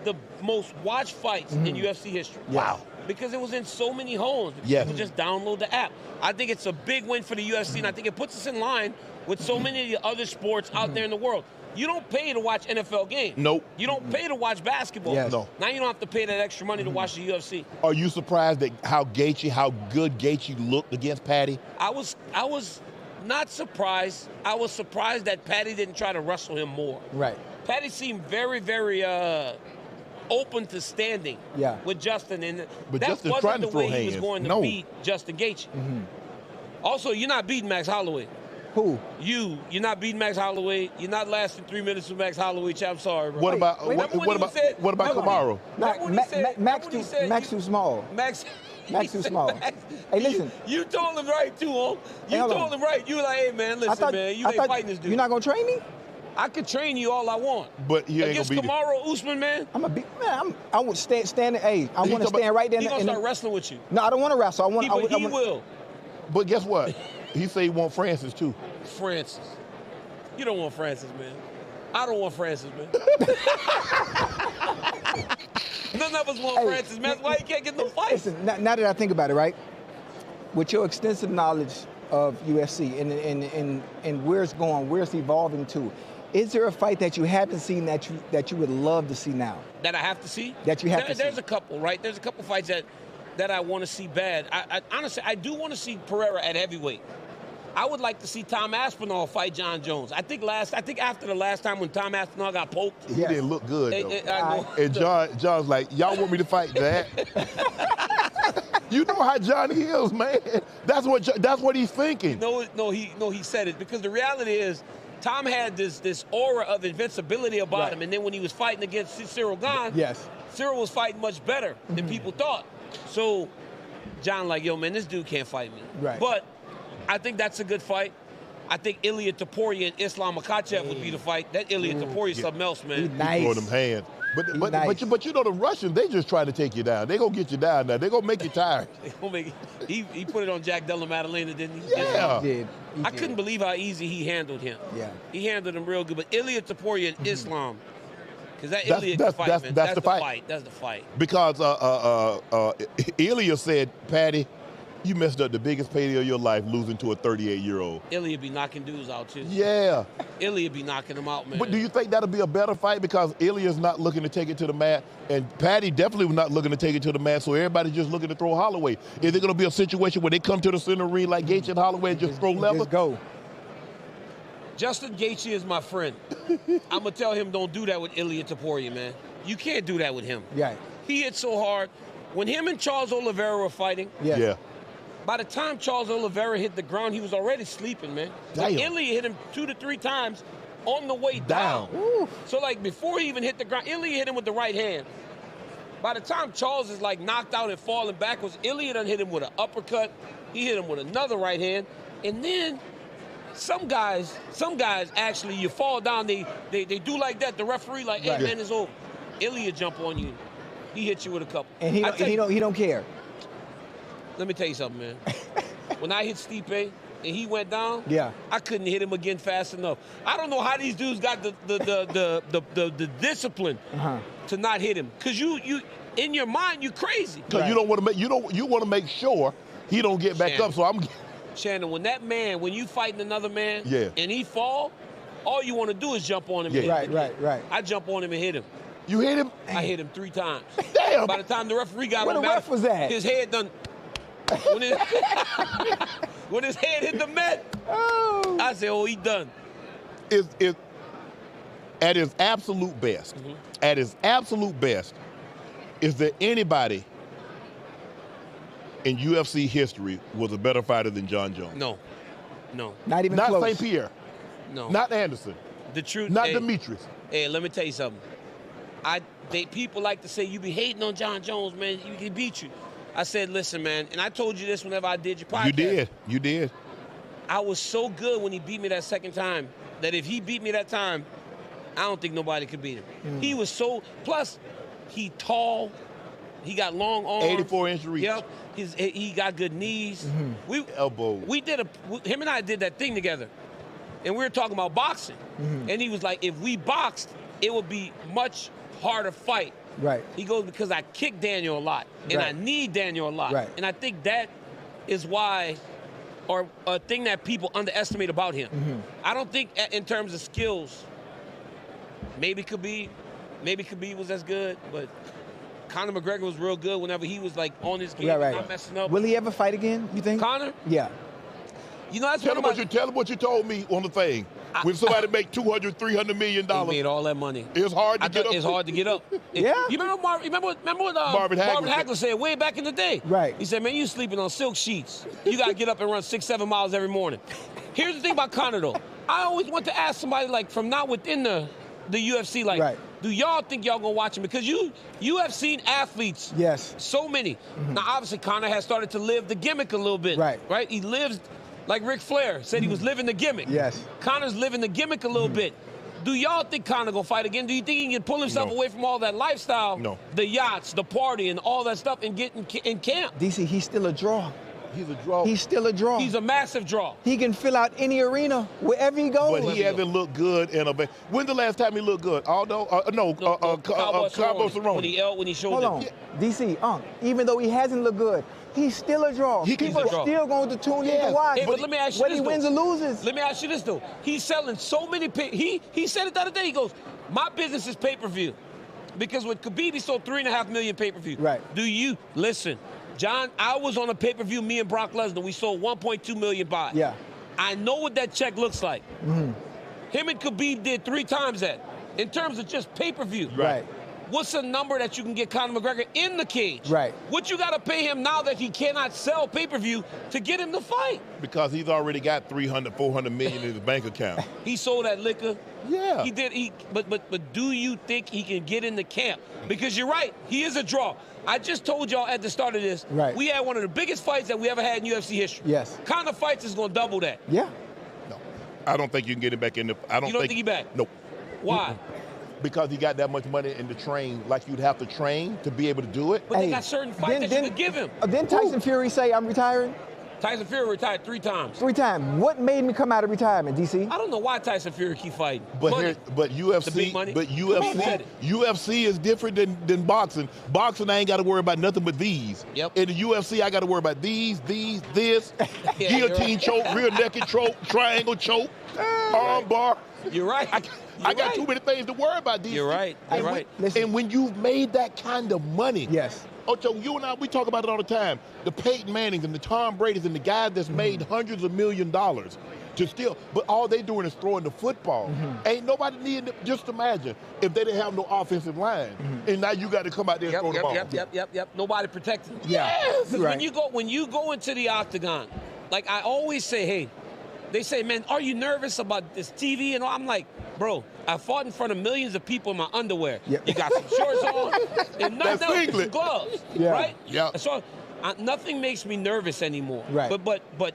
Speaker 13: the most watched fights in UFC history.
Speaker 1: Wow.
Speaker 13: Because it was in so many homes.
Speaker 1: Yes.
Speaker 13: You could just download the app. I think it's a big win for the UFC, and I think it puts us in line with so many of the other sports out there in the world. You don't pay to watch NFL games.
Speaker 1: Nope.
Speaker 13: You don't pay to watch basketball.
Speaker 1: Yes. No.
Speaker 13: Now you don't have to pay that extra money to watch the UFC.
Speaker 1: Are you surprised at how good Gaethje looked against Paddy?
Speaker 13: I was not surprised. I was surprised that Paddy didn't try to wrestle him more.
Speaker 2: Right.
Speaker 13: Paddy seemed very, very open to standing with Justin, and
Speaker 1: but
Speaker 13: that
Speaker 1: Justin's
Speaker 13: wasn't
Speaker 1: trying
Speaker 13: the
Speaker 1: to
Speaker 13: way
Speaker 1: throw
Speaker 13: he was
Speaker 1: hands.
Speaker 13: going to beat Justin Gaethje. Also, you're not beating Max Holloway.
Speaker 2: Who?
Speaker 13: You're not beating Max Holloway. You're not lasting 3 minutes with Max Holloway. I'm sorry, bro.
Speaker 1: What about Kamara?
Speaker 2: Max too small. Max too small. Hey, listen.
Speaker 13: You told him right too, huh? You told him right. You were like, hey man, listen, man, you ain't fighting this dude.
Speaker 2: You're not gonna train me?
Speaker 13: I could train you all I want.
Speaker 1: But you ain't
Speaker 13: against
Speaker 1: gonna beat
Speaker 13: Kamara Usman, man.
Speaker 2: I'm a big man. I would stand. Hey, I want to stand right there.
Speaker 13: He's gonna start wrestling with you.
Speaker 2: No, I don't want to wrestle.
Speaker 13: He will.
Speaker 1: But guess what? He said he want Francis too.
Speaker 13: Francis. You don't want Francis, man. I don't want Francis, man. None of us want Francis, man. That's why you can't get no fights.
Speaker 2: Listen, now that I think about it, right? With your extensive knowledge of UFC and where it's going, where it's evolving to, is there a fight that you haven't seen that you would love to see now?
Speaker 13: That I have to see?
Speaker 2: That you have to see.
Speaker 13: There's a couple, right? There's a couple fights that I want to see bad. I honestly, I do want to see Pereira at heavyweight. I would like to see Tom Aspinall fight John Jones. I think after the last time when Tom Aspinall got poked.
Speaker 1: He didn't look good, though. And John's like, y'all want me to fight that? You know how Johnny is, man. That's what he's thinking.
Speaker 13: No, he said it because the reality is Tom had this aura of invincibility about him, and then when he was fighting against Cyril Gane, Cyril was fighting much better than people thought. So John like, yo, man, this dude can't fight me.
Speaker 2: Right.
Speaker 13: But I think that's a good fight. I think Ilia Topuria and Islam Makhachev would be the fight. That Ilia Topuria is something else, man.
Speaker 2: Nice.
Speaker 1: Throw them hands. But you know the Russians, they just try to take you down. They gonna get you down now. They gonna make you tired.
Speaker 13: He put it on Jack Della Maddalena, didn't he?
Speaker 1: Yeah.
Speaker 2: He did.
Speaker 13: I couldn't believe how easy he handled him.
Speaker 2: Yeah.
Speaker 13: He handled him real good. But Ilia Topuria and Islam, because that Ilia can fight, man. That's the fight. That's the fight.
Speaker 1: Because Ilia said, Paddy, you messed up the biggest payday of your life losing to a 38-year-old.
Speaker 13: Ilia be knocking dudes out, too.
Speaker 1: Yeah.
Speaker 13: Ilia be knocking them out, man.
Speaker 1: But do you think that'll be a better fight? Because Ilia's not looking to take it to the mat, and Paddy definitely was not looking to take it to the mat, so everybody's just looking to throw Holloway. Is it going to be a situation where they come to the center ring like Gaethje and Holloway and just throw levers?
Speaker 2: Just go.
Speaker 13: Justin Gaethje is my friend. I'm going to tell him don't do that with Ilia Topuria, man. You can't do that with him.
Speaker 2: Yeah.
Speaker 13: He hit so hard. When him and Charles Oliveira were fighting,
Speaker 1: yeah.
Speaker 13: By the time Charles Oliveira hit the ground, he was already sleeping, man. Like Ilia hit him 2 to 3 times on the way down. So, like, before he even hit the ground, Ilia hit him with the right hand. By the time Charles is, like, knocked out and falling backwards, Ilia done hit him with an uppercut. He hit him with another right hand. And then some guys actually, you fall down, they do like that. The referee, like, hey, man, it's over. Ilia jump on you. He hit you with a couple.
Speaker 2: And he don't care.
Speaker 13: Let me tell you something, man. When I hit Stipe and he went down, I couldn't hit him again fast enough. I don't know how these dudes got the discipline to not hit him. Cause you in your mind you crazy.
Speaker 1: Cause you want to make sure he don't get back up. So
Speaker 13: Shannon, when you fighting another man and he fall, all you want to do is jump on him.
Speaker 2: Right.
Speaker 13: I jump on him and hit him.
Speaker 1: You hit him?
Speaker 13: I hit him 3 times.
Speaker 1: Damn.
Speaker 13: By the time the referee got
Speaker 2: Where
Speaker 13: on
Speaker 2: the ref was at?
Speaker 13: His head done. When his head hit the mat, I said, oh, he done.
Speaker 1: At his absolute best, is there anybody in UFC history was a better fighter than John Jones?
Speaker 13: No.
Speaker 2: Not even
Speaker 1: not
Speaker 2: close.
Speaker 1: St. Pierre.
Speaker 13: No.
Speaker 1: Not Anderson.
Speaker 13: The truth.
Speaker 1: Not
Speaker 13: hey,
Speaker 1: Demetrius.
Speaker 13: Hey, let me tell you something. People like to say you be hating on John Jones, man. You can beat you. I said, listen, man, and I told you this whenever I did your podcast.
Speaker 1: You did.
Speaker 13: I was so good when he beat me that second time that if he beat me that time, I don't think nobody could beat him. He was so. Plus, he tall. He got long arms.
Speaker 1: 84-inch reach.
Speaker 13: Yep. He got good knees.
Speaker 1: Elbows.
Speaker 13: Him and I did that thing together, and we were talking about boxing. And he was like, if we boxed, it would be much harder fight.
Speaker 2: Right.
Speaker 13: He goes, because I kick Daniel a lot, and I need Daniel a lot.
Speaker 2: Right.
Speaker 13: And I think that is why, or a thing that people underestimate about him. I don't think in terms of skills, maybe Khabib was as good, but Conor McGregor was real good whenever he was like on his game, not messing up.
Speaker 2: Will he ever fight again, you think?
Speaker 13: Conor?
Speaker 2: Yeah.
Speaker 13: You know, that's
Speaker 1: tell him what you told me on the thing. When somebody make $200, $300 million,
Speaker 13: he made all that money.
Speaker 1: It's hard to get up.
Speaker 13: It's hard to get up. You remember what Marvin Hagler said way back in the day?
Speaker 2: Right.
Speaker 13: He said, man, you sleeping on silk sheets. You got to get up and run 6-7 miles every morning. Here's the thing about Conor, though. I always want to ask somebody, like, from not within the UFC, like, do y'all think y'all going to watch him? Because you have seen athletes.
Speaker 2: Yes.
Speaker 13: So many. Now, obviously, Conor has started to live the gimmick a little bit. Right? He lives, like Ric Flair said he was living the gimmick.
Speaker 2: Yes.
Speaker 13: Conor's living the gimmick a little bit. Do y'all think Conor gonna fight again? Do you think he can pull himself away from all that lifestyle?
Speaker 1: No.
Speaker 13: The yachts, the party, and all that stuff and get in camp?
Speaker 2: DC, he's still a draw.
Speaker 1: He's a draw.
Speaker 2: He's still a draw.
Speaker 13: He's a massive draw.
Speaker 2: He can fill out any arena wherever he goes.
Speaker 1: But he hasn't looked good in a. When's the last time he looked good? Aldo? Cowboy Cerrone.
Speaker 13: When he showed
Speaker 2: Hold on. DC, even though he hasn't looked good, he's still a draw. People are still going to tune in to watch.
Speaker 13: Hey, but let me ask you
Speaker 2: whether
Speaker 13: this,
Speaker 2: he wins or loses.
Speaker 13: Let me ask you this, though. He's selling so many he said it the other day. He goes, my business is pay-per-view. Because with Khabib, he sold 3.5 million pay-per-view.
Speaker 2: Right.
Speaker 13: Do you, listen, John, I was on a pay-per-view, me and Brock Lesnar. We sold 1.2 million buys.
Speaker 2: Yeah.
Speaker 13: I know what that check looks like. Him and Khabib did 3 times that in terms of just pay-per-view.
Speaker 2: Right.
Speaker 13: What's the number that you can get Conor McGregor in the cage?
Speaker 2: Right.
Speaker 13: What you got to pay him now that he cannot sell pay-per-view to get him to fight?
Speaker 1: Because he's already got 300, 400 million in his bank account.
Speaker 13: He sold that liquor.
Speaker 1: Yeah.
Speaker 13: He did. But do you think he can get in the camp? Because you're right. He is a draw. I just told y'all at the start of this, we had one of the biggest fights that we ever had in UFC history.
Speaker 2: Yes.
Speaker 13: Conor fights is going to double that.
Speaker 2: Yeah.
Speaker 1: No. I don't think you can get him back in the.
Speaker 13: You don't think he back?
Speaker 1: Nope.
Speaker 13: Why?
Speaker 1: Because he got that much money in the train, like you'd have to train to be able to do it.
Speaker 13: But they got certain fights that you could give him.
Speaker 2: Didn't Tyson Fury say, I'm retiring?
Speaker 13: Tyson Fury retired 3 times.
Speaker 2: 3 times. What made me come out of retirement, DC?
Speaker 13: I don't know why Tyson Fury keep fighting.
Speaker 1: But UFC,
Speaker 13: the big money.
Speaker 1: But UFC is different than boxing. Boxing, I ain't got to worry about nothing but these.
Speaker 13: Yep.
Speaker 1: In the UFC, I got to worry about this, guillotine choke, rear naked choke, triangle choke, arm bar.
Speaker 13: You're right.
Speaker 1: I got too many things to worry about. These.
Speaker 13: You're right. You're right.
Speaker 1: And when you've made that kind of money,
Speaker 2: yes.
Speaker 1: Ocho, you and I, we talk about it all the time. The Peyton Mannings and the Tom Brady's and the guys that's made hundreds of $1 million to still, but all they doing is throwing the football. Ain't nobody needing it. Just imagine if they didn't have no offensive line, and now you got to come out there and throw the ball.
Speaker 13: Yep. Nobody protecting.
Speaker 2: Yes.
Speaker 13: Right. When you go into the octagon, like I always say, hey, they say, man, are you nervous about this TV? And all? I'm like, bro, I fought in front of millions of people in my underwear.
Speaker 2: Yep.
Speaker 13: You got some shorts on and nothing else, some gloves, right?
Speaker 1: Yeah.
Speaker 13: So nothing makes me nervous anymore.
Speaker 2: Right.
Speaker 13: But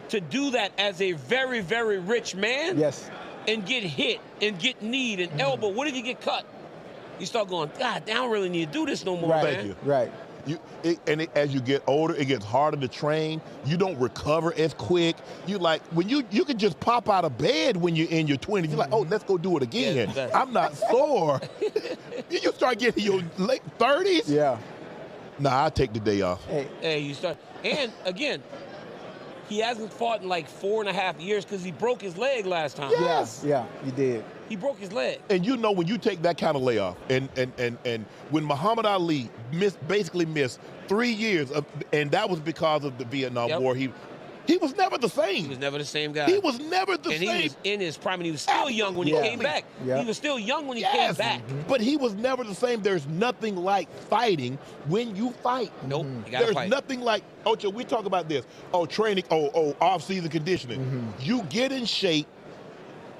Speaker 13: to do that as a very, very rich man,
Speaker 2: yes,
Speaker 13: and get hit and get kneed and elbow, what if you get cut? You start going, God, I don't really need to do this no more,
Speaker 2: right.
Speaker 13: man.
Speaker 1: Thank you.
Speaker 2: Right.
Speaker 1: As you get older, it gets harder to train. You don't recover as quick. You like when you can just pop out of bed when you're in your 20s. You're like, oh, let's go do it again.
Speaker 13: Yeah,
Speaker 1: I'm not sore. You start getting your late 30s.
Speaker 2: Yeah.
Speaker 1: Nah, I take the day off.
Speaker 13: Hey, you start. And again, he hasn't fought in like 4.5 years because he broke his leg last time.
Speaker 1: Yes.
Speaker 2: Yeah, you did.
Speaker 13: He broke his leg.
Speaker 1: And you know when you take that kind of layoff, and when Muhammad Ali basically missed 3 years, and that was because of the Vietnam War. He was never the same.
Speaker 13: He was never the same guy.
Speaker 1: He was never the same.
Speaker 13: And he was in his prime, and he was still young when he came back. He was still young when he came back.
Speaker 1: But he was never the same. There's nothing like fighting when you fight.
Speaker 13: Nope. You gotta
Speaker 1: There's
Speaker 13: fight.
Speaker 1: nothing like, Ocho, we talk about this. Training, off-season conditioning. You get in shape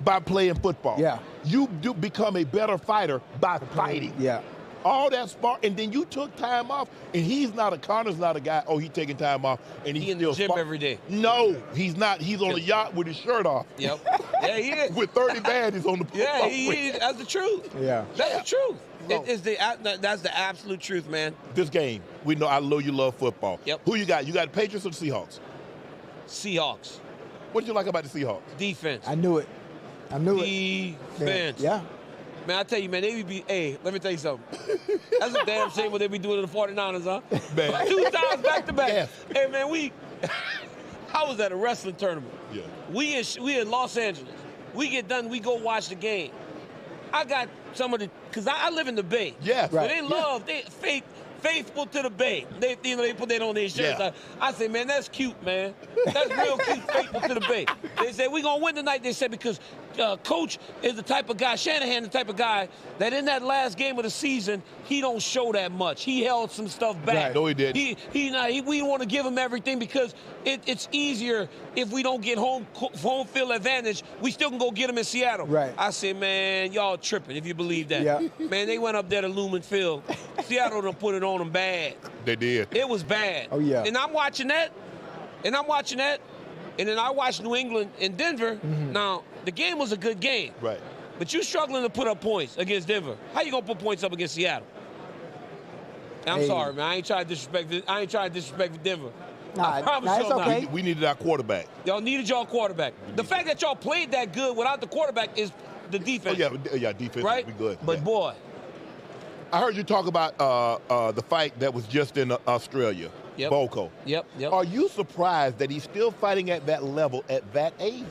Speaker 1: by playing football.
Speaker 2: Yeah.
Speaker 1: You do become a better fighter by fighting.
Speaker 2: Yeah.
Speaker 1: All that spark, and then you took time off, and Connor's not a guy, he's taking time off, and
Speaker 13: He in the gym every day.
Speaker 1: No, he's not. He's on a yacht with his shirt off.
Speaker 13: Yep. Yeah, he is.
Speaker 1: With 30 baddies on the
Speaker 13: Yeah, he is. That's the truth.
Speaker 2: Yeah.
Speaker 13: That's the truth. That's the absolute truth, man.
Speaker 1: This game, we know I know you love football.
Speaker 13: Yep.
Speaker 1: Who you got? You got the Patriots or the Seahawks?
Speaker 13: Seahawks.
Speaker 1: What did you like about the Seahawks?
Speaker 13: Defense.
Speaker 2: I knew it.
Speaker 13: Defense.
Speaker 2: Yeah.
Speaker 13: Man, I tell you, man, let me tell you something. That's a damn shame what they be doing to the 49ers, huh?
Speaker 1: Man.
Speaker 13: 2 times back to back.
Speaker 1: Yeah.
Speaker 13: Hey, man, I was at a wrestling tournament.
Speaker 1: Yeah.
Speaker 13: We in Los Angeles. We get done, we go watch the game. I got some of because I live in the Bay.
Speaker 1: Yes.
Speaker 13: So they faithful to the Bay. They put that on their shirts.
Speaker 1: Yeah.
Speaker 13: I say, man, that's cute, man. That's real cute, faithful to the Bay. They said, we're going to win tonight. They said, because Coach is the type of guy, Shanahan the type of guy, that in that last game of the season, he don't show that much. He held some stuff back.
Speaker 1: Right. No, he didn't.
Speaker 13: We want to give him everything because it's easier if we don't get home field advantage. We still can go get him in Seattle.
Speaker 2: Right.
Speaker 13: I said, man, y'all tripping if you believe that.
Speaker 2: Yeah.
Speaker 13: Man, they went up there to Lumen Field. Seattle done put it on them bad.
Speaker 1: They did.
Speaker 13: It was bad.
Speaker 2: Oh, yeah.
Speaker 13: And I'm watching that. And then I watched New England and Denver. Now, the game was a good game.
Speaker 1: Right.
Speaker 13: But you struggling to put up points against Denver. How you going to put points up against Seattle? I'm sorry, man. I ain't trying to disrespect Denver. I promise
Speaker 2: it's
Speaker 13: y'all
Speaker 2: okay.
Speaker 13: not.
Speaker 1: We needed our quarterback.
Speaker 13: Y'all needed y'all quarterback. The fact that y'all played that good without the quarterback is the defense.
Speaker 1: Defense
Speaker 13: right?
Speaker 1: would be good.
Speaker 13: But, boy.
Speaker 1: I heard you talk about the fight that was just in Australia.
Speaker 13: Yep.
Speaker 1: Boko.
Speaker 13: Yep.
Speaker 1: Are you surprised that he's still fighting at that level at that age?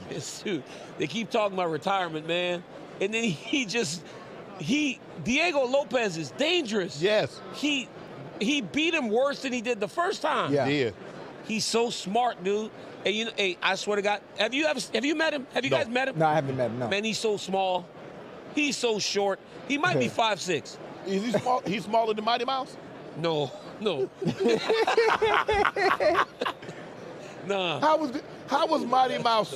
Speaker 13: Dude, they keep talking about retirement, man. And then Diego Lopez is dangerous.
Speaker 1: Yes.
Speaker 13: He beat him worse than he did the first time.
Speaker 2: Yeah.
Speaker 1: Yeah.
Speaker 13: He's so smart, dude. And I swear to God, have you met him? Have you guys met him?
Speaker 2: No, I haven't met him, no.
Speaker 13: Man, he's so small. He's so short. He might be 5'6".
Speaker 1: Is he small? He's smaller than Mighty Mouse?
Speaker 13: No. Nah.
Speaker 1: How was Mighty Mouse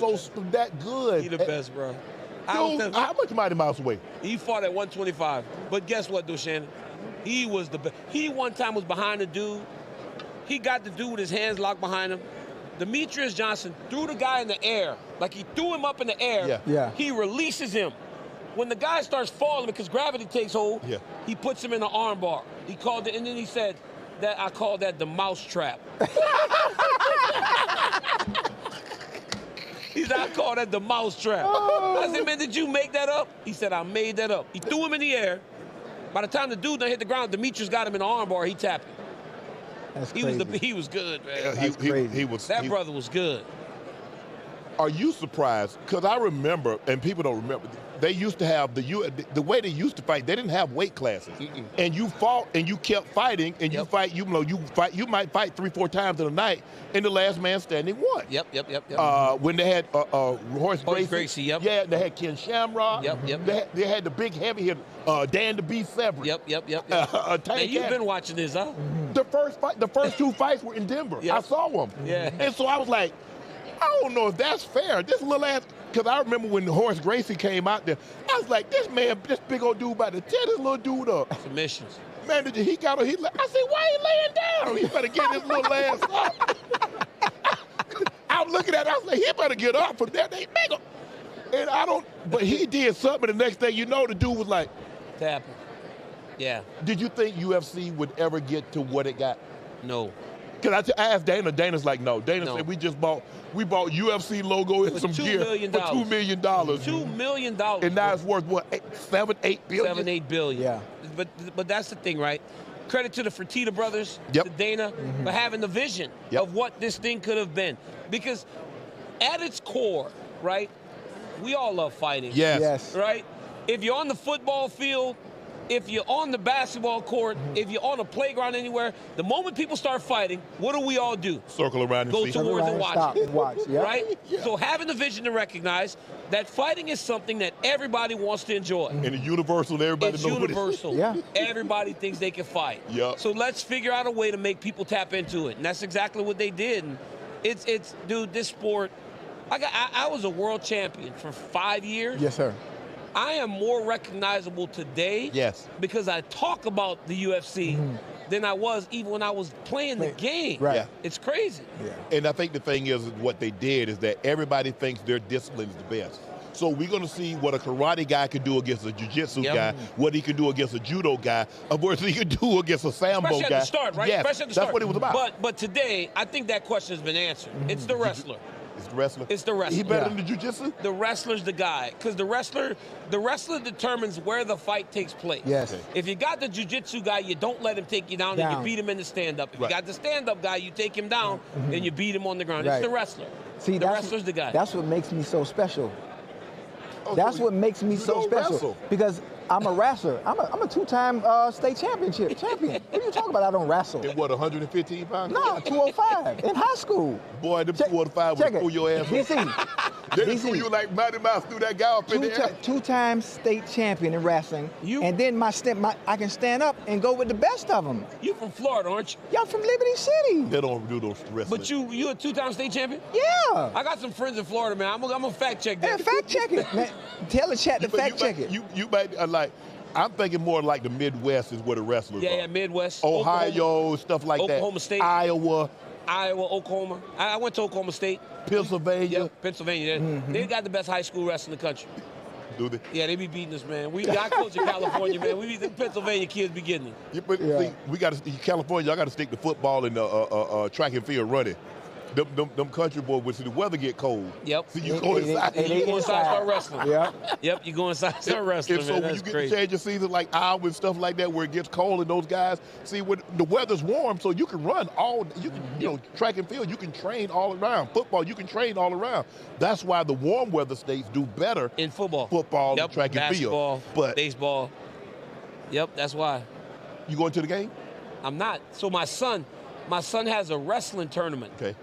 Speaker 1: that good?
Speaker 13: He the best, bro.
Speaker 1: Dude, how much Mighty Mouse weigh?
Speaker 13: He fought at 125. But guess what, though, Shannon? He was the best. He one time was behind the dude. He got the dude with his hands locked behind him. Demetrius Johnson threw the guy in the air. Like he threw him up in the air.
Speaker 2: Yeah.
Speaker 13: He releases him. When the guy starts falling because gravity takes hold, he puts him in the arm bar. He called it, and then he said, I call that the mouse trap. He said, I call that the mouse trap. I said, man, did you make that up? He said, I made that up. He threw him in the air. By the time the dude done hit the ground, Demetrius got him in the arm bar. He tapped him.
Speaker 2: That's crazy.
Speaker 13: He was good, man.
Speaker 2: That's
Speaker 13: brother was good.
Speaker 1: Are you surprised? Because I remember, and people don't remember, they used to have the way they used to fight. They didn't have weight classes, and you fought and you kept fighting, and you fight. You might fight 3-4 times in a night, and the last man standing won.
Speaker 13: Yep.
Speaker 1: When they had Horace Gracie,
Speaker 13: yep.
Speaker 1: They had Ken Shamrock.
Speaker 13: Yep.
Speaker 1: They had the big heavy hitter, Dan the Beast Severn.
Speaker 13: Yep.
Speaker 1: Man,
Speaker 13: you've been watching this, huh?
Speaker 1: The first 2 fights were in Denver.
Speaker 13: Yep.
Speaker 1: I saw them.
Speaker 13: Yeah.
Speaker 1: And so I was like, I don't know if that's fair. This little ass, because I remember when Horace Gracie came out there, I was like, this big old dude about to tear this little dude up.
Speaker 13: Submissions.
Speaker 1: Man, he got on, I said, why he laying down? He better get his little ass up. I'm looking at it, I was like, he better get up from there. They make him. And but he did something, and the next thing you know, the dude was like.
Speaker 13: Tapping. Yeah.
Speaker 1: Did you think UFC would ever get to what it got?
Speaker 13: No.
Speaker 1: Because I asked Dana. Dana's like, no. Dana said we bought UFC logo and some gear for $2 million.
Speaker 13: $2 million.
Speaker 1: And now it's worth what? $7-8 billion.
Speaker 13: $7-8 billion.
Speaker 2: Yeah.
Speaker 13: But that's the thing, right? Credit to the Fertitta brothers,
Speaker 1: to
Speaker 13: Dana, for having the vision of what this thing could have been. Because at its core, right, we all love fighting.
Speaker 1: Yes.
Speaker 13: Right? If you're on the football field, if you're on the basketball court, if you're on a playground anywhere, the moment people start fighting, what do we all do?
Speaker 1: Circle around and
Speaker 13: go
Speaker 1: see.
Speaker 13: towards and watch.
Speaker 2: Stop and watch. Yep.
Speaker 13: Right? Yeah. So having the vision to recognize that fighting is something that everybody wants to enjoy.
Speaker 1: And it's universal. Everybody knows what it is.
Speaker 13: It's universal.
Speaker 2: Yeah.
Speaker 13: Everybody thinks they can fight.
Speaker 1: Yep.
Speaker 13: So let's figure out a way to make people tap into it. And that's exactly what they did. And it's dude, this sport, I was a world champion for 5 years.
Speaker 2: Yes, sir.
Speaker 13: I am more recognizable today because I talk about the UFC than I was even when I was playing the game.
Speaker 2: Right.
Speaker 1: Yeah.
Speaker 13: It's crazy.
Speaker 2: Yeah.
Speaker 1: And I think the thing is what they did is that everybody thinks their discipline is the best. So we're going to see what a karate guy can do against a jiu-jitsu guy, what he can do against a judo guy, or what he can do against a sambo
Speaker 13: Especially
Speaker 1: guy.
Speaker 13: At the start, right?
Speaker 1: Yes,
Speaker 13: Especially at the
Speaker 1: that's
Speaker 13: start.
Speaker 1: what it was about.
Speaker 13: But today, I think that question has been answered. It's the wrestler.
Speaker 1: It's the wrestler?
Speaker 13: It's the wrestler.
Speaker 1: He better than the jiu-jitsu?
Speaker 13: The wrestler's the guy. Because the wrestler determines where the fight takes place.
Speaker 2: Yes.
Speaker 1: Okay.
Speaker 13: If you got the jiu-jitsu guy, you don't let him take you down. And you beat him in the stand-up. If you got the stand-up guy, you take him down and you beat him on the ground.
Speaker 2: Right.
Speaker 13: It's the wrestler.
Speaker 2: See,
Speaker 13: the wrestler's the guy.
Speaker 2: That's what makes me so special.
Speaker 1: Oh,
Speaker 2: That's
Speaker 1: so
Speaker 2: what makes me so
Speaker 1: don't
Speaker 2: special.
Speaker 1: wrestle.
Speaker 2: Because I'm a wrestler. I'm a two-time state champion. What are you talking about? I don't wrestle.
Speaker 1: In what, 115 pounds?
Speaker 2: No, 205 in high school.
Speaker 1: Boy, them 205 would pull your ass.
Speaker 2: DC.
Speaker 1: They threw you like Mighty Mouse threw that guy up in the air.
Speaker 2: Two-time state champion in wrestling. And then I can stand up and go with the best of them.
Speaker 13: You from Florida, aren't you?
Speaker 2: Y'all from Liberty City.
Speaker 1: They don't do those wrestling.
Speaker 13: But you a two-time state champion?
Speaker 2: Yeah.
Speaker 13: I got some friends in Florida, man. I'm gonna fact check that.
Speaker 2: Yeah, fact check it. Man, tell the chat to fact check it.
Speaker 1: You might like. I'm thinking more like the Midwest is where the wrestlers are.
Speaker 13: Yeah, Midwest.
Speaker 1: Ohio,
Speaker 13: Oklahoma,
Speaker 1: stuff like that.
Speaker 13: Oklahoma State.
Speaker 1: Iowa,
Speaker 13: Oklahoma. I went to Oklahoma State.
Speaker 1: Pennsylvania.
Speaker 13: Yep, Pennsylvania. They got the best high school wrestling in the country.
Speaker 1: Do they?
Speaker 13: Yeah, they be beating us, man. I coach in California, man. The Pennsylvania kids be getting it.
Speaker 1: Yeah, but see, we got to California. Y'all got to stick to football and track and field running. Them country boys, when the weather get cold.
Speaker 13: Yep.
Speaker 1: So you go inside.
Speaker 13: You go inside, start wrestling. Yep. You go inside, start wrestling.
Speaker 1: So
Speaker 13: man,
Speaker 1: when
Speaker 13: that's
Speaker 1: you get
Speaker 13: crazy.
Speaker 1: to change your season like Iowa and stuff like that, where it gets cold and those guys, see when the weather's warm, so you can run track and field, you can train all around. Football, you can train all around. That's why the warm weather states do better
Speaker 13: in football,
Speaker 1: and track and field.
Speaker 13: But baseball. Yep, that's why.
Speaker 1: You going to the game?
Speaker 13: I'm not. So my son has a wrestling tournament.
Speaker 1: Okay.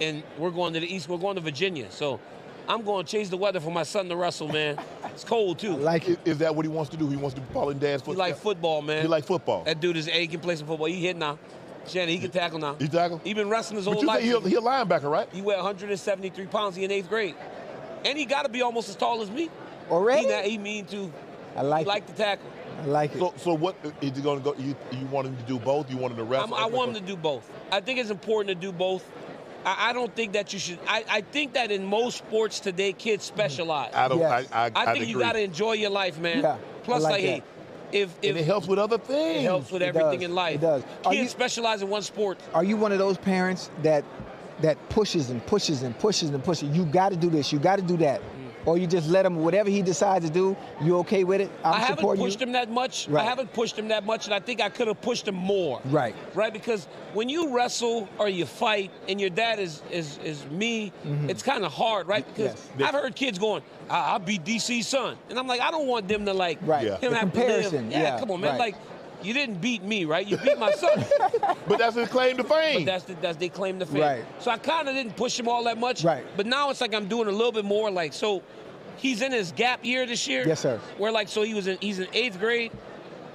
Speaker 13: And we're going to the East. We're going to Virginia. So I'm going to change the weather for my son to wrestle, man. It's cold, too.
Speaker 1: Is that what he wants to do? He wants to follow in Dad's footsteps?
Speaker 13: He like football, man.
Speaker 1: He like football?
Speaker 13: That dude he can play some football. He hit now. Shannon, he can tackle now.
Speaker 1: He tackle?
Speaker 13: He been wrestling his whole
Speaker 1: life. But you think he a linebacker, right?
Speaker 13: He weighed 173 pounds. He in 8th grade. And he got to be almost as tall as me.
Speaker 2: Already?
Speaker 13: He mean to.
Speaker 2: I like
Speaker 13: he like to tackle.
Speaker 2: I like it.
Speaker 1: So what is he going to go? You want him to do both? You want him to wrestle?
Speaker 13: I want him to do both. I think it's important to do both. I don't think that you should. I think that in most sports today, kids specialize.
Speaker 1: I don't.
Speaker 2: Yes.
Speaker 13: I think you got to enjoy your life, man.
Speaker 2: Yeah,
Speaker 13: Plus,
Speaker 2: like
Speaker 13: hey, if
Speaker 1: it helps with other things.
Speaker 13: It helps with everything in life.
Speaker 2: It does.
Speaker 13: Kids specialize in one sport.
Speaker 2: Are you one of those parents that pushes and pushes and pushes and pushes? You got to do this. You got to do that. Or you just let him, whatever he decides to do, you okay with it?
Speaker 13: I haven't pushed him that much.
Speaker 2: Right.
Speaker 13: I haven't pushed him that much, and I think I could have pushed him more.
Speaker 2: Right.
Speaker 13: Right, because when you wrestle or you fight and your dad is me, it's kind of hard, right? Because I've heard kids going, I'll beat DC's son. And I'm like, I don't want them to him have
Speaker 2: comparison.
Speaker 13: to live. Yeah, come on, man. Like, you didn't beat me, right? You beat my son.
Speaker 1: But that's his claim to fame.
Speaker 13: But that's their claim to fame.
Speaker 2: Right.
Speaker 13: So I kind of didn't push him all that much.
Speaker 2: Right.
Speaker 13: But now it's like I'm doing a little bit more. Like, so he's in his gap year this year.
Speaker 2: Yes, sir.
Speaker 13: Where he's in 8th grade,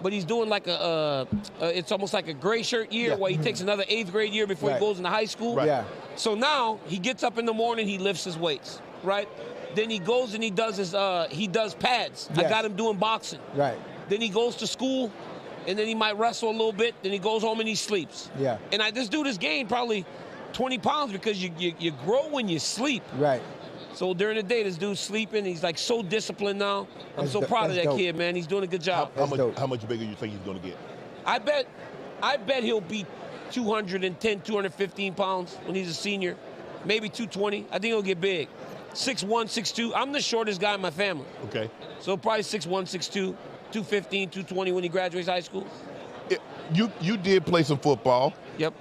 Speaker 13: but he's doing like it's almost like a gray shirt year where he takes another 8th grade year before he goes into high school.
Speaker 2: Right. Yeah.
Speaker 13: So now he gets up in the morning, he lifts his weights, right? Then he goes and he does pads.
Speaker 2: Yes.
Speaker 13: I got him doing boxing.
Speaker 2: Right.
Speaker 13: Then he goes to school, and then he might wrestle a little bit. Then he goes home and he sleeps.
Speaker 2: Yeah.
Speaker 13: And this dude has gained probably 20 pounds because you grow when you sleep.
Speaker 2: Right.
Speaker 13: So during the day, this dude's sleeping. He's like so disciplined now. I'm so proud of that kid, man. He's doing a good job.
Speaker 1: How much bigger you think he's going to get?
Speaker 13: I bet he'll be 210, 215 pounds when he's a senior. Maybe 220. I think he'll get big. 6'1", 6'2". I'm the shortest guy in my family.
Speaker 1: Okay.
Speaker 13: So probably 6'1", 6'2", 215, 220 when he graduates high school.
Speaker 1: You did play some football.
Speaker 13: Yep.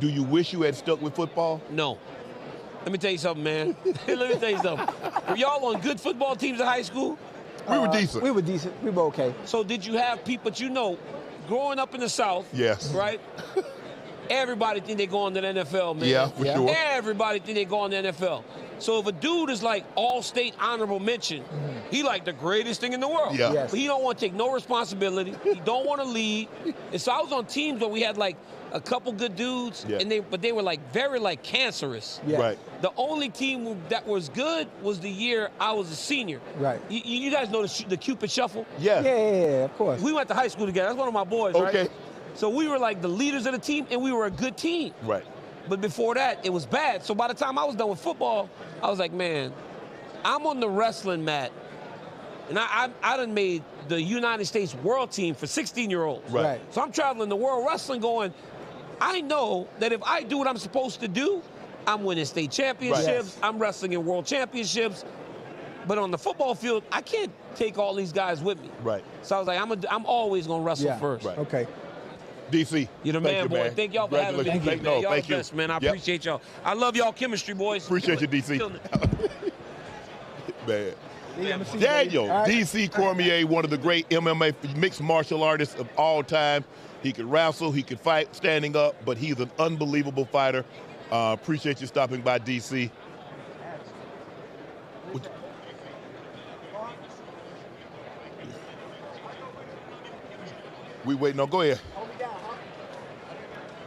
Speaker 1: Do you wish you had stuck with football?
Speaker 13: No. Let me tell you something, man. Let me tell you something. Were y'all on good football teams in high school?
Speaker 1: We were decent.
Speaker 2: We were decent. We were okay.
Speaker 13: So did you have people, but you know, growing up in the South,
Speaker 1: yes,
Speaker 13: right? Everybody think they go on to the NFL, man.
Speaker 1: Yeah, for sure.
Speaker 13: Everybody think they go on the NFL. So if a dude is like all-state honorable mention, he like the greatest thing in the world.
Speaker 1: Yeah.
Speaker 2: Yes.
Speaker 13: But he don't want to take no responsibility. He don't want to lead. And so I was on teams where we had like a couple good dudes, and they were like very like cancerous.
Speaker 2: Yeah.
Speaker 1: Right.
Speaker 13: The only team that was good was the year I was a senior.
Speaker 2: Right.
Speaker 13: You guys know the Cupid Shuffle?
Speaker 1: Yeah.
Speaker 2: Yeah, of course.
Speaker 13: We went to high school together. That's one of my boys,
Speaker 1: Okay.
Speaker 13: right? So we were like the leaders of the team, and we were a good team.
Speaker 1: Right.
Speaker 13: But before that, it was bad. So by the time I was done with football, I was like, man, I'm on the wrestling mat, and I done made the United States world team for 16-year-olds.
Speaker 1: Right.
Speaker 13: So I'm traveling the world wrestling going, I know that if I do what I'm supposed to do, I'm winning state championships,
Speaker 2: Right. Yes.
Speaker 13: I'm wrestling in world championships. But on the football field, I can't take all these guys with me.
Speaker 1: Right.
Speaker 13: So I was like, I'm always going to wrestle first.
Speaker 1: Right.
Speaker 2: Okay.
Speaker 1: DC.
Speaker 13: You're the man, boy. Thank y'all for having me.
Speaker 1: Congratulations.
Speaker 13: Man. Y'all
Speaker 1: Thank
Speaker 13: the best, man. I appreciate y'all. I love y'all chemistry, boys.
Speaker 1: Appreciate you, DC. Man.
Speaker 2: Yeah,
Speaker 1: Daniel,
Speaker 2: all right.
Speaker 1: DC Cormier, one of the great MMA mixed martial artists of all time. He could wrestle, he could fight standing up, but he's an unbelievable fighter. Appreciate you stopping by, DC. We waiting on, go ahead.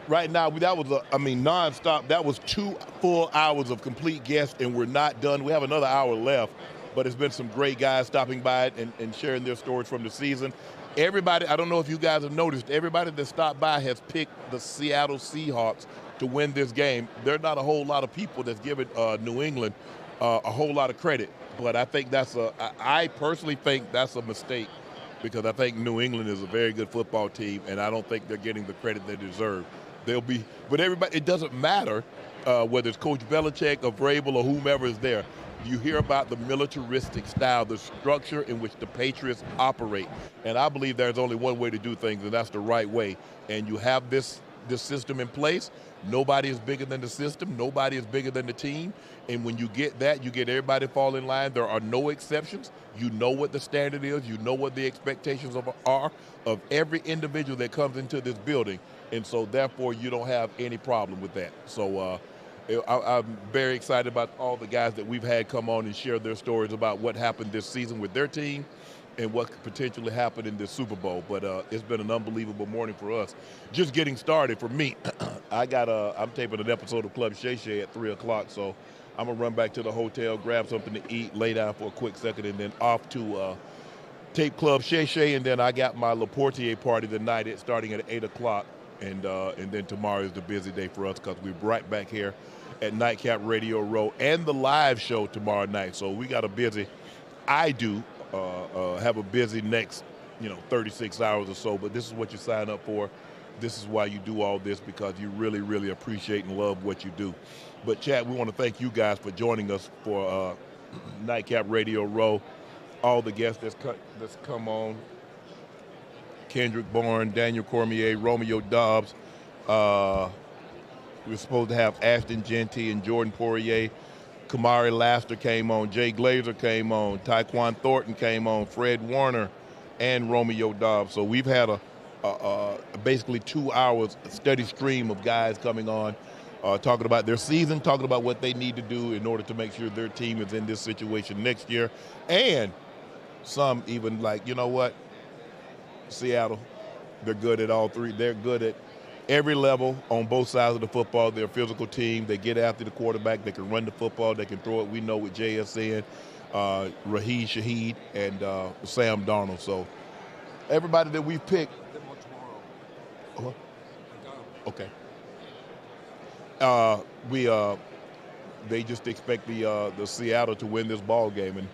Speaker 1: Right now, that was, nonstop. That was 2 full hours of complete guests, and we're not done. We have another hour left, but it's been some great guys stopping by and sharing their stories from the season. Everybody, I don't know if you guys have noticed, everybody that stopped by has picked the Seattle Seahawks to win this game. There are not a whole lot of people that's giving New England a whole lot of credit, but I think I personally think that's a mistake, because I think New England is a very good football team, and I don't think they're getting the credit they deserve. But everybody, it doesn't matter whether it's Coach Belichick or Vrabel or whomever is there. You hear about the militaristic style, the structure in which the Patriots operate. And I believe there's only one way to do things, and that's the right way. And you have this system in place. Nobody is bigger than the system. Nobody is bigger than the team. And when you get that, you get everybody fall in line. There are no exceptions. You know what the standard is. You know what the expectations are of every individual that comes into this building. And so, therefore, you don't have any problem with that. So I'm very excited about all the guys that we've had come on and share their stories about what happened this season with their team and what could potentially happen in this Super Bowl. But it's been an unbelievable morning for us. Just getting started for me. I'm taping an episode of Club Shay Shay at 3 o'clock, so I'm going to run back to the hotel, grab something to eat, lay down for a quick second, and then off to tape Club Shay Shay, and then I got my LaPortier party tonight starting at 8 o'clock, and then tomorrow is the busy day for us because we're right back here at Nightcap Radio Row and the live show tomorrow night. So we got a busy, have a busy next, 36 hours or so, but this is what you sign up for. This is why you do all this, because you really, really appreciate and love what you do. But, Chad, we want to thank you guys for joining us for Nightcap Radio Row. All the guests that's come on: Kendrick, Bourne, Daniel Cormier, Romeo, Doubs. We were supposed to have Ashton Genty and Jordan Poyer. Kamari Lassiter came on. Jay Glazer came on. Tyquon Thornton came on. Fred Warner and Romeo Doubs. So we've had basically 2 hours, a steady stream of guys coming on, talking about their season, talking about what they need to do in order to make sure their team is in this situation next year. And some even like, you know what, Seattle, they're good at all three. They're good at every level on both sides of the football. They're a physical team. They get after the quarterback. They can run the football. They can throw it. We know with JSN, Raheed Shaheed, and Sam Darnold. So everybody that we've picked. Okay. They just expect the Seattle to win this ball game, and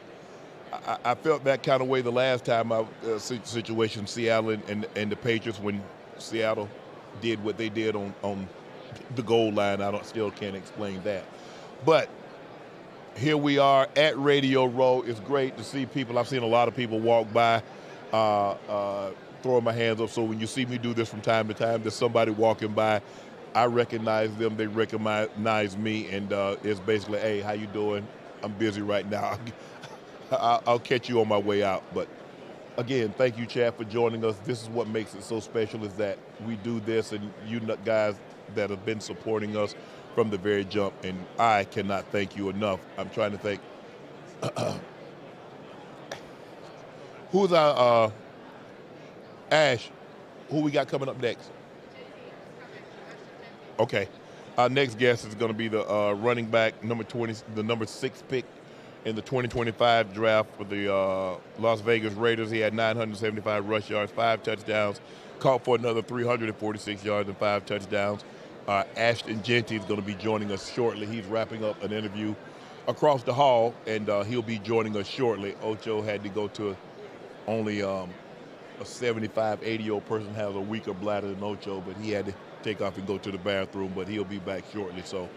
Speaker 1: I felt that kind of way the last time situation Seattle and the Patriots, when Seattle did what they did on the goal line. Still can't explain that, but here we are at Radio Row. It's great to see people. I've seen a lot of people walk by, throwing my hands up. So when you see me do this from time to time, there's somebody walking by. I recognize them. They recognize me, and it's basically, hey, how you doing? I'm busy right now. I'll catch you on my way out. But again, thank you, Chad, for joining us. This is what makes it so special, is that we do this, and you guys that have been supporting us from the very jump, and I cannot thank you enough. I'm trying to think. Who's our Ash? Who we got coming up next? Okay, our next guest is going to be the running back, number 20, the number 6 pick in the 2025 draft for the Las Vegas Raiders. He had 975 rush yards, 5 touchdowns, caught for another 346 yards and 5 touchdowns. Ashton Jeanty is going to be joining us shortly. He's wrapping up an interview across the hall, and he'll be joining us shortly. Ocho had to go to only a 75, 80-year-old person has a weaker bladder than Ocho, but he had to take off and go to the bathroom, but he'll be back shortly. So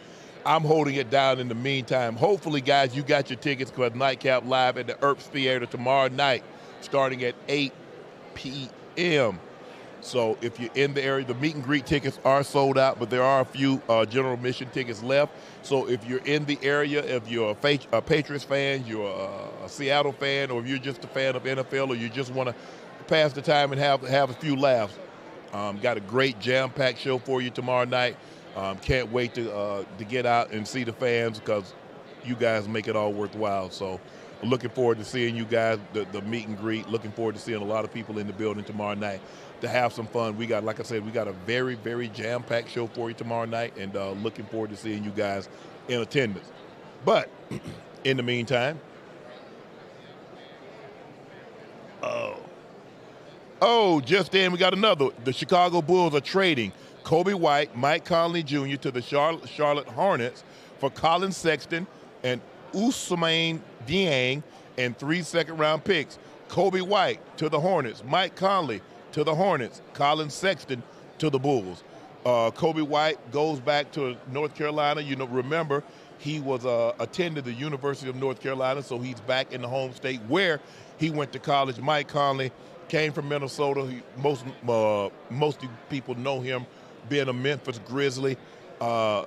Speaker 1: I'm holding it down in the meantime. Hopefully, guys, you got your tickets for Nightcap live at the Earps Theater tomorrow night, starting at 8 p.m. So if you're in the area, the meet and greet tickets are sold out, but there are a few general admission tickets left. So if you're in the area, if you're a Patriots fan, you're a Seattle fan, or if you're just a fan of NFL, or you just want to pass the time and have a few laughs, got a great jam-packed show for you tomorrow night. Can't wait to get out and see the fans, because you guys make it all worthwhile. So looking forward to seeing you guys, the meet and greet. Looking forward to seeing a lot of people in the building tomorrow night to have some fun. We got, like I said, we got a very, very jam-packed show for you tomorrow night, and looking forward to seeing you guys in attendance. But in the meantime, just in, we got another. The Chicago Bulls are trading Kobe White, Mike Conley Jr. to the Charlotte Hornets for Colin Sexton and Ousmane Dieng and 3 second-round picks. Kobe White to the Hornets, Mike Conley to the Hornets, Colin Sexton to the Bulls. Kobe White goes back to North Carolina. You know, remember, he was attended the University of North Carolina, so he's back in the home state where he went to college. Mike Conley came from Minnesota. Most people know him being a Memphis Grizzly.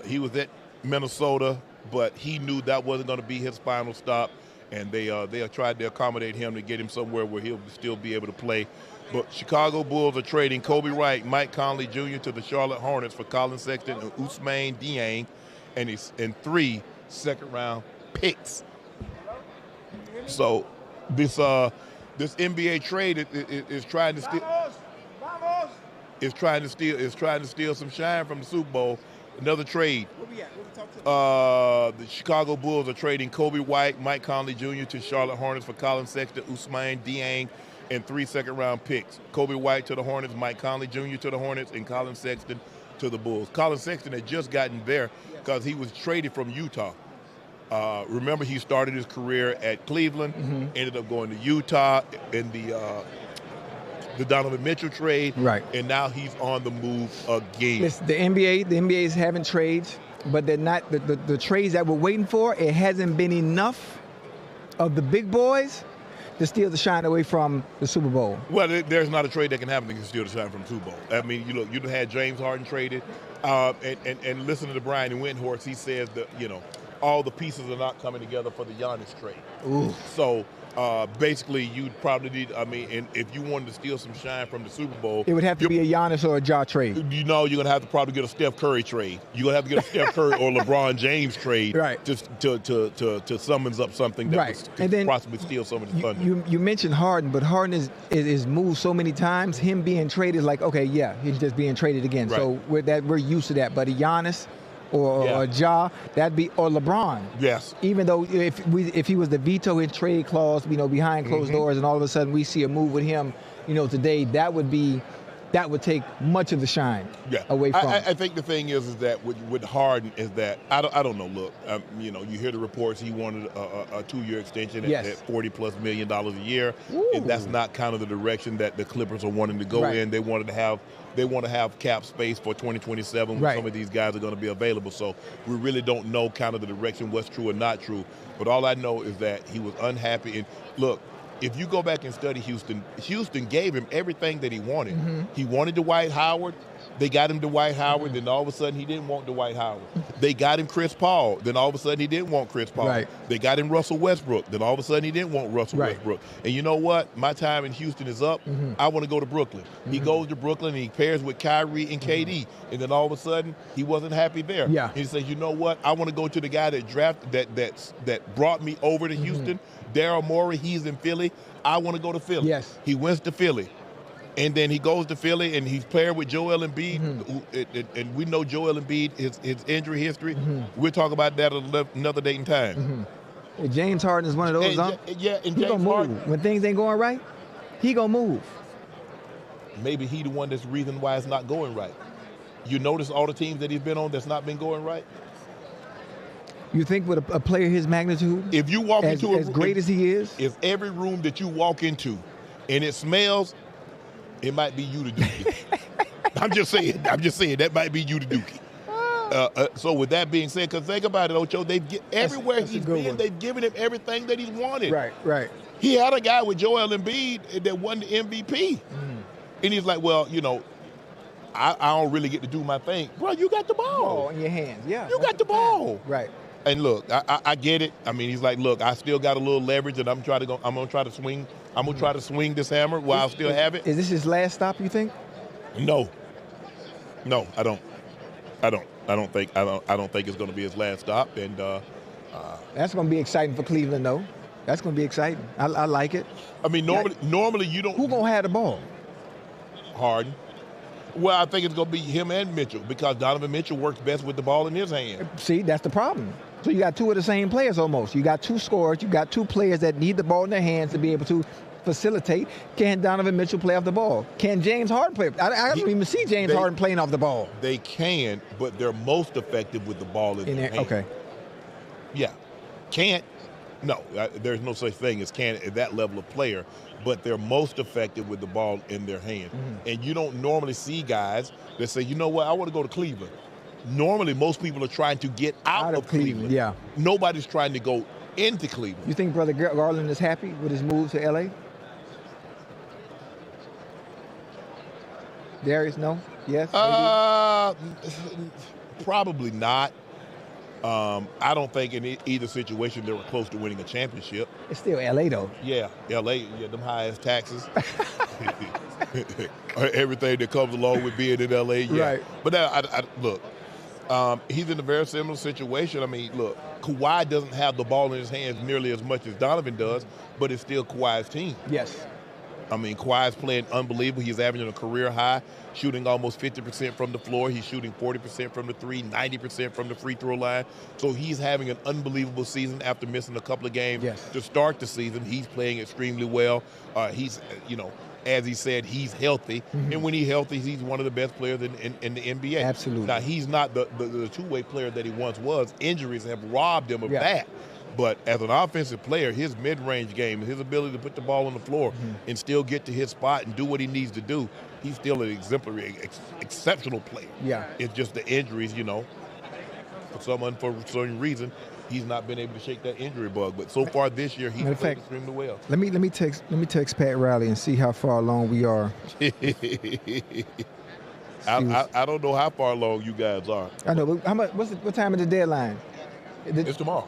Speaker 1: He was at Minnesota, but he knew that wasn't going to be his final stop, and they tried to accommodate him to get him somewhere where he'll still be able to play. But Chicago Bulls are trading Kobe White, Mike Conley Jr. to the Charlotte Hornets for Colin Sexton and Ousmane Dieng and 3 second-round picks. So this NBA trade is trying to steal some shine from the Super Bowl. Another trade. The Chicago Bulls are trading Kobe White, Mike Conley Jr. to Charlotte Hornets for Colin Sexton, Ousmane Dieng, and 3 second-round picks. Kobe White to the Hornets, Mike Conley Jr. to the Hornets, and Colin Sexton to the Bulls. Colin Sexton had just gotten there because he was traded from Utah. Remember, he started his career at Cleveland, ended up going to Utah in the Donovan Mitchell trade,
Speaker 2: right?
Speaker 1: And now he's on the move again.
Speaker 2: Listen, the NBA is having trades, but they're not the trades that we're waiting for. It hasn't been enough of the big boys to steal the shine away from the Super Bowl.
Speaker 1: Well, there's not a trade that can happen that can steal the shine from the Super Bowl. I mean, you look, you had James Harden traded, and listen to Brian Windhorst. He says that all the pieces are not coming together for the Giannis trade.
Speaker 2: Ooh.
Speaker 1: So basically, you'd probably need, and if you wanted to steal some shine from the Super Bowl,
Speaker 2: it would have to be a Giannis or a Ja trade.
Speaker 1: You're going to have to probably get a Steph Curry trade. You're going to have to get a Steph Curry or LeBron James trade,
Speaker 2: right?
Speaker 1: To summons up something that could possibly steal some of the thunder.
Speaker 2: You mentioned Harden, but Harden is moved so many times. Him being traded is like, okay, yeah, he's just being traded again. Right. So we're used to that. But a Giannis or Ja, that'd be, or LeBron.
Speaker 1: Yes.
Speaker 2: Even though if he was to veto his trade clause, behind closed doors, and all of a sudden we see a move with him, today, that would take much of the shine away from.
Speaker 1: I think the thing is that with Harden is that I don't know. Look, you hear the reports he wanted a 2-year extension at $40+ million a year, and that's not kind of the direction that the Clippers are wanting to go in. They want to have cap space for 2027 when some of these guys are going to be available. So we really don't know kind of the direction, what's true or not true. But all I know is that he was unhappy. And look, if you go back and study Houston gave him everything that he wanted. He wanted Dwight Howard. They got him Dwight Howard, then all of a sudden he didn't want Dwight Howard. They got him Chris Paul, then all of a sudden he didn't want Chris Paul.
Speaker 2: Right.
Speaker 1: They got him Russell Westbrook, then all of a sudden he didn't want Russell Westbrook. And you know what? My time in Houston is up. I want to go to Brooklyn. He goes to Brooklyn and he pairs with Kyrie and KD, and then all of a sudden he wasn't happy there.
Speaker 2: Yeah.
Speaker 1: He says, you know what? I want to go to the guy that brought me over to Houston, Daryl Morey. He's in Philly. I want to go to Philly.
Speaker 2: Yes.
Speaker 1: He went to Philly. And then he goes to Philly, and he's paired with Joel Embiid, and we know Joel Embiid, his injury history. We'll talk about that another date and time.
Speaker 2: James Harden is one of those.
Speaker 1: And
Speaker 2: James Harden. When things ain't going right, he gonna move.
Speaker 1: Maybe he the one that's the reason why it's not going right. You notice all the teams that he's been on that's not been going right?
Speaker 2: You think with a player his magnitude,
Speaker 1: if you walk into
Speaker 2: as great as he is,
Speaker 1: if every room that you walk into and it smells, it might be you to Dookie. I'm just saying that might be you to Dookie. So with that being said, because think about it, Ocho, everywhere he's been, they've given him everything that he's wanted.
Speaker 2: Right.
Speaker 1: He had a guy with Joel Embiid that won the MVP. And he's like, well, you know, I don't really get to do my thing. Bro, you got the ball.
Speaker 2: In your hands, yeah.
Speaker 1: You got the ball.
Speaker 2: Right.
Speaker 1: And look, I get it. I mean, he's like, look, I still got a little leverage, and I'm gonna try to swing this hammer while I still have it.
Speaker 2: Is this his last stop, you think?
Speaker 1: No, I don't think it's gonna be his last stop. And
Speaker 2: that's gonna be exciting for Cleveland, though. That's gonna be exciting. I like it.
Speaker 1: I mean, normally you don't.
Speaker 2: Who gonna have the ball?
Speaker 1: Harden. Well, I think it's going to be him and Mitchell because Donovan Mitchell works best with the ball in his hand.
Speaker 2: See, that's the problem. So you got two of the same players almost. You got two scorers. You got two players that need the ball in their hands to be able to facilitate. Can Donovan Mitchell play off the ball? Can James Harden play? I don't even see James Harden playing off the ball.
Speaker 1: They can, but they're most effective with the ball in their hand.
Speaker 2: Okay.
Speaker 1: Yeah. Can't. No, there's no such thing as can at that level of player, but they're most effective with the ball in their hand. And you don't normally see guys that say, you know what, I want to go to Cleveland. Normally, most people are trying to get out of Cleveland.
Speaker 2: Yeah.
Speaker 1: Nobody's trying to go into Cleveland.
Speaker 2: You think Brother Garland is happy with his move to L.A.? Darius, no? Yes?
Speaker 1: Probably not. I don't think in either situation they were close to winning a championship.
Speaker 2: It's still L.A. though.
Speaker 1: Yeah, L.A. Yeah, them high-ass taxes. Everything that comes along with being in L.A. Yeah.
Speaker 2: Right.
Speaker 1: But look, he's in a very similar situation. I mean, look, Kawhi doesn't have the ball in his hands nearly as much as Donovan does, but it's still Kawhi's team.
Speaker 2: Yes.
Speaker 1: I mean, Kawhi's playing unbelievable. He's averaging a career high, shooting almost 50% from the floor. He's shooting 40% from the three, 90% from the free throw line. So he's having an unbelievable season after missing a couple of games to start the season. He's playing extremely well. He's, as he said, he's healthy. And when he's healthy, he's one of the best players in the NBA.
Speaker 2: Absolutely.
Speaker 1: Now, he's not the two-way player that he once was. Injuries have robbed him of that. But as an offensive player, his mid-range game, his ability to put the ball on the floor and still get to his spot and do what he needs to do, he's still an exemplary, exceptional player.
Speaker 2: Yeah.
Speaker 1: It's just the injuries, for some unforeseen reason, he's not been able to shake that injury bug. But so far this year, he's played extremely well.
Speaker 2: Let me text Pat Riley and see how far along we are.
Speaker 1: I don't know how far along you guys are.
Speaker 2: I know. How much? What time is the deadline?
Speaker 1: It's tomorrow.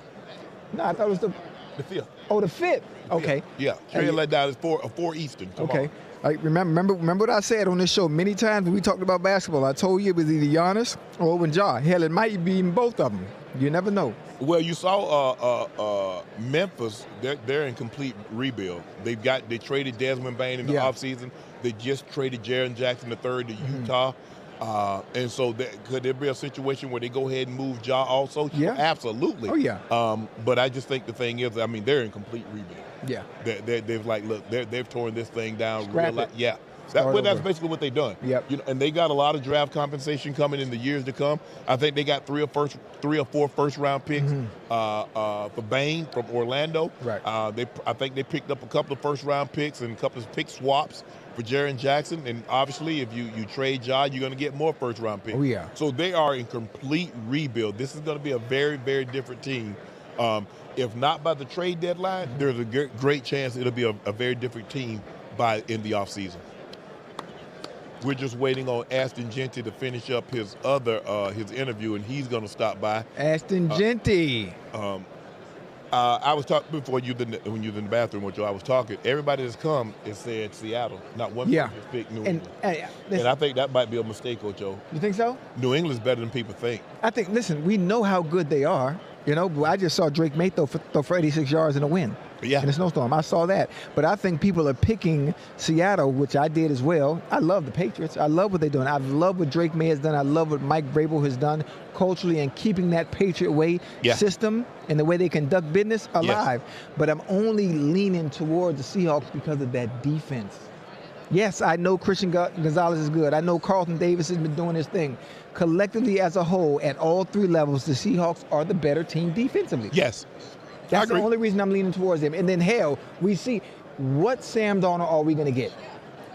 Speaker 2: No, I thought it was the
Speaker 1: 5th.
Speaker 2: Oh, the 5th. Okay.
Speaker 1: Yeah. Trey let down is 4 Eastern tomorrow.
Speaker 2: Okay. Remember what I said on this show many times when we talked about basketball. I told you it was either Giannis or Owen Ja. Hell, it might be even both of them. You never know.
Speaker 1: Well, you saw Memphis. They're in complete rebuild. They traded Desmond Bain in the offseason. They just traded Jaren Jackson III to Utah. And so could there be a situation where they go ahead and move Ja also?
Speaker 2: Yeah.
Speaker 1: Absolutely.
Speaker 2: Oh, yeah.
Speaker 1: But I just think the thing is, I mean, they're in complete rebuild.
Speaker 2: Yeah.
Speaker 1: They've torn this thing down. Yeah. That's basically what they've done.
Speaker 2: Yep.
Speaker 1: And they got a lot of draft compensation coming in the years to come. I think they got 3 or 4 first-round picks for Bain from Orlando.
Speaker 2: Right.
Speaker 1: I think they picked up a couple of first-round picks and a couple of pick swaps for Jaren Jackson. And obviously, if you trade Ja, you're going to get more first-round picks.
Speaker 2: Oh, yeah.
Speaker 1: So they are in complete rebuild. This is going to be a very, very different team. If not by the trade deadline, there's a great chance it'll be a very different team in the offseason. We're just waiting on Ashton Genty to finish up his interview, and he's going to stop by.
Speaker 2: Ashton Genty.
Speaker 1: I was talking before when you was in the bathroom, Ocho. I was talking. Everybody that's come has said Seattle. Not one person has picked New England. And I think that might be a mistake, Ocho.
Speaker 2: You think so?
Speaker 1: New England's better than people think.
Speaker 2: I think. Listen, we know how good they are. I just saw Drake May throw for 86 yards in a win.
Speaker 1: Yeah.
Speaker 2: In a snowstorm. I saw that. But I think people are picking Seattle, which I did as well. I love the Patriots. I love what they're doing. I love what Drake May has done. I love what Mike Vrabel has done culturally and keeping that Patriot way system and the way they conduct business alive. But I'm only leaning towards the Seahawks because of that defense. Yes, I know Christian Gonzalez is good. I know Carlton Davis has been doing his thing. Collectively as a whole, at all three levels, the Seahawks are the better team defensively.
Speaker 1: Yes.
Speaker 2: That's the only reason I'm leaning towards them. And then, hell, we see what Sam Darnold are we going to get?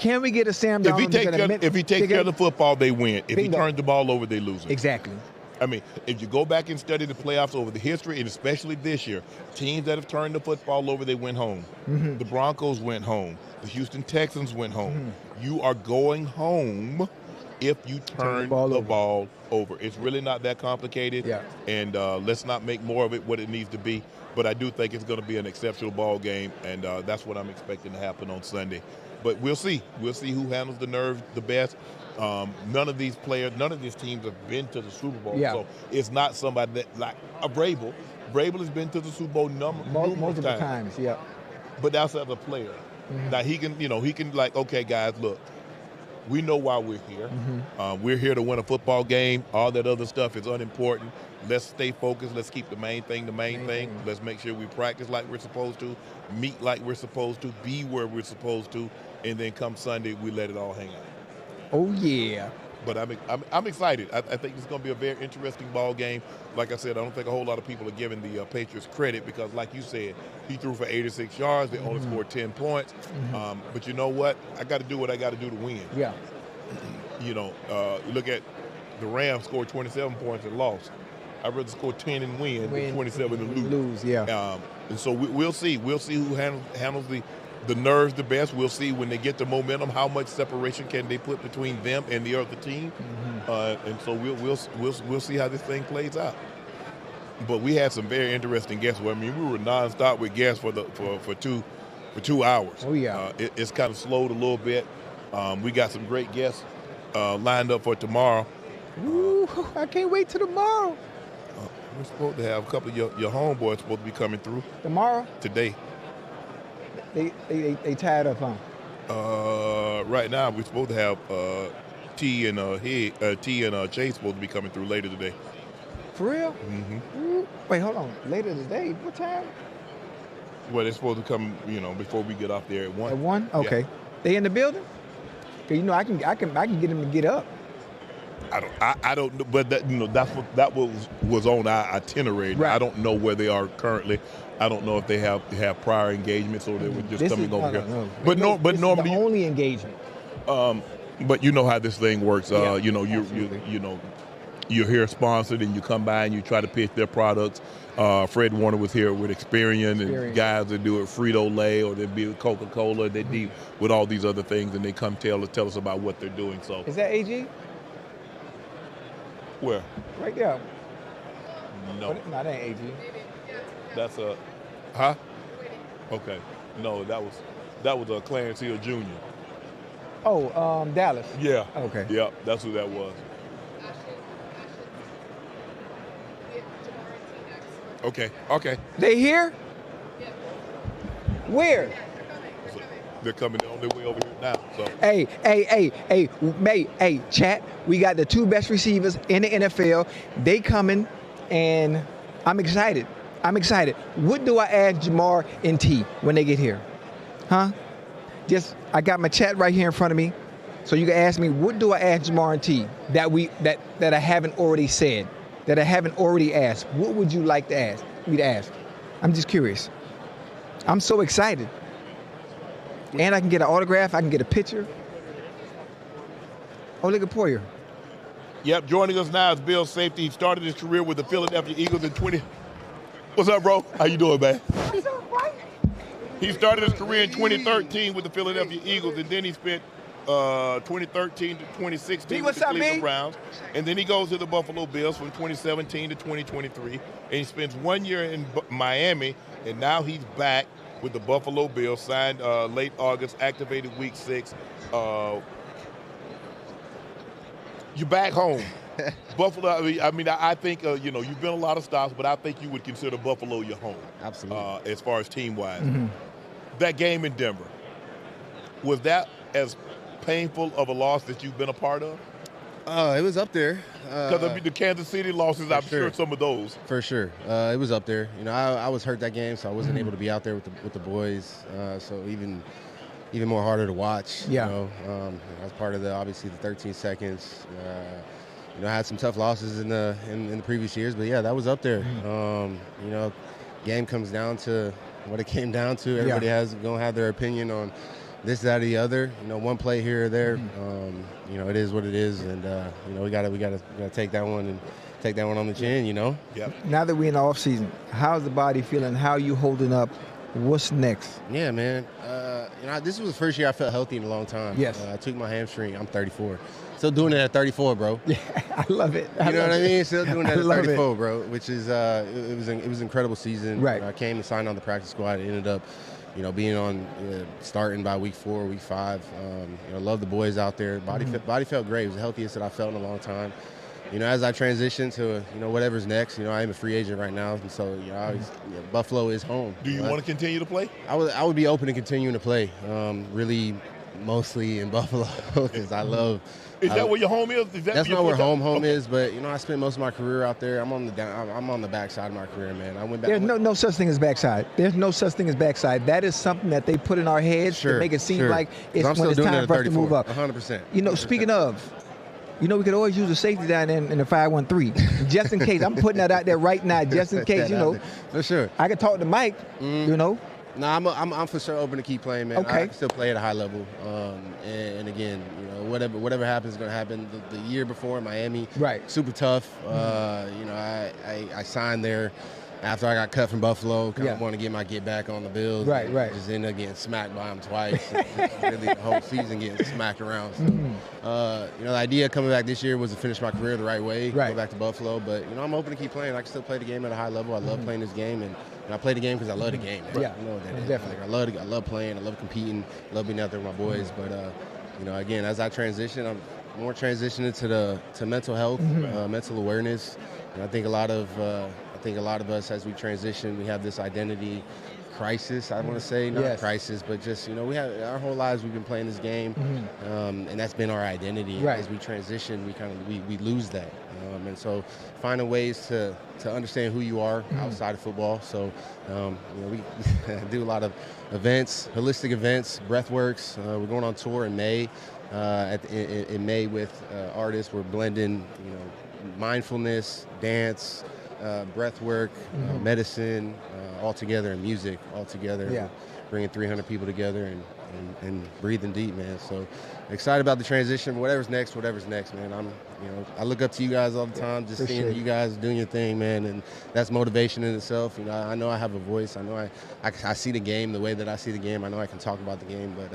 Speaker 2: Can we get a Sam Darnold?
Speaker 1: If he takes care of the football, they win. If he turns the ball over, they lose it.
Speaker 2: Exactly.
Speaker 1: I mean, if you go back and study the playoffs over the history, and especially this year, teams that have turned the football over, they went home.
Speaker 2: Mm-hmm.
Speaker 1: The Broncos went home. The Houston Texans went home. Mm-hmm. You are going home if you turn the ball over. It's really not that complicated.
Speaker 2: Yeah.
Speaker 1: And let's not make more of it what it needs to be. But I do think it's going to be an exceptional ball game, and that's what I'm expecting to happen on Sunday. But we'll see. We'll see who handles the nerve the best. None of these teams have been to the Super Bowl.
Speaker 2: Yeah.
Speaker 1: So it's not somebody that, like a Vrabel. Vrabel has been to the Super Bowl multiple times.
Speaker 2: Yeah.
Speaker 1: But that's as a player. Mm-hmm. Now he can like, okay, guys, look, we know why we're here. Mm-hmm. We're here to win a football game. All that other stuff is unimportant. Let's stay focused. Let's keep the main thing the main thing. Let's make sure we practice like we're supposed to, meet like we're supposed to, be where we're supposed to, and then come Sunday, we let it all hang out.
Speaker 2: Oh, yeah.
Speaker 1: But I'm excited. I think it's going to be a very interesting ball game. Like I said, I don't think a whole lot of people are giving the Patriots credit because, like you said, he threw for 86 yards. They only scored 10 points. Mm-hmm. But you know what? I got to do what I got to do to win.
Speaker 2: Yeah.
Speaker 1: You look at the Rams scored 27 points and lost. I'd rather score 10 and win than 27 and lose.
Speaker 2: Yeah.
Speaker 1: And so we'll see. We'll see who handles the nerves the best. We'll see when they get the momentum how much separation can they put between them and the other team. Mm-hmm. And so we'll see how this thing plays out. But we had some very interesting guests. I mean, we were nonstop with guests for 2 hours.
Speaker 2: Oh yeah.
Speaker 1: It's kind of slowed a little bit. We got some great guests lined up for tomorrow.
Speaker 2: Ooh, I can't wait till tomorrow.
Speaker 1: We're supposed to have a couple of your homeboys supposed to be coming through
Speaker 2: tomorrow.
Speaker 1: Today.
Speaker 2: They tied up, huh?
Speaker 1: Right now we're supposed to have T and Chase supposed to be coming through later today.
Speaker 2: For real?
Speaker 1: Mm-hmm.
Speaker 2: Wait, hold on. Later today? What time?
Speaker 1: Well, they're supposed to come, before we get off there at 1.
Speaker 2: At 1? Okay. Yeah. They in the building? Cause I can get them to get up.
Speaker 1: I don't know, but that was on our itinerary. Right. I don't know where they are currently. I don't know if they have prior engagements or they were just coming over here.
Speaker 2: No.
Speaker 1: But normally
Speaker 2: the only engagement.
Speaker 1: But you know how this thing works.
Speaker 2: Yeah,
Speaker 1: you're here sponsored and you come by and you try to pitch their products. Fred Warner was here with Experian and guys that do it Frito-Lay or they be with Coca-Cola. They deal with all these other things and they come tell us about what they're doing. So
Speaker 2: is that AG?
Speaker 1: Where?
Speaker 2: Right there.
Speaker 1: No.
Speaker 2: No, that ain't AG.
Speaker 1: That's a, huh? Okay. No, that was a Clarence Hill Jr.
Speaker 2: Oh, Dallas.
Speaker 1: Yeah.
Speaker 2: Okay.
Speaker 1: Yeah, that's who that was. Okay.
Speaker 2: They here? Where?
Speaker 1: They're coming on their way over here now. So.
Speaker 2: Hey, chat. We got the 2 best receivers in the NFL. They coming, and I'm excited. What do I ask Jamar and T when they get here? Huh? I got my chat right here in front of me, so you can ask me, what do I ask Jamar and T that I haven't already said, that I haven't already asked? What would you like me to ask? I'm just curious. I'm so excited. And I can get an autograph. I can get a picture. Oh, look at Poyer.
Speaker 1: Yep, joining us now is Bill Safety. He started his career with the Philadelphia Eagles in 20. What's up, bro? How you doing, man?
Speaker 14: What's up, boy?
Speaker 1: He started his career in 2013 with the Philadelphia Eagles, and then he spent 2013 to 2016 with the Cleveland Browns. And then he goes to the Buffalo Bills from 2017 to 2023. And he spends 1 year in Miami, and now he's back with the Buffalo Bills, signed late August, activated week 6. You're back home. Buffalo, I think, you've been a lot of stops, but I think you would consider Buffalo your home.
Speaker 14: Absolutely.
Speaker 1: As far as team-wise. That game in Denver, was that as painful of a loss that you've been a part of?
Speaker 14: It was up there.
Speaker 1: Because the Kansas City losses, I'm sure some of those.
Speaker 14: For sure. It was up there. I was hurt that game, so I wasn't able to be out there with the boys. So even more harder to watch.
Speaker 2: Yeah.
Speaker 14: I was part of obviously the 13 seconds. I had some tough losses in the previous years, but yeah, that was up there. Game comes down to what it came down to. Everybody gonna have their opinion on this, that, or the other. One play here or there. It is what it is, and we gotta take that one and take that one on the chin.
Speaker 1: Yep.
Speaker 2: Now that we're in the off season, how's the body feeling? How are you holding up? What's next?
Speaker 14: Yeah, man. This was the first year I felt healthy in a long time.
Speaker 2: Yes.
Speaker 14: I took my hamstring. I'm 34. Still doing it at 34, bro.
Speaker 2: Yeah, I love it.
Speaker 14: You know what I mean? Still doing it at 34,
Speaker 2: it.
Speaker 14: bro. Which is it was an incredible season.
Speaker 2: Right.
Speaker 14: I came and signed on the practice squad. It ended up, being on starting by week 4, week 5. Love the boys out there. Body felt great. It was the healthiest that I felt in a long time. As I transition to whatever's next, I am a free agent right now, and so Buffalo is home.
Speaker 1: Do you want to continue to play?
Speaker 14: I would be open to continuing to play. Really, mostly in Buffalo because I love.
Speaker 1: Is that where your home is?
Speaker 14: That's not where home is, but I spent most of my career out there. I'm on the backside of my career, man. I went back.
Speaker 2: There's no such thing as backside. There's no such thing as backside. That is something that they put in our heads to make it seem like it's when it's time for us to move up.
Speaker 14: 100%.
Speaker 2: Speaking of. We could always use a safety down in the 513, just in case. I'm putting that out there right now, just in case.
Speaker 14: For sure.
Speaker 2: I could talk to Mike.
Speaker 14: No, I'm for sure open to keep playing, man.
Speaker 2: Okay.
Speaker 14: I can still play at a high level. And again, whatever happens is going to happen. The year before in Miami,
Speaker 2: right?
Speaker 14: Super tough. I signed there after I got cut from Buffalo. Kind of want to get my get back on the Bills.
Speaker 2: Right.
Speaker 14: Just ended up getting smacked by them twice. Really, the whole season getting smacked around. So, the idea coming back this year was to finish my career the right way. Go back to Buffalo, but I'm open to keep playing. I can still play the game at a high level. I love playing this game, and I play the game because I love the game.
Speaker 2: Yeah,
Speaker 14: you know what that is.
Speaker 2: Definitely.
Speaker 14: I love playing. I love competing. I love being out there with my boys. But again, as I transition, I'm more transitioning to mental health, mental awareness, and I think a lot of us as we transition, we have this identity crisis. I want to say not crisis, but just we have our whole lives we've been playing this game, and that's been our identity.
Speaker 2: Right.
Speaker 14: As we transition, we lose that, and so finding ways to understand who you are outside of football. So we do a lot of events, holistic events, breathworks. We're going on tour in May. In May with artists, we're blending mindfulness, dance, breath work, medicine, all together, and music all together. Bringing 300 people together and breathing deep, man. So excited about the transition. Whatever's next, man. I look up to you guys all the time, just seeing you guys doing your thing, man, and that's motivation in itself. I know I have a voice. I know I see the game the way that I see the game. I know I can talk about the game, but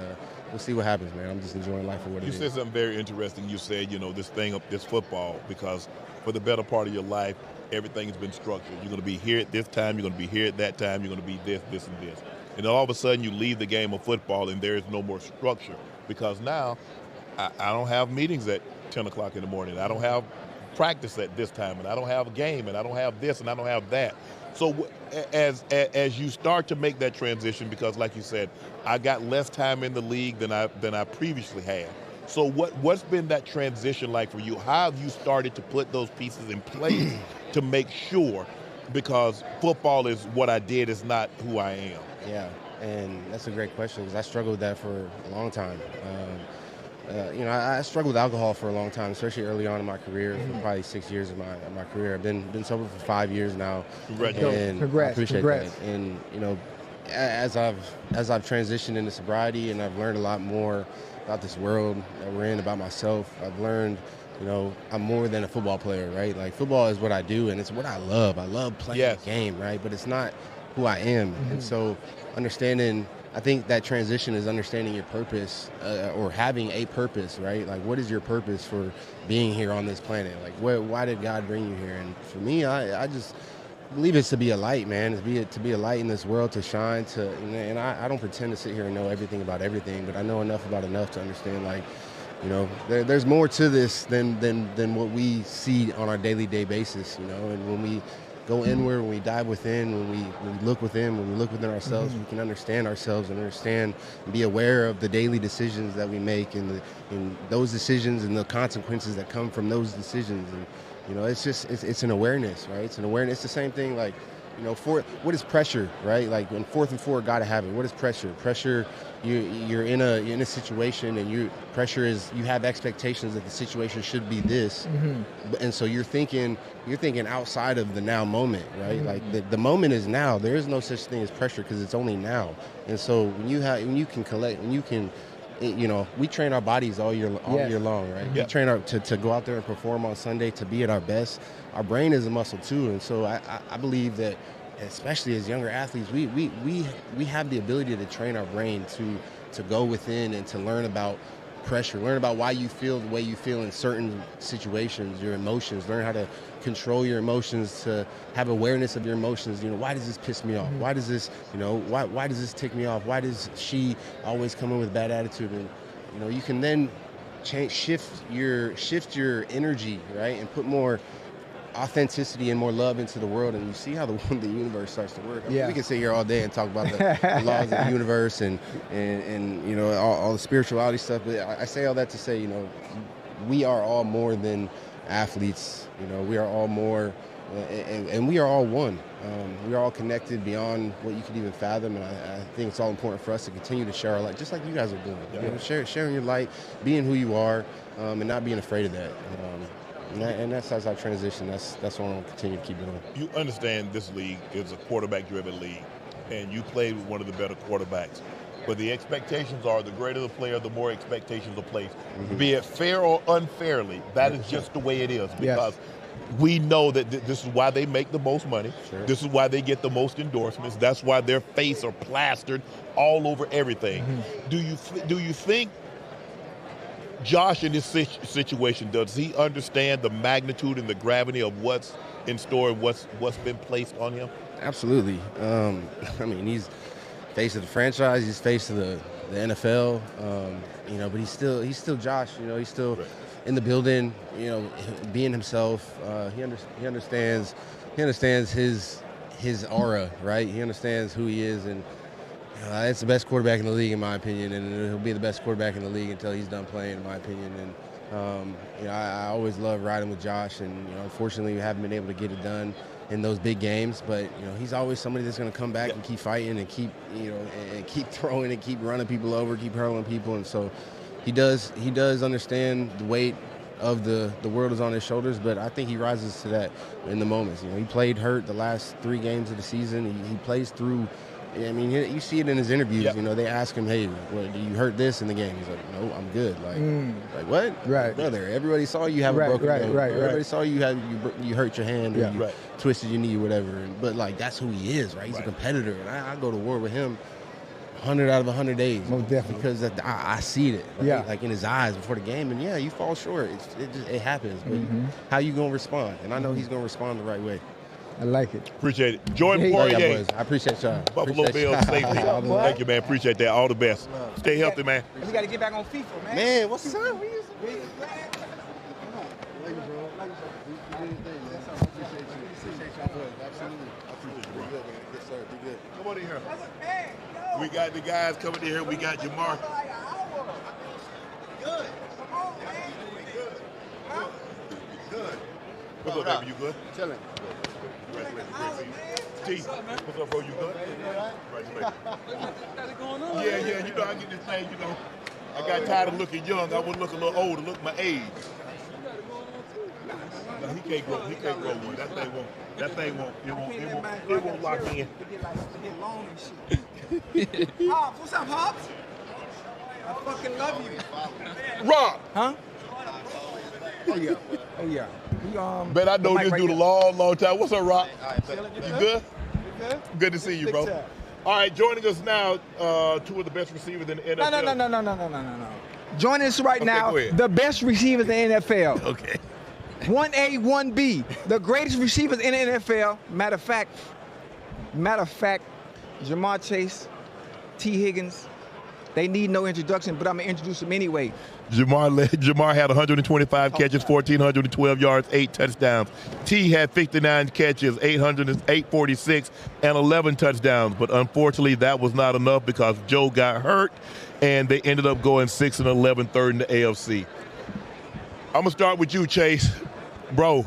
Speaker 14: we'll see what happens, man. I'm just enjoying life for what it is.
Speaker 1: You said something very interesting. You said, this football, because for the better part of your life, everything has been structured. You're going to be here at this time. You're going to be here at that time. You're going to be this, this, and this. And all of a sudden, you leave the game of football, and there is no more structure. Because now, I don't have meetings at 10 o'clock in the morning. I don't have practice at this time, and I don't have a game, and I don't have this, and I don't have that. So as you start to make that transition, because like you said, I got less time in the league than I previously had. So what's been that transition like for you? How have you started to put those pieces in place to make sure, because football is what I did, is not who I am?
Speaker 14: Yeah, and that's a great question because I struggled with that for a long time. I struggled with alcohol for a long time, especially early on in my career, for probably 6 years of my career. I've been sober for 5 years now.
Speaker 1: Congratulations.
Speaker 14: I appreciate that. And as I've transitioned into sobriety and I've learned a lot more about this world that we're in, about myself, I've learned, I'm more than a football player, right? Like, football is what I do, and it's what I love. I love playing the game, right? But it's not who I am. And so understanding I think that transition is understanding your purpose or having a purpose, right? Like, what is your purpose for being here on this planet? Like, why did God bring you here? And for me, I just believe it's to be a light, man. To be a light in this world, to shine. And I don't pretend to sit here and know everything about everything, but I know enough to understand, like, you know, there's more to this than what we see on our daily basis, you know. And when we go inward, when we dive within, when we look within, when we look within ourselves, we can understand ourselves and understand and be aware of the daily decisions that we make and those decisions and the consequences that come from those decisions. And, you know, it's an awareness, right? It's an awareness. It's the same thing, like, you know, what is pressure, right? Like, in 4th and 4, gotta have it. What is pressure? Pressure, you're in a situation, and pressure is you have expectations that the situation should be this, and so you're thinking outside of the now moment, right? Like the moment is now. There is no such thing as pressure because it's only now. And so when you can, you know, we train our bodies all year long, right? We train to go out there and perform on Sunday, to be at our best. Our brain is a muscle too, and so I believe that, especially as younger athletes, we have the ability to train our brain to go within and to learn about pressure, learn about why you feel the way you feel in certain situations, your emotions, learn how to control your emotions, to have awareness of your emotions. You know, why does this piss me off? Why does this, you know, why does this tick me off? Why does she always come in with bad attitude? And, you know, you can then shift your energy, right, and put more authenticity and more love into the world, and you see how the universe starts to work. I mean, we can sit here all day and talk about the laws of the universe and you know, all the spirituality stuff, but I say all that to say, you know, we are all more than athletes. You know, we are all more, and we are all one. We are all connected beyond what you could even fathom, and I think it's all important for us to continue to share our light, just like you guys are doing. You know, sharing your light, being who you are, and not being afraid of that. And that's as I transition. That's what I'm going to continue to keep doing.
Speaker 1: You understand this league is a quarterback-driven league, and you played with one of the better quarterbacks. But the expectations are, the greater the player, the more expectations are placed. Be it fair or unfairly, that is just the way it is. Because we know that this is why they make the most money. This is why they get the most endorsements. That's why their face are plastered all over everything. Do you think Josh, in this situation, does he understand the magnitude and the gravity of what's in store and what's been placed on him?
Speaker 14: Absolutely. I mean, he's face of the franchise. He's face of the NFL. You know, but he's still Josh. You know, he's still in the building. You know, being himself. He understands his aura, right? He understands who he is, and it's the best quarterback in the league, in my opinion, and he'll be the best quarterback in the league until he's done playing, in my opinion. And you know, I always love riding with Josh, and you know, unfortunately, we haven't been able to get it done in those big games. But you know, he's always somebody that's going to come back and keep fighting and keep, you know, and keep throwing and keep running people over, keep hurling people. And so he does understand the weight of the world is on his shoulders, but I think he rises to that in the moments. You know, he played hurt the last 3 games of the season. He plays through. I mean, you see it in his interviews. You know, they ask him, "Hey, do you hurt this in the game?" He's like, "No, I'm good." Like what? Right, brother. Everybody saw you have a broken nose. Everybody saw you hurt your hand, or you twisted your knee, or whatever. But like, that's who he is, right? He's a competitor, and I go to war with him 100 out of 100 days. Most definitely, because I see it, right? Like in his eyes before the game, and you fall short. It happens. But how you gonna respond? And I know he's gonna respond the right way.
Speaker 2: I like it.
Speaker 1: Appreciate it. Jordan Poyer.
Speaker 14: I appreciate y'all.
Speaker 1: Buffalo Bills safety. Thank you, man. Appreciate that. All the best. Stay healthy, man.
Speaker 2: We got to get back on FIFA, man.
Speaker 14: Man, what's up?
Speaker 1: Come on in here. We got the guys coming in here. We got Jamar. Good. Good. What's up, baby? You good?
Speaker 4: Chilling.
Speaker 1: T, what's up, bro? You good? Yeah, you know, I get this thing, you know. I got tired of looking young. I would look a little older, look my age. No, he can't grow one. It won't lock in.
Speaker 2: Hobbs, what's up, Hobbs? I fucking love you.
Speaker 1: Rob!
Speaker 2: Huh? Oh, yeah.
Speaker 1: Bet I know this dude a long time. What's up, Rob? You good? Good to see you, bro. All right, joining us now, two of the best receivers in the NFL.
Speaker 2: No. Joining us right now, the best receivers in the NFL.
Speaker 1: Okay.
Speaker 2: 1A, 1B, the greatest receivers in the NFL. Matter of fact, Jamar Chase, T. Higgins, they need no introduction, but I'm going to introduce them anyway.
Speaker 1: Jamar had 125 catches, 1,412 yards, 8 touchdowns. T had 59 catches, 846, and 11 touchdowns. But unfortunately, that was not enough because Joe got hurt, and they ended up going 6-11, third in the AFC. I'm gonna start with you, Chase. Bro,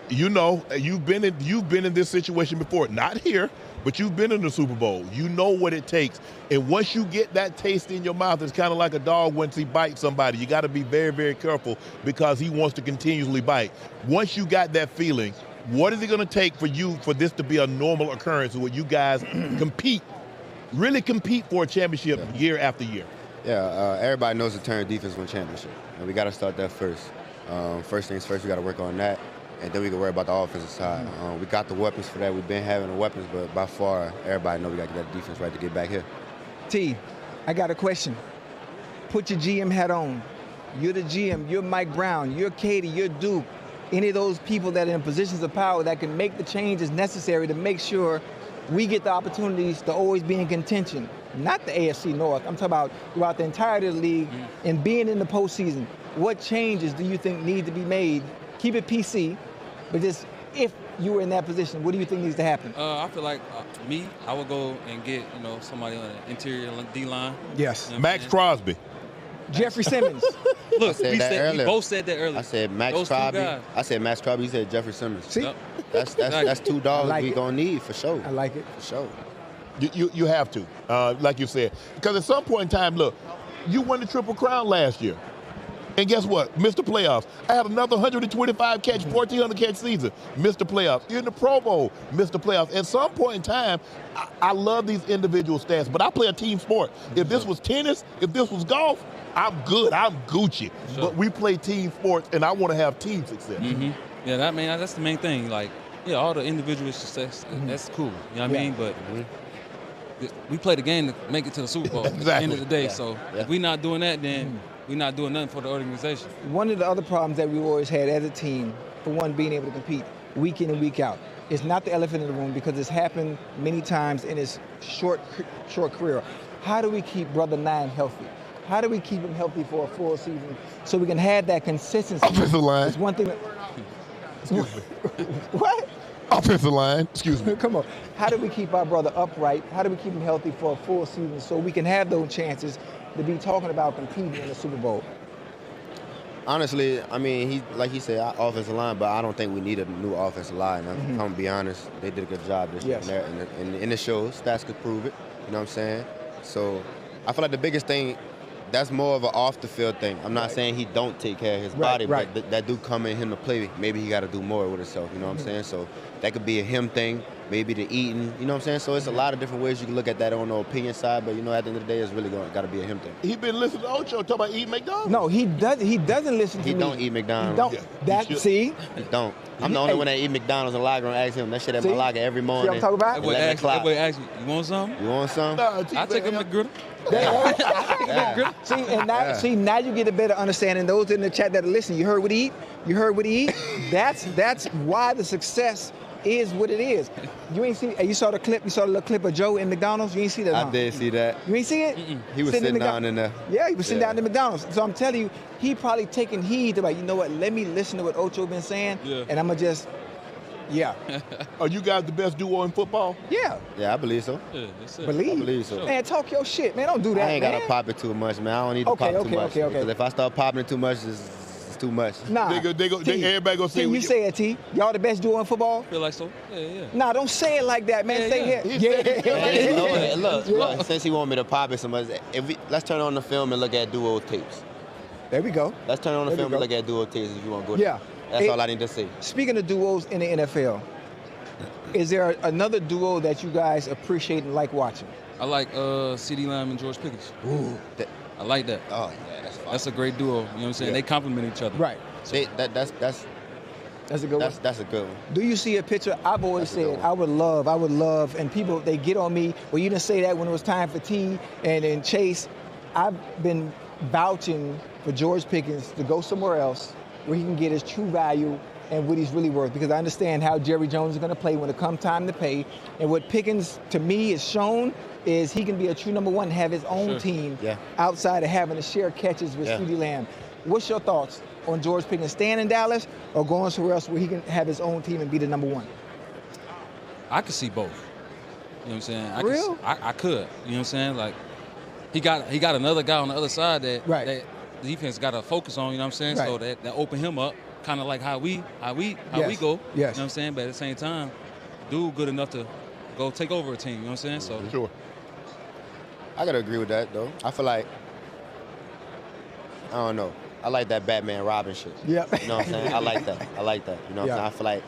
Speaker 1: you know you've been in this situation before. Not here, but you've been in the Super Bowl. You know what it takes. And once you get that taste in your mouth, it's kind of like a dog once he bites somebody. You got to be very, very careful because he wants to continuously bite. Once you got that feeling, what is it going to take for this to be a normal occurrence where you guys really compete for a championship year after year?
Speaker 15: Yeah, everybody knows the term defense win championship, and we got to start that first. First things first, we got to work on that. And then we can worry about the offensive side. We got the weapons for that. We've been having the weapons, but by far, everybody knows we got to get that defense right to get back here.
Speaker 2: T, I got a question. Put your GM hat on. You're the GM. You're Mike Brown. You're Katie. You're Duke. Any of those people that are in positions of power that can make the changes necessary to make sure we get the opportunities to always be in contention. Not the AFC North. I'm talking about throughout the entirety of the league and being in the postseason. What changes do you think need to be made? Keep it PC. But just if you were in that position, what do you think needs to happen?
Speaker 16: I feel like I would go and get somebody on the interior D-line.
Speaker 2: Yes.
Speaker 1: Max Crosby.
Speaker 2: Jeffrey Simmons.
Speaker 15: Look, we
Speaker 16: both said that earlier.
Speaker 15: I said Max Crosby. I said Max Crosby. You said Jeffrey Simmons.
Speaker 2: See?
Speaker 16: Yep.
Speaker 15: That's two dogs we gonna need for sure.
Speaker 2: I like it.
Speaker 15: For sure.
Speaker 1: You have to, like you said, because at some point in time, look, you won the Triple Crown last year. And guess what? Missed the playoffs. I had another 125 catch, 1,400 catch season. Missed the playoffs. You're in the Pro Bowl. Missed the playoffs. At some point in time, I love these individual stats, but I play a team sport. If this was tennis, if this was golf, I'm good. I'm Gucci. Sure. But we play team sports, and I want to have team success.
Speaker 16: Mm-hmm. Yeah, that's the main thing. Like, yeah, all the individual success, that's cool. You know what I mean? But we play the game to make it to the Super Bowl at the end of the day. So if we're not doing that, then we're not doing nothing for the organization.
Speaker 2: One of the other problems that we've always had as a team, for one, being able to compete week in and week out, it's not the elephant in the room because it's happened many times in his short career. How do we keep Brother Nine healthy? How do we keep him healthy for a full season so we can have that consistency?
Speaker 1: Offensive line.
Speaker 2: It's one thing.
Speaker 1: Excuse me.
Speaker 2: What?
Speaker 1: Offensive line. Excuse me.
Speaker 2: Come on. How do we keep our brother upright? How do we keep him healthy for a full season so we can have those chances to be talking about competing in the Super Bowl?
Speaker 15: Honestly, I mean, like he said, offensive line, but I don't think we need a new offensive line. If I'm going to be honest, they did a good job this year. And the show, stats could prove it. You know what I'm saying? So I feel like the biggest thing, that's more of an off-the-field thing. I'm not saying he don't take care of his body, but that do come in him to play. Maybe he got to do more with himself, you know what I'm saying? So that could be a him thing, maybe the eating, you know what I'm saying? So it's a lot of different ways you can look at that on the opinion side, but, at the end of the day, it's really got to be a him thing.
Speaker 1: He been listening to Ocho talk about eating McDonald's.
Speaker 2: No, he doesn't listen to me.
Speaker 15: He don't eat McDonald's.
Speaker 2: See?
Speaker 15: He don't. I'm the only one that eat McDonald's in the locker room. I ask him that shit at my locker every morning.
Speaker 2: See what I'm talking about?
Speaker 16: Everybody ask you, you want something?
Speaker 15: You want something?
Speaker 16: I'll take a McGriddle.
Speaker 2: See, now you get a better understanding. Those in the chat that are listening, you heard what he eat? You heard what he eat? That's why the success is what it is. You ain't see? You saw the clip? You saw the little clip of Joe in McDonald's? You ain't see that?
Speaker 15: I did see that.
Speaker 2: You ain't see it?
Speaker 15: He was sitting down in there.
Speaker 2: Yeah, he was sitting down in McDonald's. So I'm telling you, he probably taking heed to you know what? Let me listen to what Ocho been saying, and I'm gonna just. Yeah.
Speaker 1: Are you guys the best duo in football?
Speaker 2: Yeah.
Speaker 15: Yeah, I believe so.
Speaker 16: Yeah, that's it.
Speaker 15: I believe so.
Speaker 2: Man, talk your shit, man. Don't do that,
Speaker 15: I ain't got to pop it too much, man. I don't need to pop it too much.
Speaker 2: Okay.
Speaker 15: Because if I start popping it too much, it's too much.
Speaker 2: Nah.
Speaker 1: Everybody gonna say
Speaker 2: you say it, T. Y'all the best duo in football?
Speaker 16: Feel like so? Yeah.
Speaker 2: Nah, don't say it like that, man. Say it.
Speaker 15: Look, since he want me to pop it so much, let's turn on the film and look at duo tapes.
Speaker 2: There we go.
Speaker 15: Let's turn on the film and look at duo tapes if you want to go there.
Speaker 2: Yeah.
Speaker 15: That's all I need to say.
Speaker 2: Speaking of duos in the NFL, is there another duo that you guys appreciate and like watching?
Speaker 16: I like C.D. Lamb and George Pickens.
Speaker 2: Ooh.
Speaker 16: I like that.
Speaker 15: Oh, yeah, that's fine.
Speaker 16: That's a great duo. You know what I'm saying?
Speaker 2: Yeah.
Speaker 16: They complement each other.
Speaker 2: Right.
Speaker 15: So that's
Speaker 2: That's a good one.
Speaker 15: That's a good one.
Speaker 2: Do you see a picture? I've always said I would love, and people, they get on me, well, you didn't say that when it was time for T and then Chase. I've been vouching for George Pickens to go somewhere else where he can get his true value and what he's really worth, because I understand how Jerry Jones is going to play when it comes time to pay. And what Pickens, to me, is shown is he can be a true number one, have his own team outside of having to share catches with CeeDee Lamb. What's your thoughts on George Pickens staying in Dallas or going somewhere else where he can have his own team and be the number one?
Speaker 16: I could see both. You know what I'm saying? I could. You know what I'm saying? Like, he got another guy on the other side that the defense got to focus on. You know what I'm saying? So that open him up, kind of like how we go. You know what I'm saying? But at the same time, dude good enough to go take over a team. You know what I'm saying? So
Speaker 1: sure.
Speaker 15: I gotta agree with that though. I feel like, I don't know. I like that Batman Robin shit.
Speaker 2: Yep.
Speaker 15: You know what I'm saying? I like that. You know what I'm saying? I feel like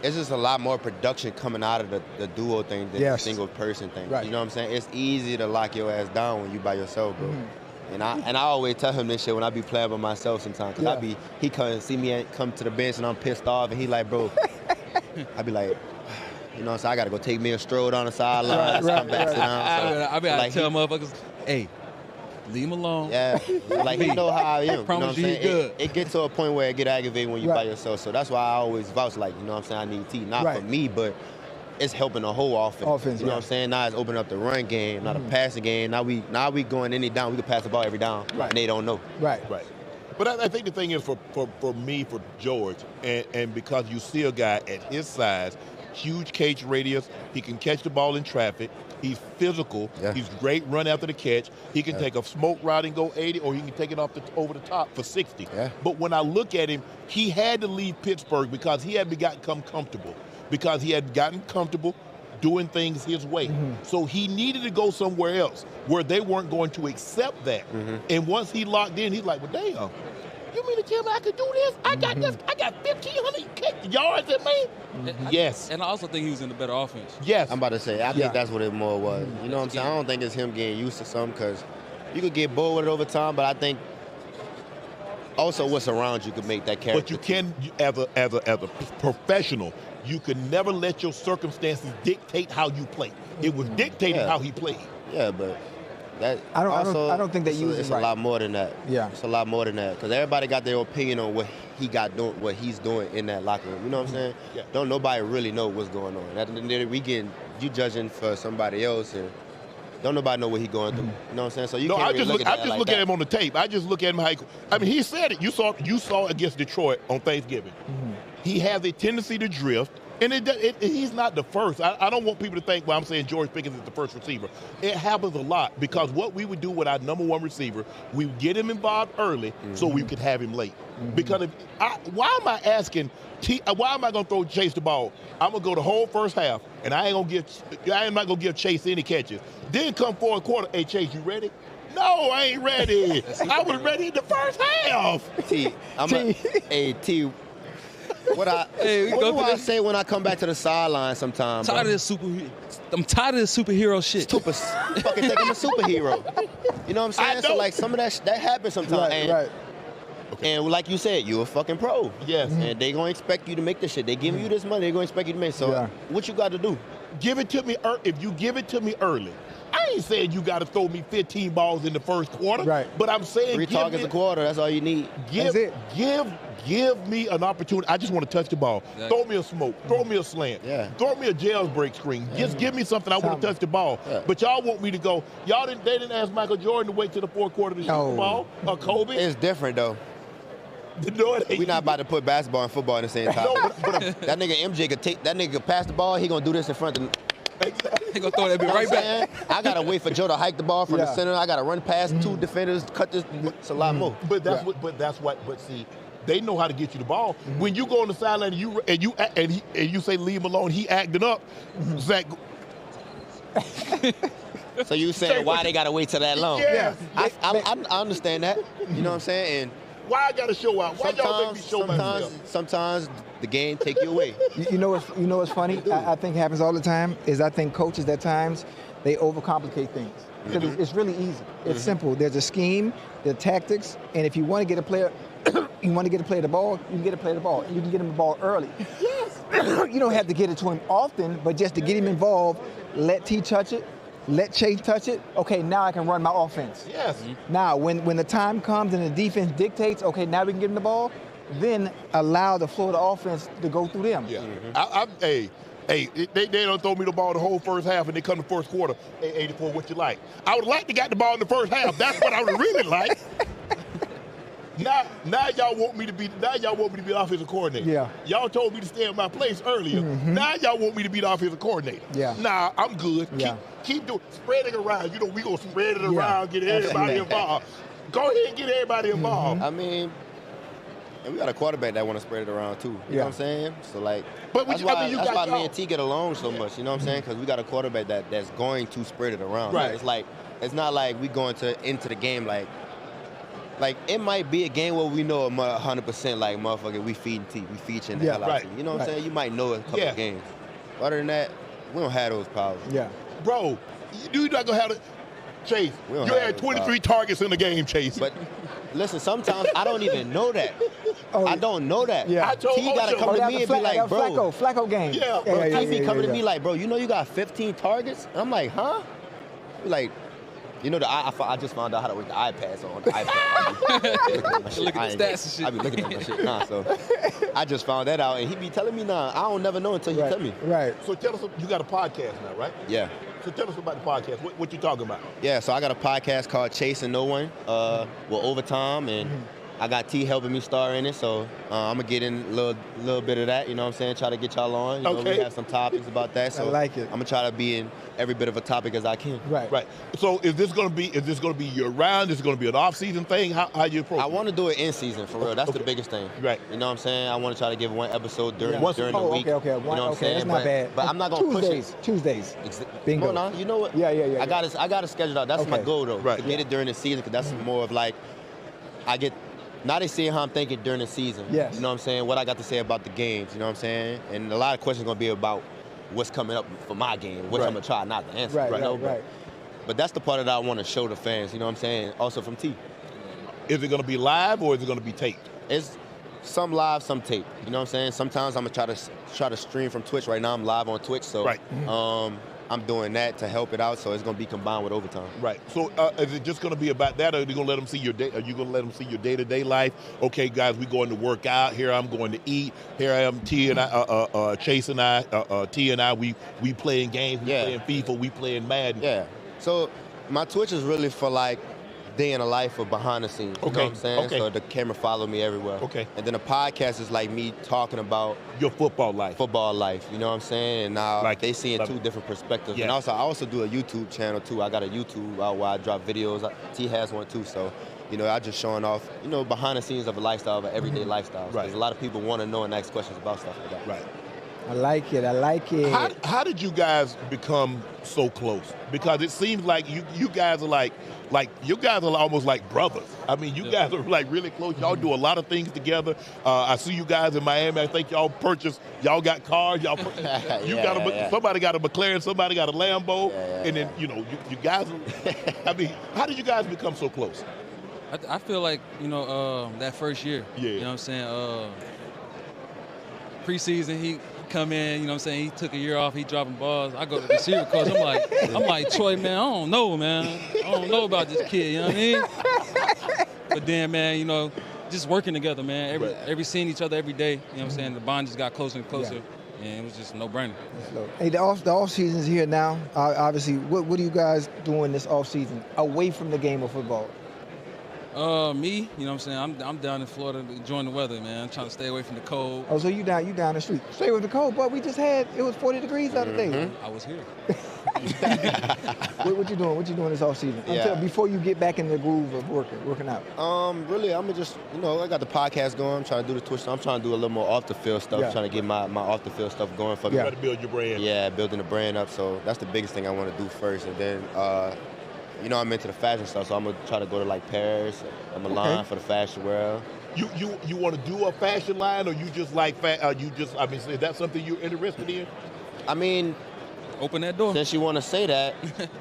Speaker 15: it's just a lot more production coming out of the duo thing than the single person thing. You know what I'm saying? It's easy to lock your ass down when you by yourself, bro. And I always tell him this shit when I be playing by myself sometimes. Cause he come see me come to the bench and I'm pissed off and he like, bro, I be like, you know what I'm saying? I gotta go take me a stroll down the sideline, come back, sit down. So,
Speaker 16: I be like, tell motherfuckers, hey, leave him alone.
Speaker 15: Yeah, like he know how I am.
Speaker 16: I promise
Speaker 15: you know
Speaker 16: you he's good.
Speaker 15: It gets to a point where it get aggravating when you by yourself. So that's why I always vouch, like, you know what I'm saying, I need T. Not for me, but it's helping the whole offense. You know what I'm saying? Now it's opening up the run game, not the passing game. Now we going any down. We can pass the ball every down, and they don't know.
Speaker 1: Right. But I think the thing is for me, for George, and because you see a guy at his size, huge catch radius, he can catch the ball in traffic. He's physical. He's great run after the catch. He can take a smoke route and go 80, or he can take it off over the top for 60. But when I look at him, he had to leave Pittsburgh because he had become comfortable. Because he had gotten comfortable doing things his way. So he needed to go somewhere else where they weren't going to accept that. And once he locked in, he's like, well, damn, you mean to tell me I could do this? I got this. I got 1,500 yards in me. Yes.
Speaker 16: And I also think he was in a better offense.
Speaker 1: Yes.
Speaker 15: I'm about to say, I think that's what it more was. You know what I'm saying? I don't think it's him getting used to something, because you could get bored with it over time, but I think also what's around you could make that character.
Speaker 1: But you can, as a professional, you can never let your circumstances dictate how you play. It was dictating how he played.
Speaker 15: Yeah, but that
Speaker 2: I don't think they use it.
Speaker 15: It's a lot more than that. It's a lot more than that, because everybody got their opinion on what he's doing in that locker room. You know what I'm saying? Don't nobody really know what's going on. At the end of the day, you judging for somebody else, and don't nobody know what he's going through. You know what I'm saying? So you can't really look at that.
Speaker 1: I just look at him on the tape. I just look at him I mean, he said it. You saw against Detroit on Thanksgiving. He has a tendency to drift. And he's not the first. I don't want people to think, well, I'm saying George Pickens is the first receiver. It happens a lot, because what we would do with our number one receiver, we would get him involved early so we could have him late. Because why am I asking, why am I going to throw Chase the ball? I'm going to go the whole first half, and I am not going to give Chase any catches. Then come fourth quarter, hey, Chase, you ready? No, I ain't ready. I was ready in the first half.
Speaker 15: T, what do I say when I come back to the sideline sometimes?
Speaker 16: I'm tired of this superhero shit.
Speaker 15: Fucking think I'm a superhero. You know what I'm saying? So like some of that happens sometimes. And like you said, you're a fucking pro.
Speaker 1: Yes.
Speaker 15: And they gonna expect you to make this shit. They giving you this money, they gonna expect you to make. So what you got to do?
Speaker 1: Give it to me. If you give it to me early, I ain't saying you got to throw me 15 balls in the first quarter. But I'm saying
Speaker 15: 3 targets a quarter. That's all you need.
Speaker 1: Give me an opportunity. I just want to touch the ball. Throw me a smoke. Throw me a slant. Throw me a jailbreak screen. Just give me something. I want to touch the ball. But y'all want me to go. They didn't ask Michael Jordan to wait till the fourth quarter to shoot the ball. Or Kobe.
Speaker 15: It's different though. We're not about to put basketball and football in the same time. That nigga MJ could pass the ball. He gonna do this in front of.
Speaker 16: He gonna throw that bit right back.
Speaker 15: I gotta wait for Joe to hike the ball from the center. I gotta run past 2 defenders, cut this. It's a lot more.
Speaker 1: But see, they know how to get you the ball. When you go on the sideline and you say leave him alone, he acting up. Zach.
Speaker 15: So you saying why they gotta wait till that long?
Speaker 1: Yeah.
Speaker 15: I understand that. You know what I'm saying? And
Speaker 1: why I gotta show out? Why y'all make me show myself?
Speaker 15: Sometimes the game take you away.
Speaker 2: You know what's funny? I think happens all the time is I think coaches at times they overcomplicate things. Because it's really easy. It's simple. There's a scheme, there are tactics, and if you want to get a player, You want to get a player the ball, you can get a player the ball. You can get him the ball early. Yes. You don't have to get it to him often, but just to get him involved, let T touch it, let Chase touch it. Okay, now I can run my offense.
Speaker 1: Yes.
Speaker 2: Now, when the time comes and the defense dictates, okay, now we can get him the ball, then allow the flow of the offense to go through them.
Speaker 1: Yeah. Hey, they don't throw me the ball the whole first half, and they come the first quarter. Hey, 84, what you like? I would like to get the ball in the first half. That's what I would really like. Now y'all want me to be the offensive coordinator.
Speaker 2: Yeah.
Speaker 1: Y'all told me to stay in my place earlier. Now y'all want me to be the offensive coordinator.
Speaker 2: Yeah.
Speaker 1: Nah, I'm good.
Speaker 2: Yeah.
Speaker 1: Keep doing spreading around. You know, we gonna spread it around, get everybody involved. Go ahead and get everybody involved.
Speaker 15: I mean, and we got a quarterback that want to spread it around too. You know what I'm saying? So like, that's why me and T get along so much. You know what I'm saying? Because we got a quarterback that's going to spread it around.
Speaker 1: Right.
Speaker 15: It's not like we going into the game like it might be a game where we know 100% like motherfucker we feeding T, we featuring the hell out of T. You know what I'm saying? You might know a couple of games. Other than that, we don't have those powers.
Speaker 2: Yeah.
Speaker 1: Bro, you're not gonna have it. Chase, you had 23 targets in the game, Chase.
Speaker 15: But listen, sometimes I don't even know that. I don't know that.
Speaker 2: Yeah.
Speaker 15: I told T gotta come to me and be like, bro.
Speaker 2: Flacco game.
Speaker 15: Yeah, bro. He be coming to me like, bro, you know you got 15 targets? And I'm like, huh? Like, you know, I just found out how to work the iPad on the iPad.
Speaker 16: Look at the stats and shit.
Speaker 15: I be looking at that shit. Nah, so I just found that out, and he be telling me, nah, I don't never know until you tell me.
Speaker 2: Right.
Speaker 1: So tell us, you got a podcast now, right?
Speaker 15: Yeah.
Speaker 1: So tell us about the podcast. What you talking about?
Speaker 15: Yeah, so I got a podcast called Chasing No One with Overtime, and I got T helping me star in it, so I'm going to get in a little bit of that, you know what I'm saying, try to get y'all on. You know, we have some topics about that, so
Speaker 2: I like it.
Speaker 15: I'm going to try to be in every bit of a topic as I can.
Speaker 2: Right.
Speaker 1: So is this going to be year round? Is it going to be an off-season thing? How you approach it?
Speaker 15: I want to do it in season, for real. That's the biggest thing.
Speaker 1: Right.
Speaker 15: You know what I'm saying? I want to try to give one episode during the week.
Speaker 2: Okay.
Speaker 15: You know what I'm saying?
Speaker 2: That's not bad.
Speaker 15: But I'm not going to push it.
Speaker 2: Tuesdays.
Speaker 15: Bingo. Well, you know what?
Speaker 2: Yeah.
Speaker 15: I got to schedule out. That's my goal, though.
Speaker 1: Right.
Speaker 15: To get it during the season, because that's more of like, now they see how I'm thinking during the season.
Speaker 2: Yes.
Speaker 15: You know what I'm saying? What I got to say about the games, you know what I'm saying? And a lot of questions going to be about what's coming up for my game, which I'm going to try not to answer.
Speaker 2: Right.
Speaker 15: But that's the part that I want to show the fans, you know what I'm saying? Also from T.
Speaker 1: Is it going to be live or is it going to be taped?
Speaker 15: It's some live, some tape. You know what I'm saying? Sometimes I'm going to try to stream from Twitch. Right now I'm live on Twitch, so I'm doing that to help it out, so it's going to be combined with Overtime.
Speaker 1: Right. So is it just going to be about that, or are you going to let them see your day? Are you going to let them see your day-to-day life? Okay, guys, we're going to work out. Here I'm going to eat. Here I am, T and I, Chase and I, T and I. We playing games. We playing FIFA. We playing Madden.
Speaker 15: Yeah. So my Twitch is really for like day in the life of behind the scenes. You know what I'm saying?
Speaker 1: Okay.
Speaker 15: So the camera follow me everywhere.
Speaker 1: Okay.
Speaker 15: And then the podcast is like me talking about
Speaker 1: your football life.
Speaker 15: You know what I'm saying? And now they see in two
Speaker 1: it.
Speaker 15: different perspectives.
Speaker 1: Yeah.
Speaker 15: And also I also do a YouTube channel too. I got a YouTube where I drop videos. T has one too. So, you know, I just showing off, you know, behind the scenes of a lifestyle, of an everyday lifestyle.
Speaker 1: Right.
Speaker 15: Because a lot of people want to know and ask questions about stuff like that.
Speaker 1: Right.
Speaker 2: I like it.
Speaker 1: How did you guys become so close? Because it seems like you guys are like you guys are almost like brothers. I mean, you guys are like really close. Y'all do a lot of things together. I see you guys in Miami. I think y'all got cars. Y'all somebody got a McLaren, somebody got a Lambo, and then you know you guys. I mean, how did you guys become so close?
Speaker 16: I feel like, you know, that first year.
Speaker 1: Yeah.
Speaker 16: You know what I'm saying? Preseason, he come in, you know what I'm saying, he took a year off, he dropping balls. I go to the receiver coach, I'm like, Troy, man, I don't know, man. I don't know about this kid, you know what I mean? But then, man, you know, just working together, man. Every seeing each other every day, you know what I'm saying? The bond just got closer and closer. And it was just a no-brainer.
Speaker 2: Hey, the off season is here now. Obviously, what are you guys doing this off season away from the game of football?
Speaker 16: Me, you know what I'm saying? I'm down in Florida enjoying the weather, man. I'm trying to stay away from the cold.
Speaker 2: Oh, so you down the street. Stay with the cold, but it was 40 degrees the other day.
Speaker 16: I was here.
Speaker 2: What you doing? What you doing this off season? Before you get back in the groove of working out.
Speaker 15: Really, I'm just, you know, I got the podcast going. I'm trying to do the Twitch. I'm trying to do a little more off the field stuff. Trying to get my off the field stuff going for me.
Speaker 1: Trying to build your brand.
Speaker 15: Yeah, building the brand up. So that's the biggest thing I want to do first, and then. You know, I'm into the fashion stuff, so I'm gonna try to go to like Paris and Milan for the fashion world.
Speaker 1: You want to do a fashion line, or you just like I mean, is that something you're interested in?
Speaker 15: I mean,
Speaker 16: open that door.
Speaker 15: Since you want to say that,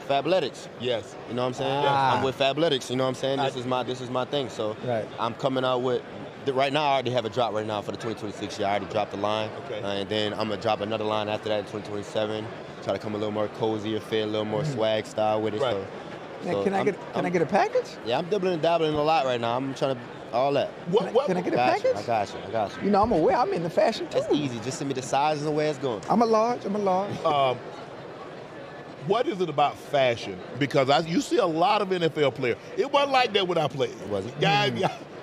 Speaker 15: Fabletics.
Speaker 1: Yes.
Speaker 15: You know what I'm saying? I'm with Fabletics. You know what I'm saying? This is my thing. So I'm coming out with right now I already have a drop right now for the 2026 year. I already dropped the line.
Speaker 1: Okay.
Speaker 15: And then I'm going to drop another line after that in 2027. Try to come a little more cozier, fit a little more swag style with it.
Speaker 1: Right.
Speaker 15: So
Speaker 2: Can I get a package?
Speaker 15: Yeah, I'm dibbling and dabbling a lot right now. I'm trying to all that.
Speaker 2: Can I get a package?
Speaker 15: I got you.
Speaker 2: You know, I'm in the fashion too.
Speaker 15: That's easy. Just send me the sizes and where it's going.
Speaker 2: I'm a large.
Speaker 1: What is it about fashion? Because you see a lot of NFL players. It wasn't like that when I played.
Speaker 15: Was it?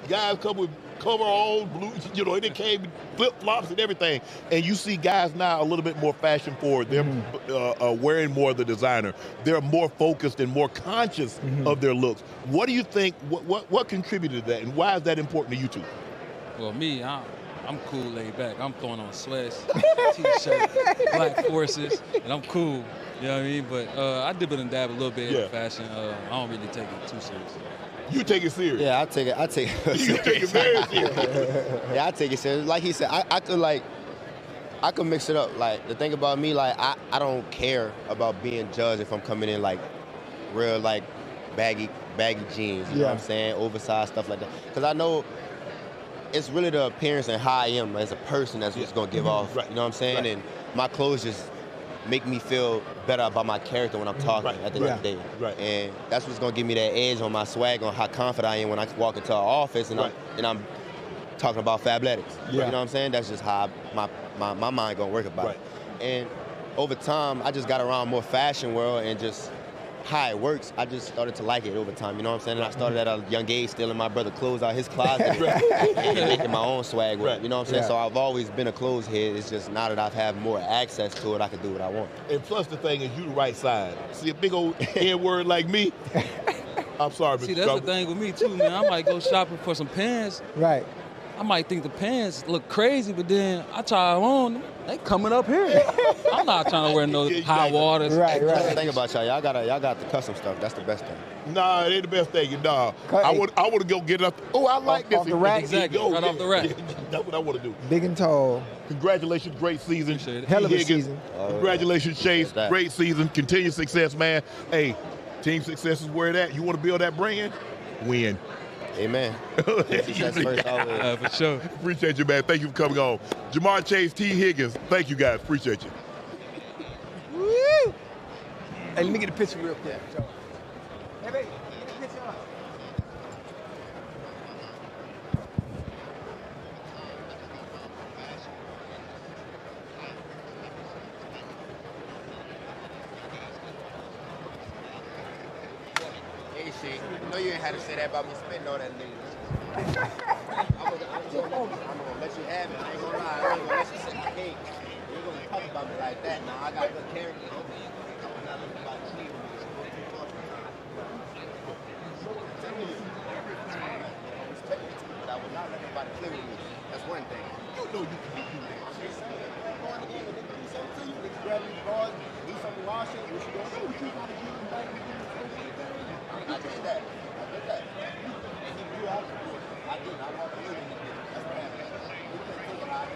Speaker 1: Guys come with coveralls, blue, it came with flip-flops and everything. And you see guys now a little bit more fashion forward. They're wearing more of the designer. They're more focused and more conscious of their looks. What do you think, what contributed to that, and why is that important to you two?
Speaker 16: Well, me, I'm cool, laid back. I'm throwing on sweats, T-shirt, black forces, and I'm cool. You know what I mean? But I dibble and dab a little bit in fashion. I don't really take it too serious.
Speaker 1: You take it serious?
Speaker 15: Yeah, I take it.
Speaker 1: You take it very serious.
Speaker 15: Yeah, I take it serious. Like he said, I could mix it up. Like, the thing about me, like, I don't care about being judged if I'm coming in like real like baggy jeans. You know what I'm saying? Oversized stuff like that. Because I know it's really the appearance and how I am as a person that's what's gonna give off. Right. You know what I'm saying? Right. And my clothes just make me feel better about my character when I'm talking at the end of the day. Right. And that's what's gonna give me that edge on my swag, on how confident I am when I walk into an office and I'm talking about Fabletics. You know what I'm saying? That's just how my mind gonna work about it. And over time, I just got around more fashion world and just how it works, I just started to like it over time, you know what I'm saying? And I started at a young age stealing my brother's clothes out his closet and making my own swag with it, you know what I'm saying? So I've always been a clothes head. It's just now that I've had more access to it, I can do what I want.
Speaker 1: And plus the thing is, you the right side. See a big old N-word like me? I'm sorry, Mr.
Speaker 16: See, that's the thing with me too, man. I might go shopping for some pants.
Speaker 2: Right.
Speaker 16: I might think the pants look crazy, but then I try them on, they coming up here. I'm not trying to wear no high waters.
Speaker 15: Right. That's the thing about y'all. Y'all got the custom stuff. That's the best thing.
Speaker 1: Nah, it ain't the best thing. Nah, I want to go get it up. Oh, I like this.
Speaker 2: Off the rack.
Speaker 16: Exactly. Right off the rack.
Speaker 1: That's what I want to do.
Speaker 2: Big and tall.
Speaker 1: Congratulations, great season.
Speaker 2: Hell of a
Speaker 1: Higgins.
Speaker 2: season.
Speaker 1: Congratulations, Chase. Great season. Continued success, man. Hey, team success is where it at. You want to build that brand? Win.
Speaker 15: Amen. For
Speaker 16: sure.
Speaker 1: Appreciate you, man. Thank you for coming on. Jamar Chase, T. Higgins. Thank you, guys. Appreciate you.
Speaker 2: Woo! Hey, let me get a picture real quick. Hey, baby, get a picture.
Speaker 15: Hey, shit. You know you ain't had to say that about me spitting on that nigga. I'm gonna let you have it. I ain't gonna lie. I ain't gonna let you sit the cake. You ain't gonna talk about me like that. Now I got good character. I'm not looking about you. I would not let nobody play with me. That's one thing. You know you can do that. Grab these bars, do something washing. What you gonna do? You gonna do I did that. You have to do it. I did. I want to do it. That's what happened. You can't take it out.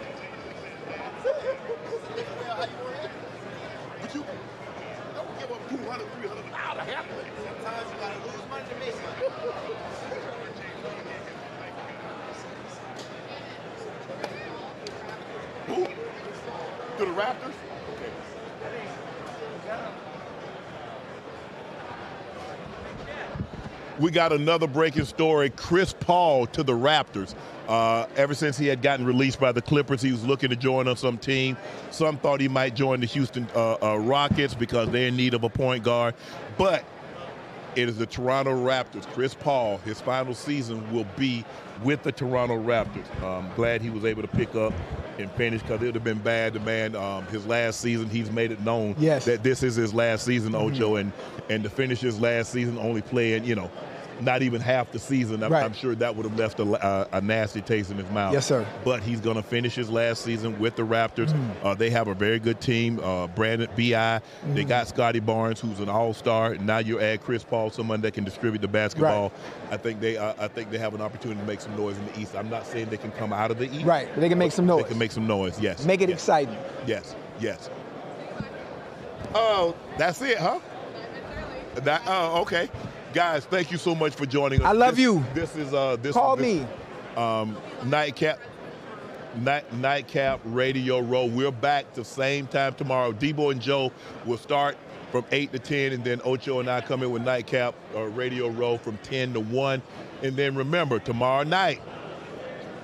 Speaker 15: It's how you want it. But you don't give up 200, 300 out of half of it. Sometimes you gotta lose money to make money.
Speaker 1: Who? To the Raptors? Okay. We got another breaking story. Chris Paul to the Raptors. Ever since he had gotten released by the Clippers, he was looking to join on some team. Some thought he might join the Houston Rockets because they're in need of a point guard. But it is the Toronto Raptors. Chris Paul, his final season will be with the Toronto Raptors. Glad he was able to pick up and finish because it would have been bad. The man, his last season, he's made it known that this is his last season, Ocho, and to finish his last season only playing, not even half the season. I'm sure that would have left a nasty taste in his mouth.
Speaker 2: Yes, sir.
Speaker 1: But he's going to finish his last season with the Raptors. They have a very good team. Brandon B.I. They got Scotty Barnes, who's an all-star. Now you add Chris Paul, someone that can distribute the basketball. Right. I think they have an opportunity to make some noise in the East. I'm not saying they can come out of the East.
Speaker 2: Right, but they can make some noise.
Speaker 1: They can make some noise, yes.
Speaker 2: Make it exciting.
Speaker 1: Yes. Oh, that's it, huh? Okay. Guys, thank you so much for joining us.
Speaker 2: I love you.
Speaker 1: This is
Speaker 2: Call me.
Speaker 1: Nightcap Radio Row. We're back the same time tomorrow. Debo and Joe will start from 8 to 10, and then Ocho and I come in with Nightcap Radio Row from 10 to 1. And then remember, tomorrow night,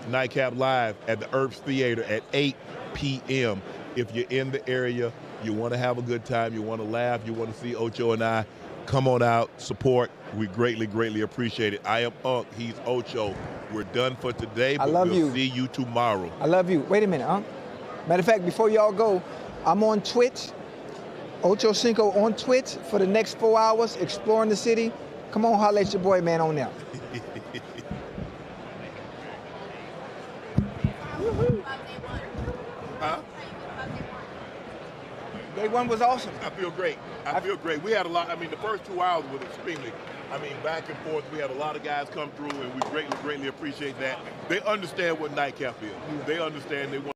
Speaker 1: Nightcap Live at the Earps Theater at 8 p.m. If you're in the area, you want to have a good time, you want to laugh, you want to see Ocho and I, come on out, support. We greatly, greatly appreciate it. I am Unc. He's Ocho. We're done for today, but we'll see you tomorrow.
Speaker 2: I love you. Wait a minute, Unc. Matter of fact, before y'all go, I'm on Twitch, Ochocinco on Twitch for the next 4 hours, exploring the city. Come on, holla at your boy, man, on there.
Speaker 1: Huh?
Speaker 2: Day one was awesome.
Speaker 1: I feel great. I feel great. We had a lot. I mean, the first 2 hours was extremely, back and forth. We had a lot of guys come through, and we greatly, greatly appreciate that. They understand what Nightcap is. They understand. They want